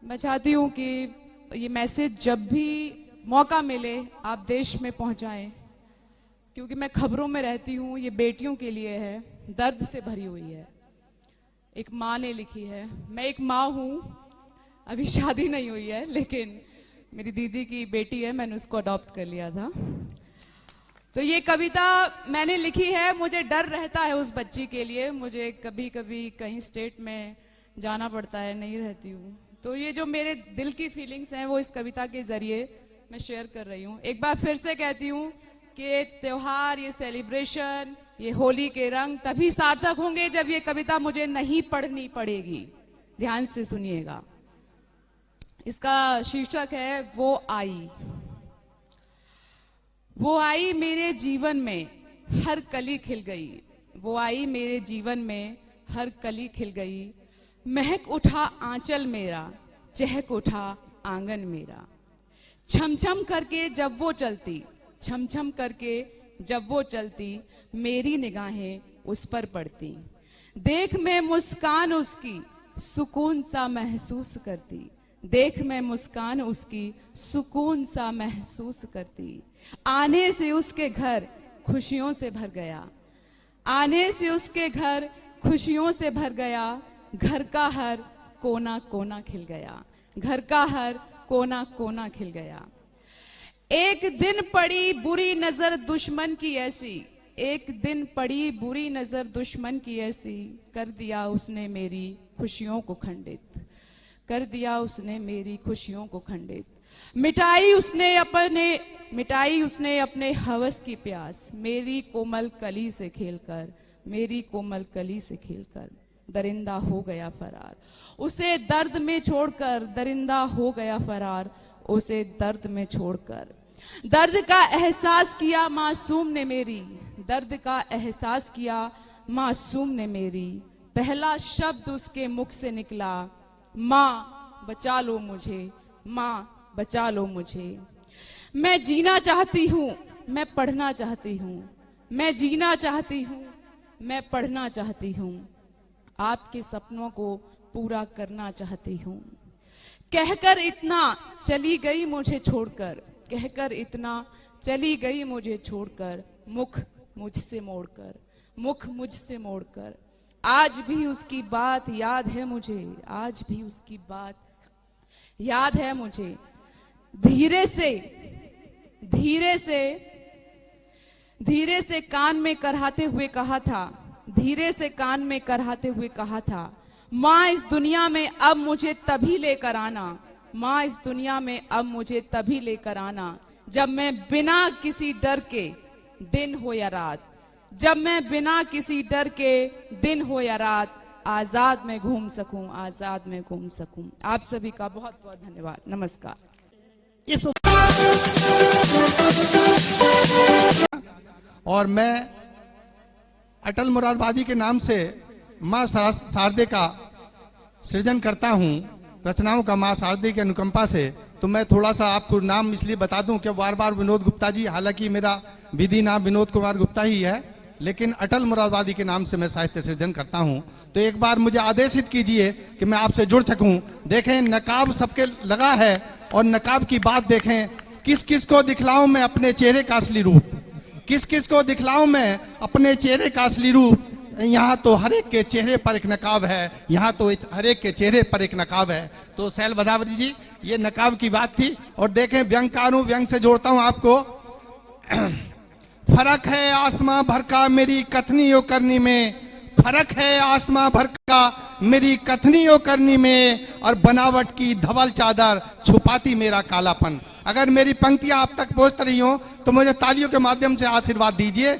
मैं चाहती हूँ कि ये मैसेज जब भी मौका मिले आप देश में पहुँचाएं, क्योंकि मैं खबरों में रहती हूँ। ये बेटियों के लिए है, दर्द से भरी हुई है। एक माँ ने लिखी है, मैं एक माँ हूँ, अभी शादी नहीं हुई है, लेकिन मेरी दीदी की बेटी है, मैंने उसको अडॉप्ट कर लिया था। तो ये कविता मैंने लिखी है, मुझे डर रहता है उस बच्ची के लिए, मुझे कभी कभी कहीं स्टेट में जाना पड़ता है, नहीं रहती हूँ, तो ये जो मेरे दिल की फीलिंग्स हैं वो इस कविता के जरिए मैं शेयर कर रही हूँ। एक बार फिर से कहती हूँ कि त्योहार, ये सेलिब्रेशन, ये होली के रंग तभी सार्थक होंगे जब ये कविता मुझे नहीं पढ़नी पड़ेगी। ध्यान से सुनिएगा। इसका शीर्षक है वो आई। वो आई मेरे जीवन में हर कली खिल गई, वो आई मेरे जीवन में हर कली खिल गई। महक उठा आंचल मेरा, चहक उठा आंगन मेरा। छम छम करके जब वो चलती, छम छम करके जब वो चलती, मेरी निगाहें उस पर पड़ती। देख मैं मुस्कान उसकी सुकून सा महसूस करती, देख मैं मुस्कान उसकी सुकून सा महसूस करती। आने से उसके घर खुशियों से भर गया, आने से उसके घर खुशियों से भर गया। घर का हर कोना कोना खिल गया, घर का हर कोना कोना खिल गया। एक दिन पड़ी बुरी नजर दुश्मन की ऐसी, एक दिन पड़ी बुरी नजर दुश्मन की ऐसी। कर दिया उसने मेरी खुशियों को खंडित, कर दिया उसने मेरी खुशियों को खंडित। मिटाई उसने अपने हवस की प्यास, मेरी कोमल कली से खेलकर, मेरी कोमल कली से खेलकर। दरिंदा हो गया फरार, उसे दर्द में छोड़कर, दरिंदा हो गया फरार, उसे दर्द में छोड़कर। दर्द का एहसास किया मासूम ने मेरी, दर्द का एहसास किया मासूम ने मेरी। पहला शब्द उसके मुख से निकला, माँ बचा लो मुझे, माँ बचा लो मुझे। मैं जीना चाहती हूँ, मैं पढ़ना चाहती हूँ, मैं जीना चाहती हूँ, मैं पढ़ना चाहती हूँ। आपके सपनों को पूरा करना चाहती हूँ। कहकर इतना चली गई मुझे छोड़कर, कहकर इतना चली गई मुझे छोड़कर। मुख मुझसे मोड़कर, मुख मुझसे मोड़कर। आज भी उसकी बात याद है मुझे, आज भी उसकी बात याद है मुझे। धीरे से धीरे से धीरे से कान में कराहते हुए कहा था, धीरे से कान में कराहते हुए कहा था, माँ इस दुनिया में अब मुझे तभी लेकर आना, माँ इस दुनिया में अब मुझे तभी लेकर आना, जब मैं बिना किसी डर के दिन हो या रात, जब मैं बिना किसी डर के दिन हो या रात आजाद में घूम सकूं, आजाद में घूम सकूं। आप सभी का बहुत बहुत धन्यवाद। नमस्कार। और मैं अटल मुरादबादी के नाम से माँ शारदे का सृजन करता हूँ, रचनाओं का माँ शारदे की अनुकंपा से। तो मैं थोड़ा सा आपको नाम इसलिए बता दूं कि बार बार विनोद गुप्ता जी, हालांकि मेरा विधि नाम विनोद कुमार गुप्ता ही है, लेकिन अटल मुरादबादी के नाम से मैं साहित्य सृजन करता हूं। तो एक बार मुझे आदेशित कीजिए कि मैं आपसे जुड़ सकूं। देखें, नकाब सबके लगा है और नकाब की बात देखें, किस किस को दिखलाऊं मैं अपने चेहरे का असली रूप, किस किस को दिखलाऊं मैं अपने चेहरे का असली रूप। यहाँ तो हर एक के चेहरे पर एक नकाब है, यहाँ तो हर एक के चेहरे पर एक नकाब है। तो सैल बदावरी जी, ये नकाब की बात थी। और देखें, व्यंगकार हूं, व्यंग से जोड़ता हूं आपको। फर्क है आसमां भर का मेरी कथनियों करनी में, फर्क है आसमां भर का मेरी कथनियों करनी में, और बनावट की धवल चादर छुपाती मेरा कालापन। अगर मेरी पंक्तियां आप तक पहुंच रही हो तो मुझे तालियों के माध्यम से आशीर्वाद दीजिए।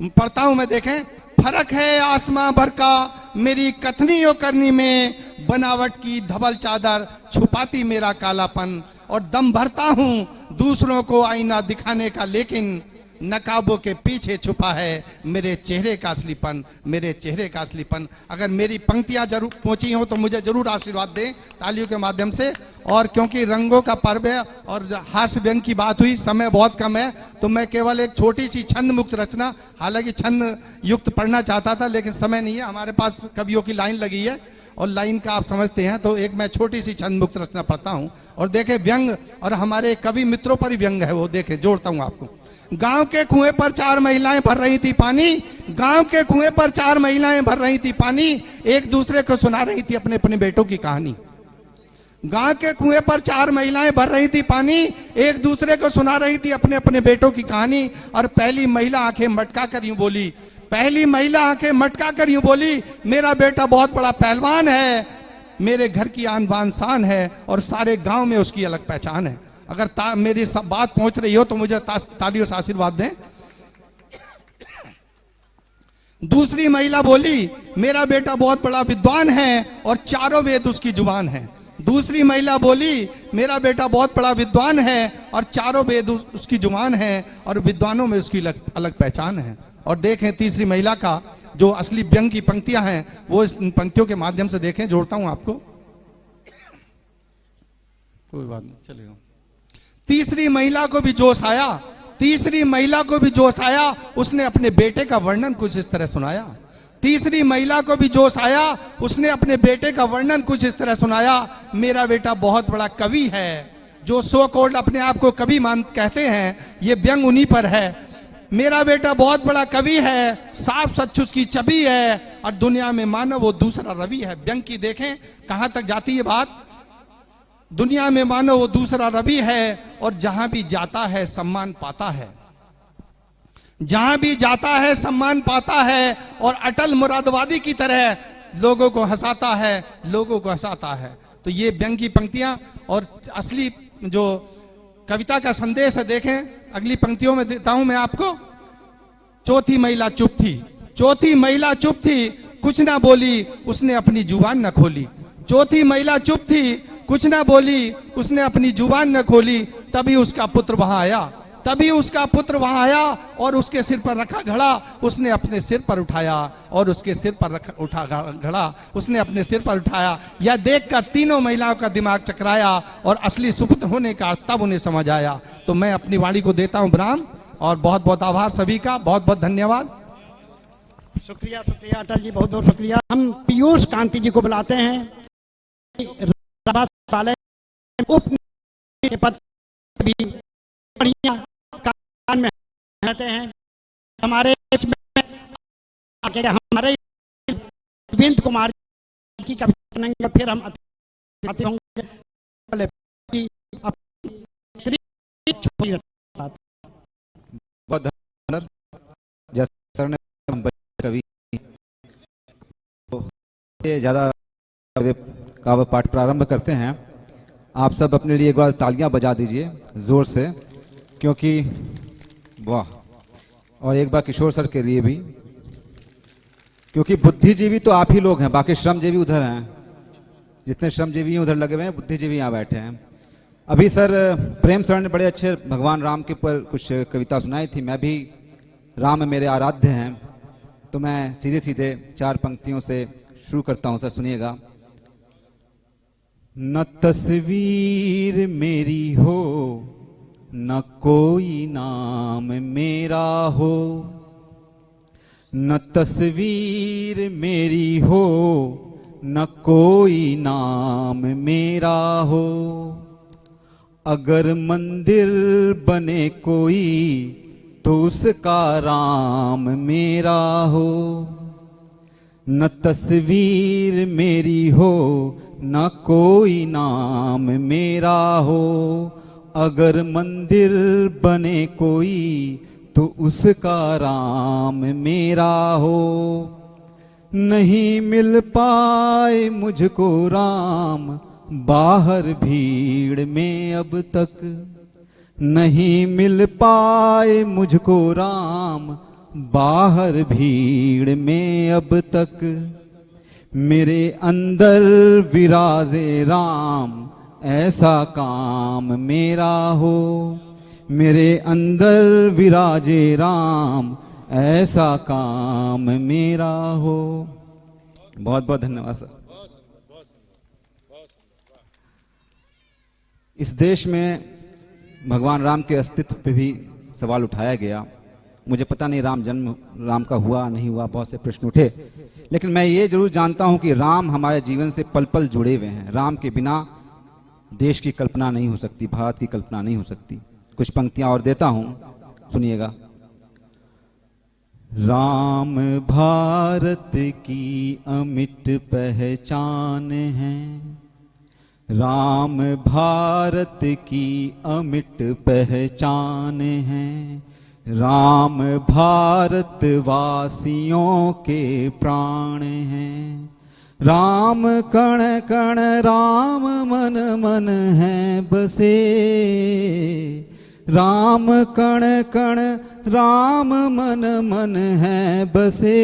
पढ़ता हूं मैं, देखें। फर्क है आसमां भर का मेरी कथनियों करनी में, बनावट की धवल चादर छुपाती मेरा कालापन, और दम भरता हूं दूसरों को आईना दिखाने का, लेकिन नकाबों के पीछे छुपा है मेरे चेहरे का असलीपन, मेरे चेहरे का असलीपन। अगर मेरी पंक्तियां जरूर पहुंची हो तो मुझे जरूर आशीर्वाद दें तालियों के माध्यम से। और क्योंकि रंगों का पर्व है और हास्य व्यंग की बात हुई, समय बहुत कम है, तो मैं केवल एक छोटी सी छंद मुक्त रचना, हालांकि छंद युक्त पढ़ना चाहता था लेकिन समय नहीं है, हमारे पास कवियों की लाइन लगी है और लाइन का आप समझते हैं, तो एक मैं छोटी सी छंद मुक्त रचना पढ़ता हूं। और देखें व्यंग, और हमारे कवि मित्रों पर ही व्यंग है वो, देखें जोड़ता हूं आपको। गांव के कुएं पर 4 महिलाएं भर रही थी पानी, गांव के कुएं पर 4 महिलाएं भर रही थी पानी, एक दूसरे को सुना रही थी अपने अपने बेटों की कहानी। गांव के कुएं पर 4 महिलाएं भर रही थी पानी, एक दूसरे को सुना रही थी अपने अपने बेटों की कहानी। और पहली महिला आंखें मटका कर यूं बोली, पहली महिला आंखें मटका कर यूं बोली, मेरा बेटा बहुत बड़ा पहलवान है, मेरे घर की आन बान शान है, और सारे गांव में उसकी अलग पहचान है। अगर मेरी सब बात पहुंच रही हो तो मुझे तालियों से आशीर्वाद दें। दूसरी महिला बोली, मेरा बेटा बहुत बड़ा विद्वान है और चारों वेद उसकी जुबान है। दूसरी महिला बोली, मेरा बेटा बहुत बड़ा विद्वान है और चारों वेद उसकी जुबान है, और विद्वानों में उसकी अलग पहचान है। और देखें तीसरी महिला का जो असली व्यंग की पंक्तियां हैं वो इस पंक्तियों के माध्यम से देखें, जोड़ता हूं आपको, कोई बात नहीं चलेगा। तीसरी महिला को भी जोश आया, तीसरी महिला को भी जोश आया, उसने अपने बेटे का वर्णन कुछ इस तरह सुनाया। तीसरी महिला को भी जोश आया, उसने अपने बेटे का वर्णन कुछ इस तरह सुनाया, मेरा बेटा बहुत बड़ा कवि है। जो सो कॉल्ड अपने आप को कवि कहते हैं, ये व्यंग उन्हीं पर है। मेरा बेटा बहुत बड़ा कवि है, साफ सच उसकी छवि है, और दुनिया में मानो वो दूसरा रवि है। व्यंग की देखें कहां तक जाती है बात, दुनिया में मानो वो दूसरा रवि है, और जहां भी जाता है सम्मान पाता है, जहां भी जाता है सम्मान पाता है, और अटल मुरादवादी की तरह लोगों को हंसाता है, लोगों को हंसाता है। तो ये व्यंग की पंक्तियां और असली जो कविता का संदेश है, देखें अगली पंक्तियों में देता हूं मैं आपको। चौथी महिला चुप थी, चौथी महिला चुप थी, कुछ ना बोली, उसने अपनी जुबान न खोली। चौथी महिला चुप थी, कुछ ना बोली, उसने अपनी जुबान न खोली। तभी उसका पुत्र वहां आया, तभी उसका पुत्र वहां आया, और उसके सिर पर रखा घड़ा उसने अपने सिर पर उठाया, और उसके सिर पर उठा घड़ा उसने अपने सिर पर उठाया। यह देखकर तीनों महिलाओं का दिमाग चकराया, और असली सुपुत्र होने का तब उन्हें समझ आया। तो मैं अपनी वाणी को देता हूं विराम, और बहुत बहुत आभार सभी का, बहुत बहुत धन्यवाद। शुक्रिया शुक्रिया अटल जी, बहुत बहुत शुक्रिया। हम पीयूष कांति जी को बुलाते हैं। उप के पद भी बढ़िया काम में रहते हैं। हमारे हमारे विंद कुमार की कविता सुनेंगे, फिर हम अतिथि होंगे। बहुत धन्यवाद। जैसा ने कवि ज्यादा काव्य पाठ प्रारंभ करते हैं, आप सब अपने लिए एक बार तालियां बजा दीजिए जोर से, क्योंकि वाह, और एक बार किशोर सर के लिए भी, क्योंकि बुद्धिजीवी तो आप ही लोग हैं, बाकी श्रमजीवी उधर हैं। जितने श्रमजीवी हैं उधर लगे हुए हैं, बुद्धिजीवी यहाँ बैठे हैं। अभी सर प्रेम सर ने बड़े अच्छे भगवान राम के ऊपर कुछ कविता सुनाई थी। मैं भी, राम मेरे आराध्य हैं, तो मैं सीधे सीधे 4 पंक्तियों से शुरू करता हूं। सर सुनिएगा। न तस्वीर मेरी हो, न कोई नाम मेरा हो, न तस्वीर मेरी हो, न कोई नाम मेरा हो। अगर मंदिर बने कोई तो उसका राम मेरा हो। न तस्वीर मेरी हो, न कोई नाम मेरा हो। अगर मंदिर बने कोई तो उसका राम मेरा हो। नहीं मिल पाए मुझको राम बाहर भीड़ में अब तक, नहीं मिल पाए मुझको राम बाहर भीड़ में अब तक। मेरे अंदर विराजे राम ऐसा काम मेरा हो, मेरे अंदर विराजे राम ऐसा काम मेरा हो। बहुत बहुत धन्यवाद सर। इस देश में भगवान राम के अस्तित्व पे भी सवाल उठाया गया। मुझे पता नहीं राम जन्म राम का हुआ नहीं हुआ, बहुत से प्रश्न उठे, लेकिन मैं ये जरूर जानता हूं कि राम हमारे जीवन से पल पल जुड़े हुए हैं। राम के बिना देश की कल्पना नहीं हो सकती, भारत की कल्पना नहीं हो सकती। कुछ पंक्तियां और देता हूं, सुनिएगा। राम भारत की अमिट पहचान है, राम भारत की अमिट पहचान है, राम भारत वासियों के प्राण हैं। राम कण कण राम मन मन है बसे, राम कण कण राम मन मन है बसे।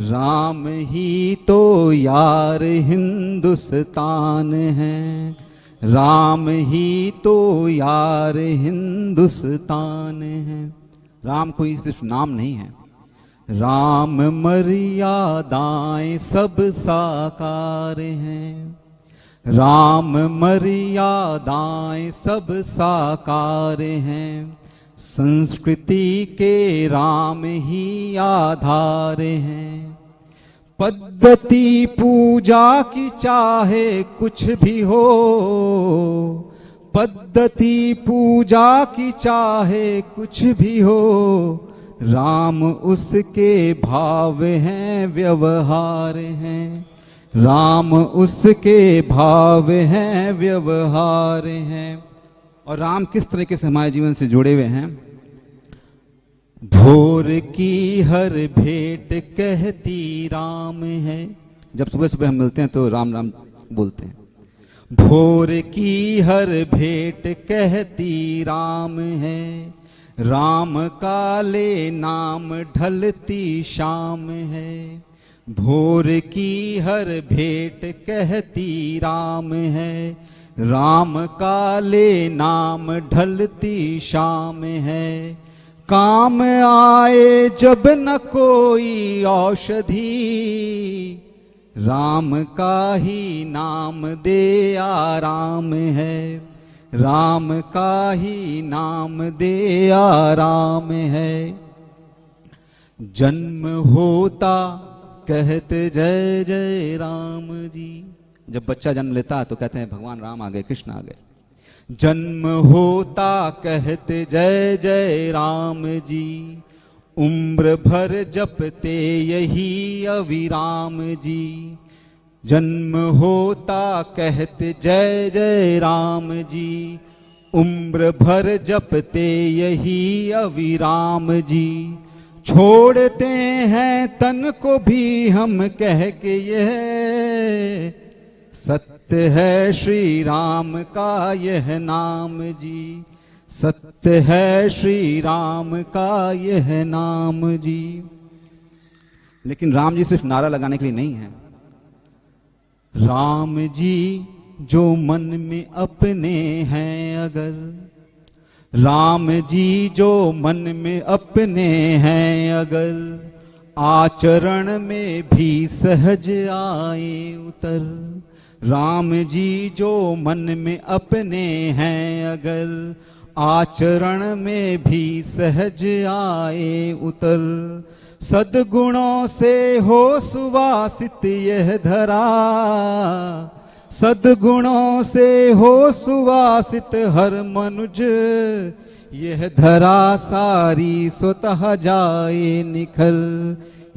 राम ही तो यार हिंदुस्तान है, राम ही तो यार हिंदुस्तान है। राम कोई सिर्फ नाम नहीं है, राम मर्यादाएं सब साकार हैं, राम मर्यादाएं सब साकार हैं। संस्कृति के राम ही आधार हैं। पद्धति पूजा की चाहे कुछ भी हो, पद्धति पूजा की चाहे कुछ भी हो, राम उसके भाव हैं व्यवहार हैं, राम उसके भाव हैं व्यवहार हैं। और राम किस तरीके से हमारे जीवन से जुड़े हुए हैं। भोर की हर भेंट कहती राम है। जब सुबह सुबह हम मिलते हैं तो राम राम बोलते हैं। भोर की हर भेंट कहती राम है, राम काले नाम ढलती शाम है। भोर की हर भेंट कहती राम है, राम काले नाम ढलती शाम है। काम आए जब न कोई औषधि, राम का ही नाम दे आराम है, राम का ही नाम दे आराम है। जन्म होता कहते जय जय राम जी। जब बच्चा जन्म लेता है तो कहते हैं भगवान राम आ गए, कृष्ण आ गए। जन्म होता कहते जय जय राम जी, उम्र भर जपते यही अविराम जी। जन्म होता कहते जय जय राम जी, उम्र भर जपते यही अविराम जी। छोड़ते हैं तन को भी हम कह के यह, सत्य है श्री राम का यह नाम जी, सत्य है श्री राम का यह नाम जी। लेकिन राम जी सिर्फ नारा लगाने के लिए नहीं है। राम जी जो मन में अपने हैं अगर, राम जी जो मन में अपने हैं अगर, आचरण में भी सहज आए उतर। राम जी जो मन में अपने हैं अगर, आचरण में भी सहज आए उतर। सद्गुणों से हो सुवासित यह धरा, सद्गुणों से हो सुवासित हर मनुज। यह धरा सारी स्वतः जाए निखर,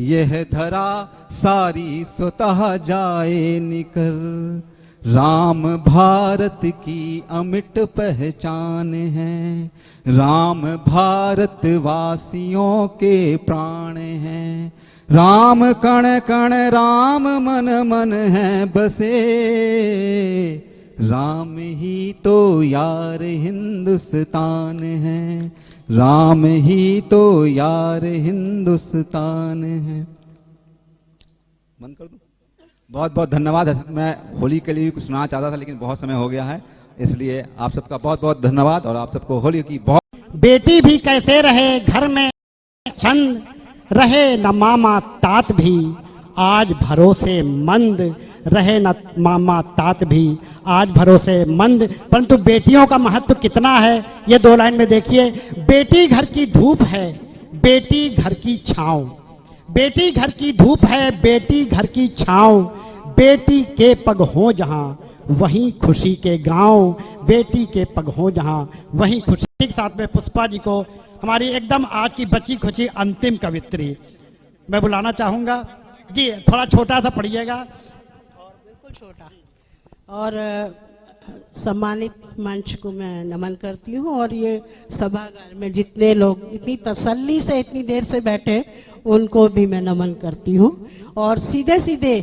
यह धरा सारी स्वतः जाए निखर। राम भारत की अमिट पहचान है, राम भारत वासियों के प्राण हैं, राम कण कण राम मन मन है बसे, राम ही तो यार हिंदुस्तान है, राम ही तो यार हिंदुस्तान है। बंद कर दूं? बहुत बहुत धन्यवाद। मैं होली के लिए भी कुछ सुनाना चाहता था लेकिन बहुत समय हो गया है, इसलिए आप सबका बहुत बहुत धन्यवाद और आप सबको होली की बहुत। बेटी भी कैसे रहे घर में चंद, रहे न मामा तात भी आज भरोसे मंद, रहे न मामा तात भी आज भरोसे मंद। परंतु बेटियों का महत्व कितना है ये 2 लाइन में देखिए। बेटी घर की धूप है, बेटी घर की छाँव, बेटी घर की धूप है, बेटी घर की छाँव, बेटी के पग हो जहाँ वहीं खुशी के गांव, बेटी के पग हो जहाँ वहीं खुशी। के साथ में पुष्पा जी को हमारी एकदम आज की बची खुची अंतिम कवित्री मैं बुलाना चाहूँगा। जी थोड़ा छोटा सा पढ़िएगा। बिल्कुल छोटा। और सम्मानित मंच को मैं नमन करती हूँ और ये सभागार में जितने लोग इतनी तसल्ली से इतनी देर से बैठे उनको भी मैं नमन करती हूँ। और सीधे सीधे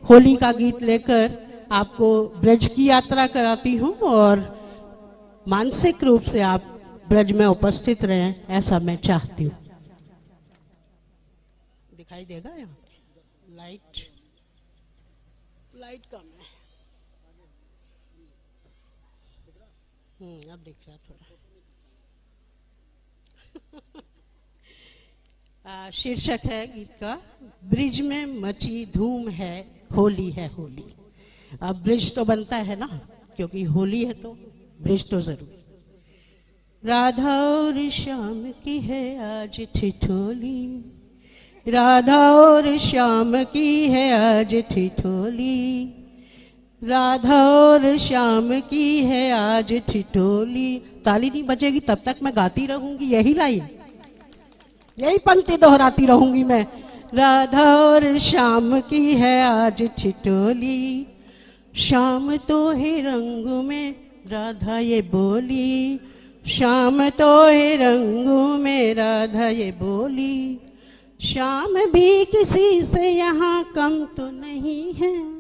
होली का गीत लेकर आपको ब्रज की यात्रा कराती हूँ और मानसिक रूप से आप ब्रज में उपस्थित रहें ऐसा मैं चाहती हूँ। दिखाई देगा यहाँ पे? लाइट कम है। अब दिख रहा थोड़ा। शीर्षक है गीत का, ब्रिज में मची धूम है होली है होली। अब ब्रिज तो बनता है ना, क्योंकि होली है तो ब्रिज तो जरूर। राधा और श्याम की है आज ठिठोली, राधा और श्याम की है आज ठिठोली, राधा और श्याम की है आज ठिठोली। ताली नहीं बजेगी तब तक मैं गाती रहूंगी यही लाइन, यही पंक्ति दोहराती रहूंगी मैं। राधा और श्याम की है आज ठिठोली, श्याम तो है रंग में राधा ये बोली, श्याम तो है रंग में राधा ये बोली। श्याम भी किसी से यहाँ कम तो नहीं है,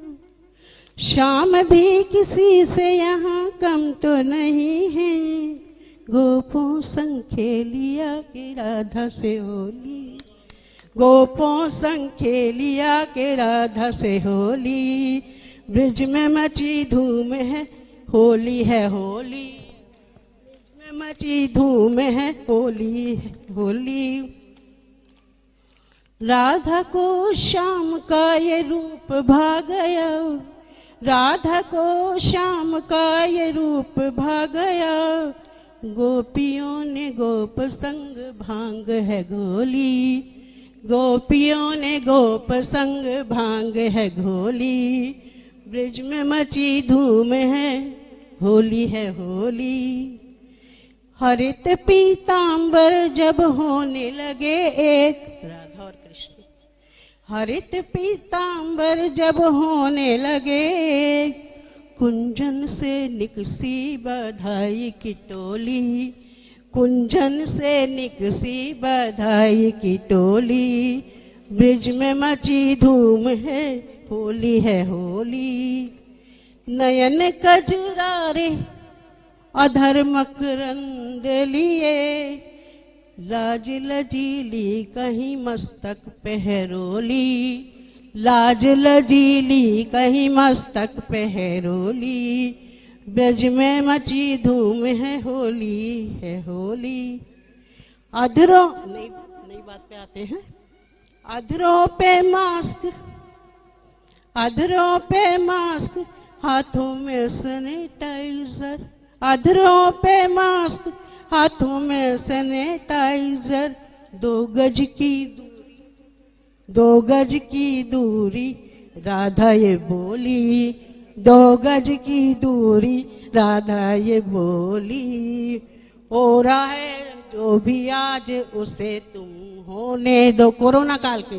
श्याम भी किसी से यहाँ कम तो नहीं है। गोपों संग खेलिया के राधा से होली, गोपों संग खेलिया के राधा से होली। ब्रिज में मची धूम है होली है होली, ब्रिज में मची धूम है होली है होली। राधा को श्याम का ये रूप भा गया, राधा को श्याम का ये रूप भा गया। गोपियों ने गोप संग भांग है घोली, गोपियों ने गोप संग भांग है घोली। ब्रिज में मची धूम है होली है होली। हरित पीतांबर जब होने लगे एक, राधा और कृष्ण, हरित पीतांबर जब होने लगे एक। कुंजन से निकसी बधाई की टोली, कुंजन से निकसी बधाई की टोली। ब्रिज में मची धूम है होली है होली। नयन कजरारे अधर मकरंद लिए, लाज लजीली कहीं मस्तक पहरोली, लाज लजीली कहीं मस्तक पहरोली। ब्रज में मची धूम है होली। अधरों नई बात पे आते हैं। अधरों पे मास्क, अधरों पे मास्क, हाथों में सैनिटाइजर, अधरों पे मास्क, हाथों में सैनिटाइजर। 2 गज की दूरी, 2 गज की दूरी, राधा ये बोली, 2 गज की दूरी, राधा ये बोली। हो रहा है जो भी आज उसे तुम होने दो, कोरोना काल के।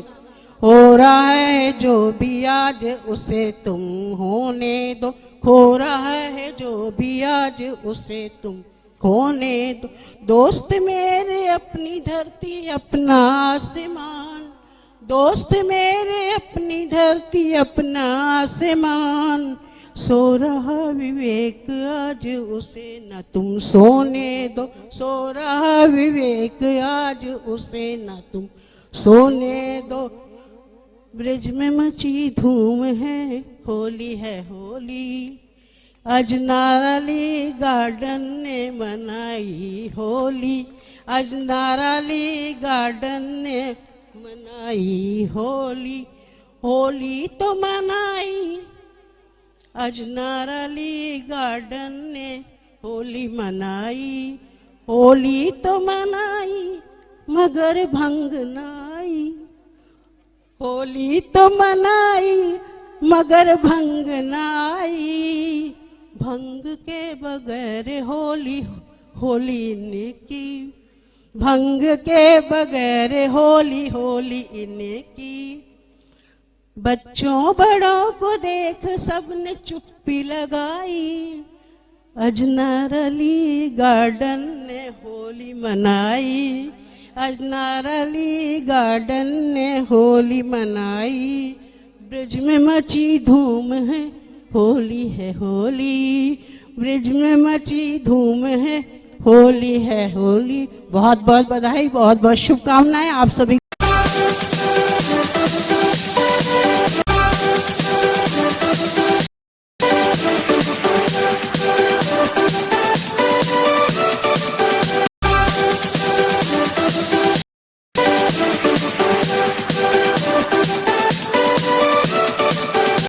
हो रहा है जो भी आज उसे तुम होने दो, खो रहा है जो भी आज उसे तुम खोने दो। दोस्त मेरे अपनी धरती अपना आसमान, दोस्त मेरे अपनी धरती अपना आसमान, सो रहा विवेक आज उसे न तुम सोने दो, सो रहा विवेक आज उसे न तुम सोने दो। ब्रिज में मची धूम है होली है होली, आज नाराली गार्डन ने मनाई होली, आज नाराली गार्डन ने मनाई होली। होली तो मनाई आज नाराली गार्डन ने होली मनाई, होली तो मनाई मगर भंग नाई, होली तो मनाई मगर भंग नाई, भंग के बगैर होली होली ने की, भंग के बगैर होली होली इन्हें की। बच्चों बड़ों को देख सबने चुप्पी लगाई, अजनारली गार्डन ने होली मनाई, अजनारली गार्डन ने होली मनाई। ब्रिज में मची धूम है होली है होली, ब्रिज में मची धूम है होली है होली। बहुत बहुत बधाई, बहुत बहुत शुभकामनाएं आप सभी।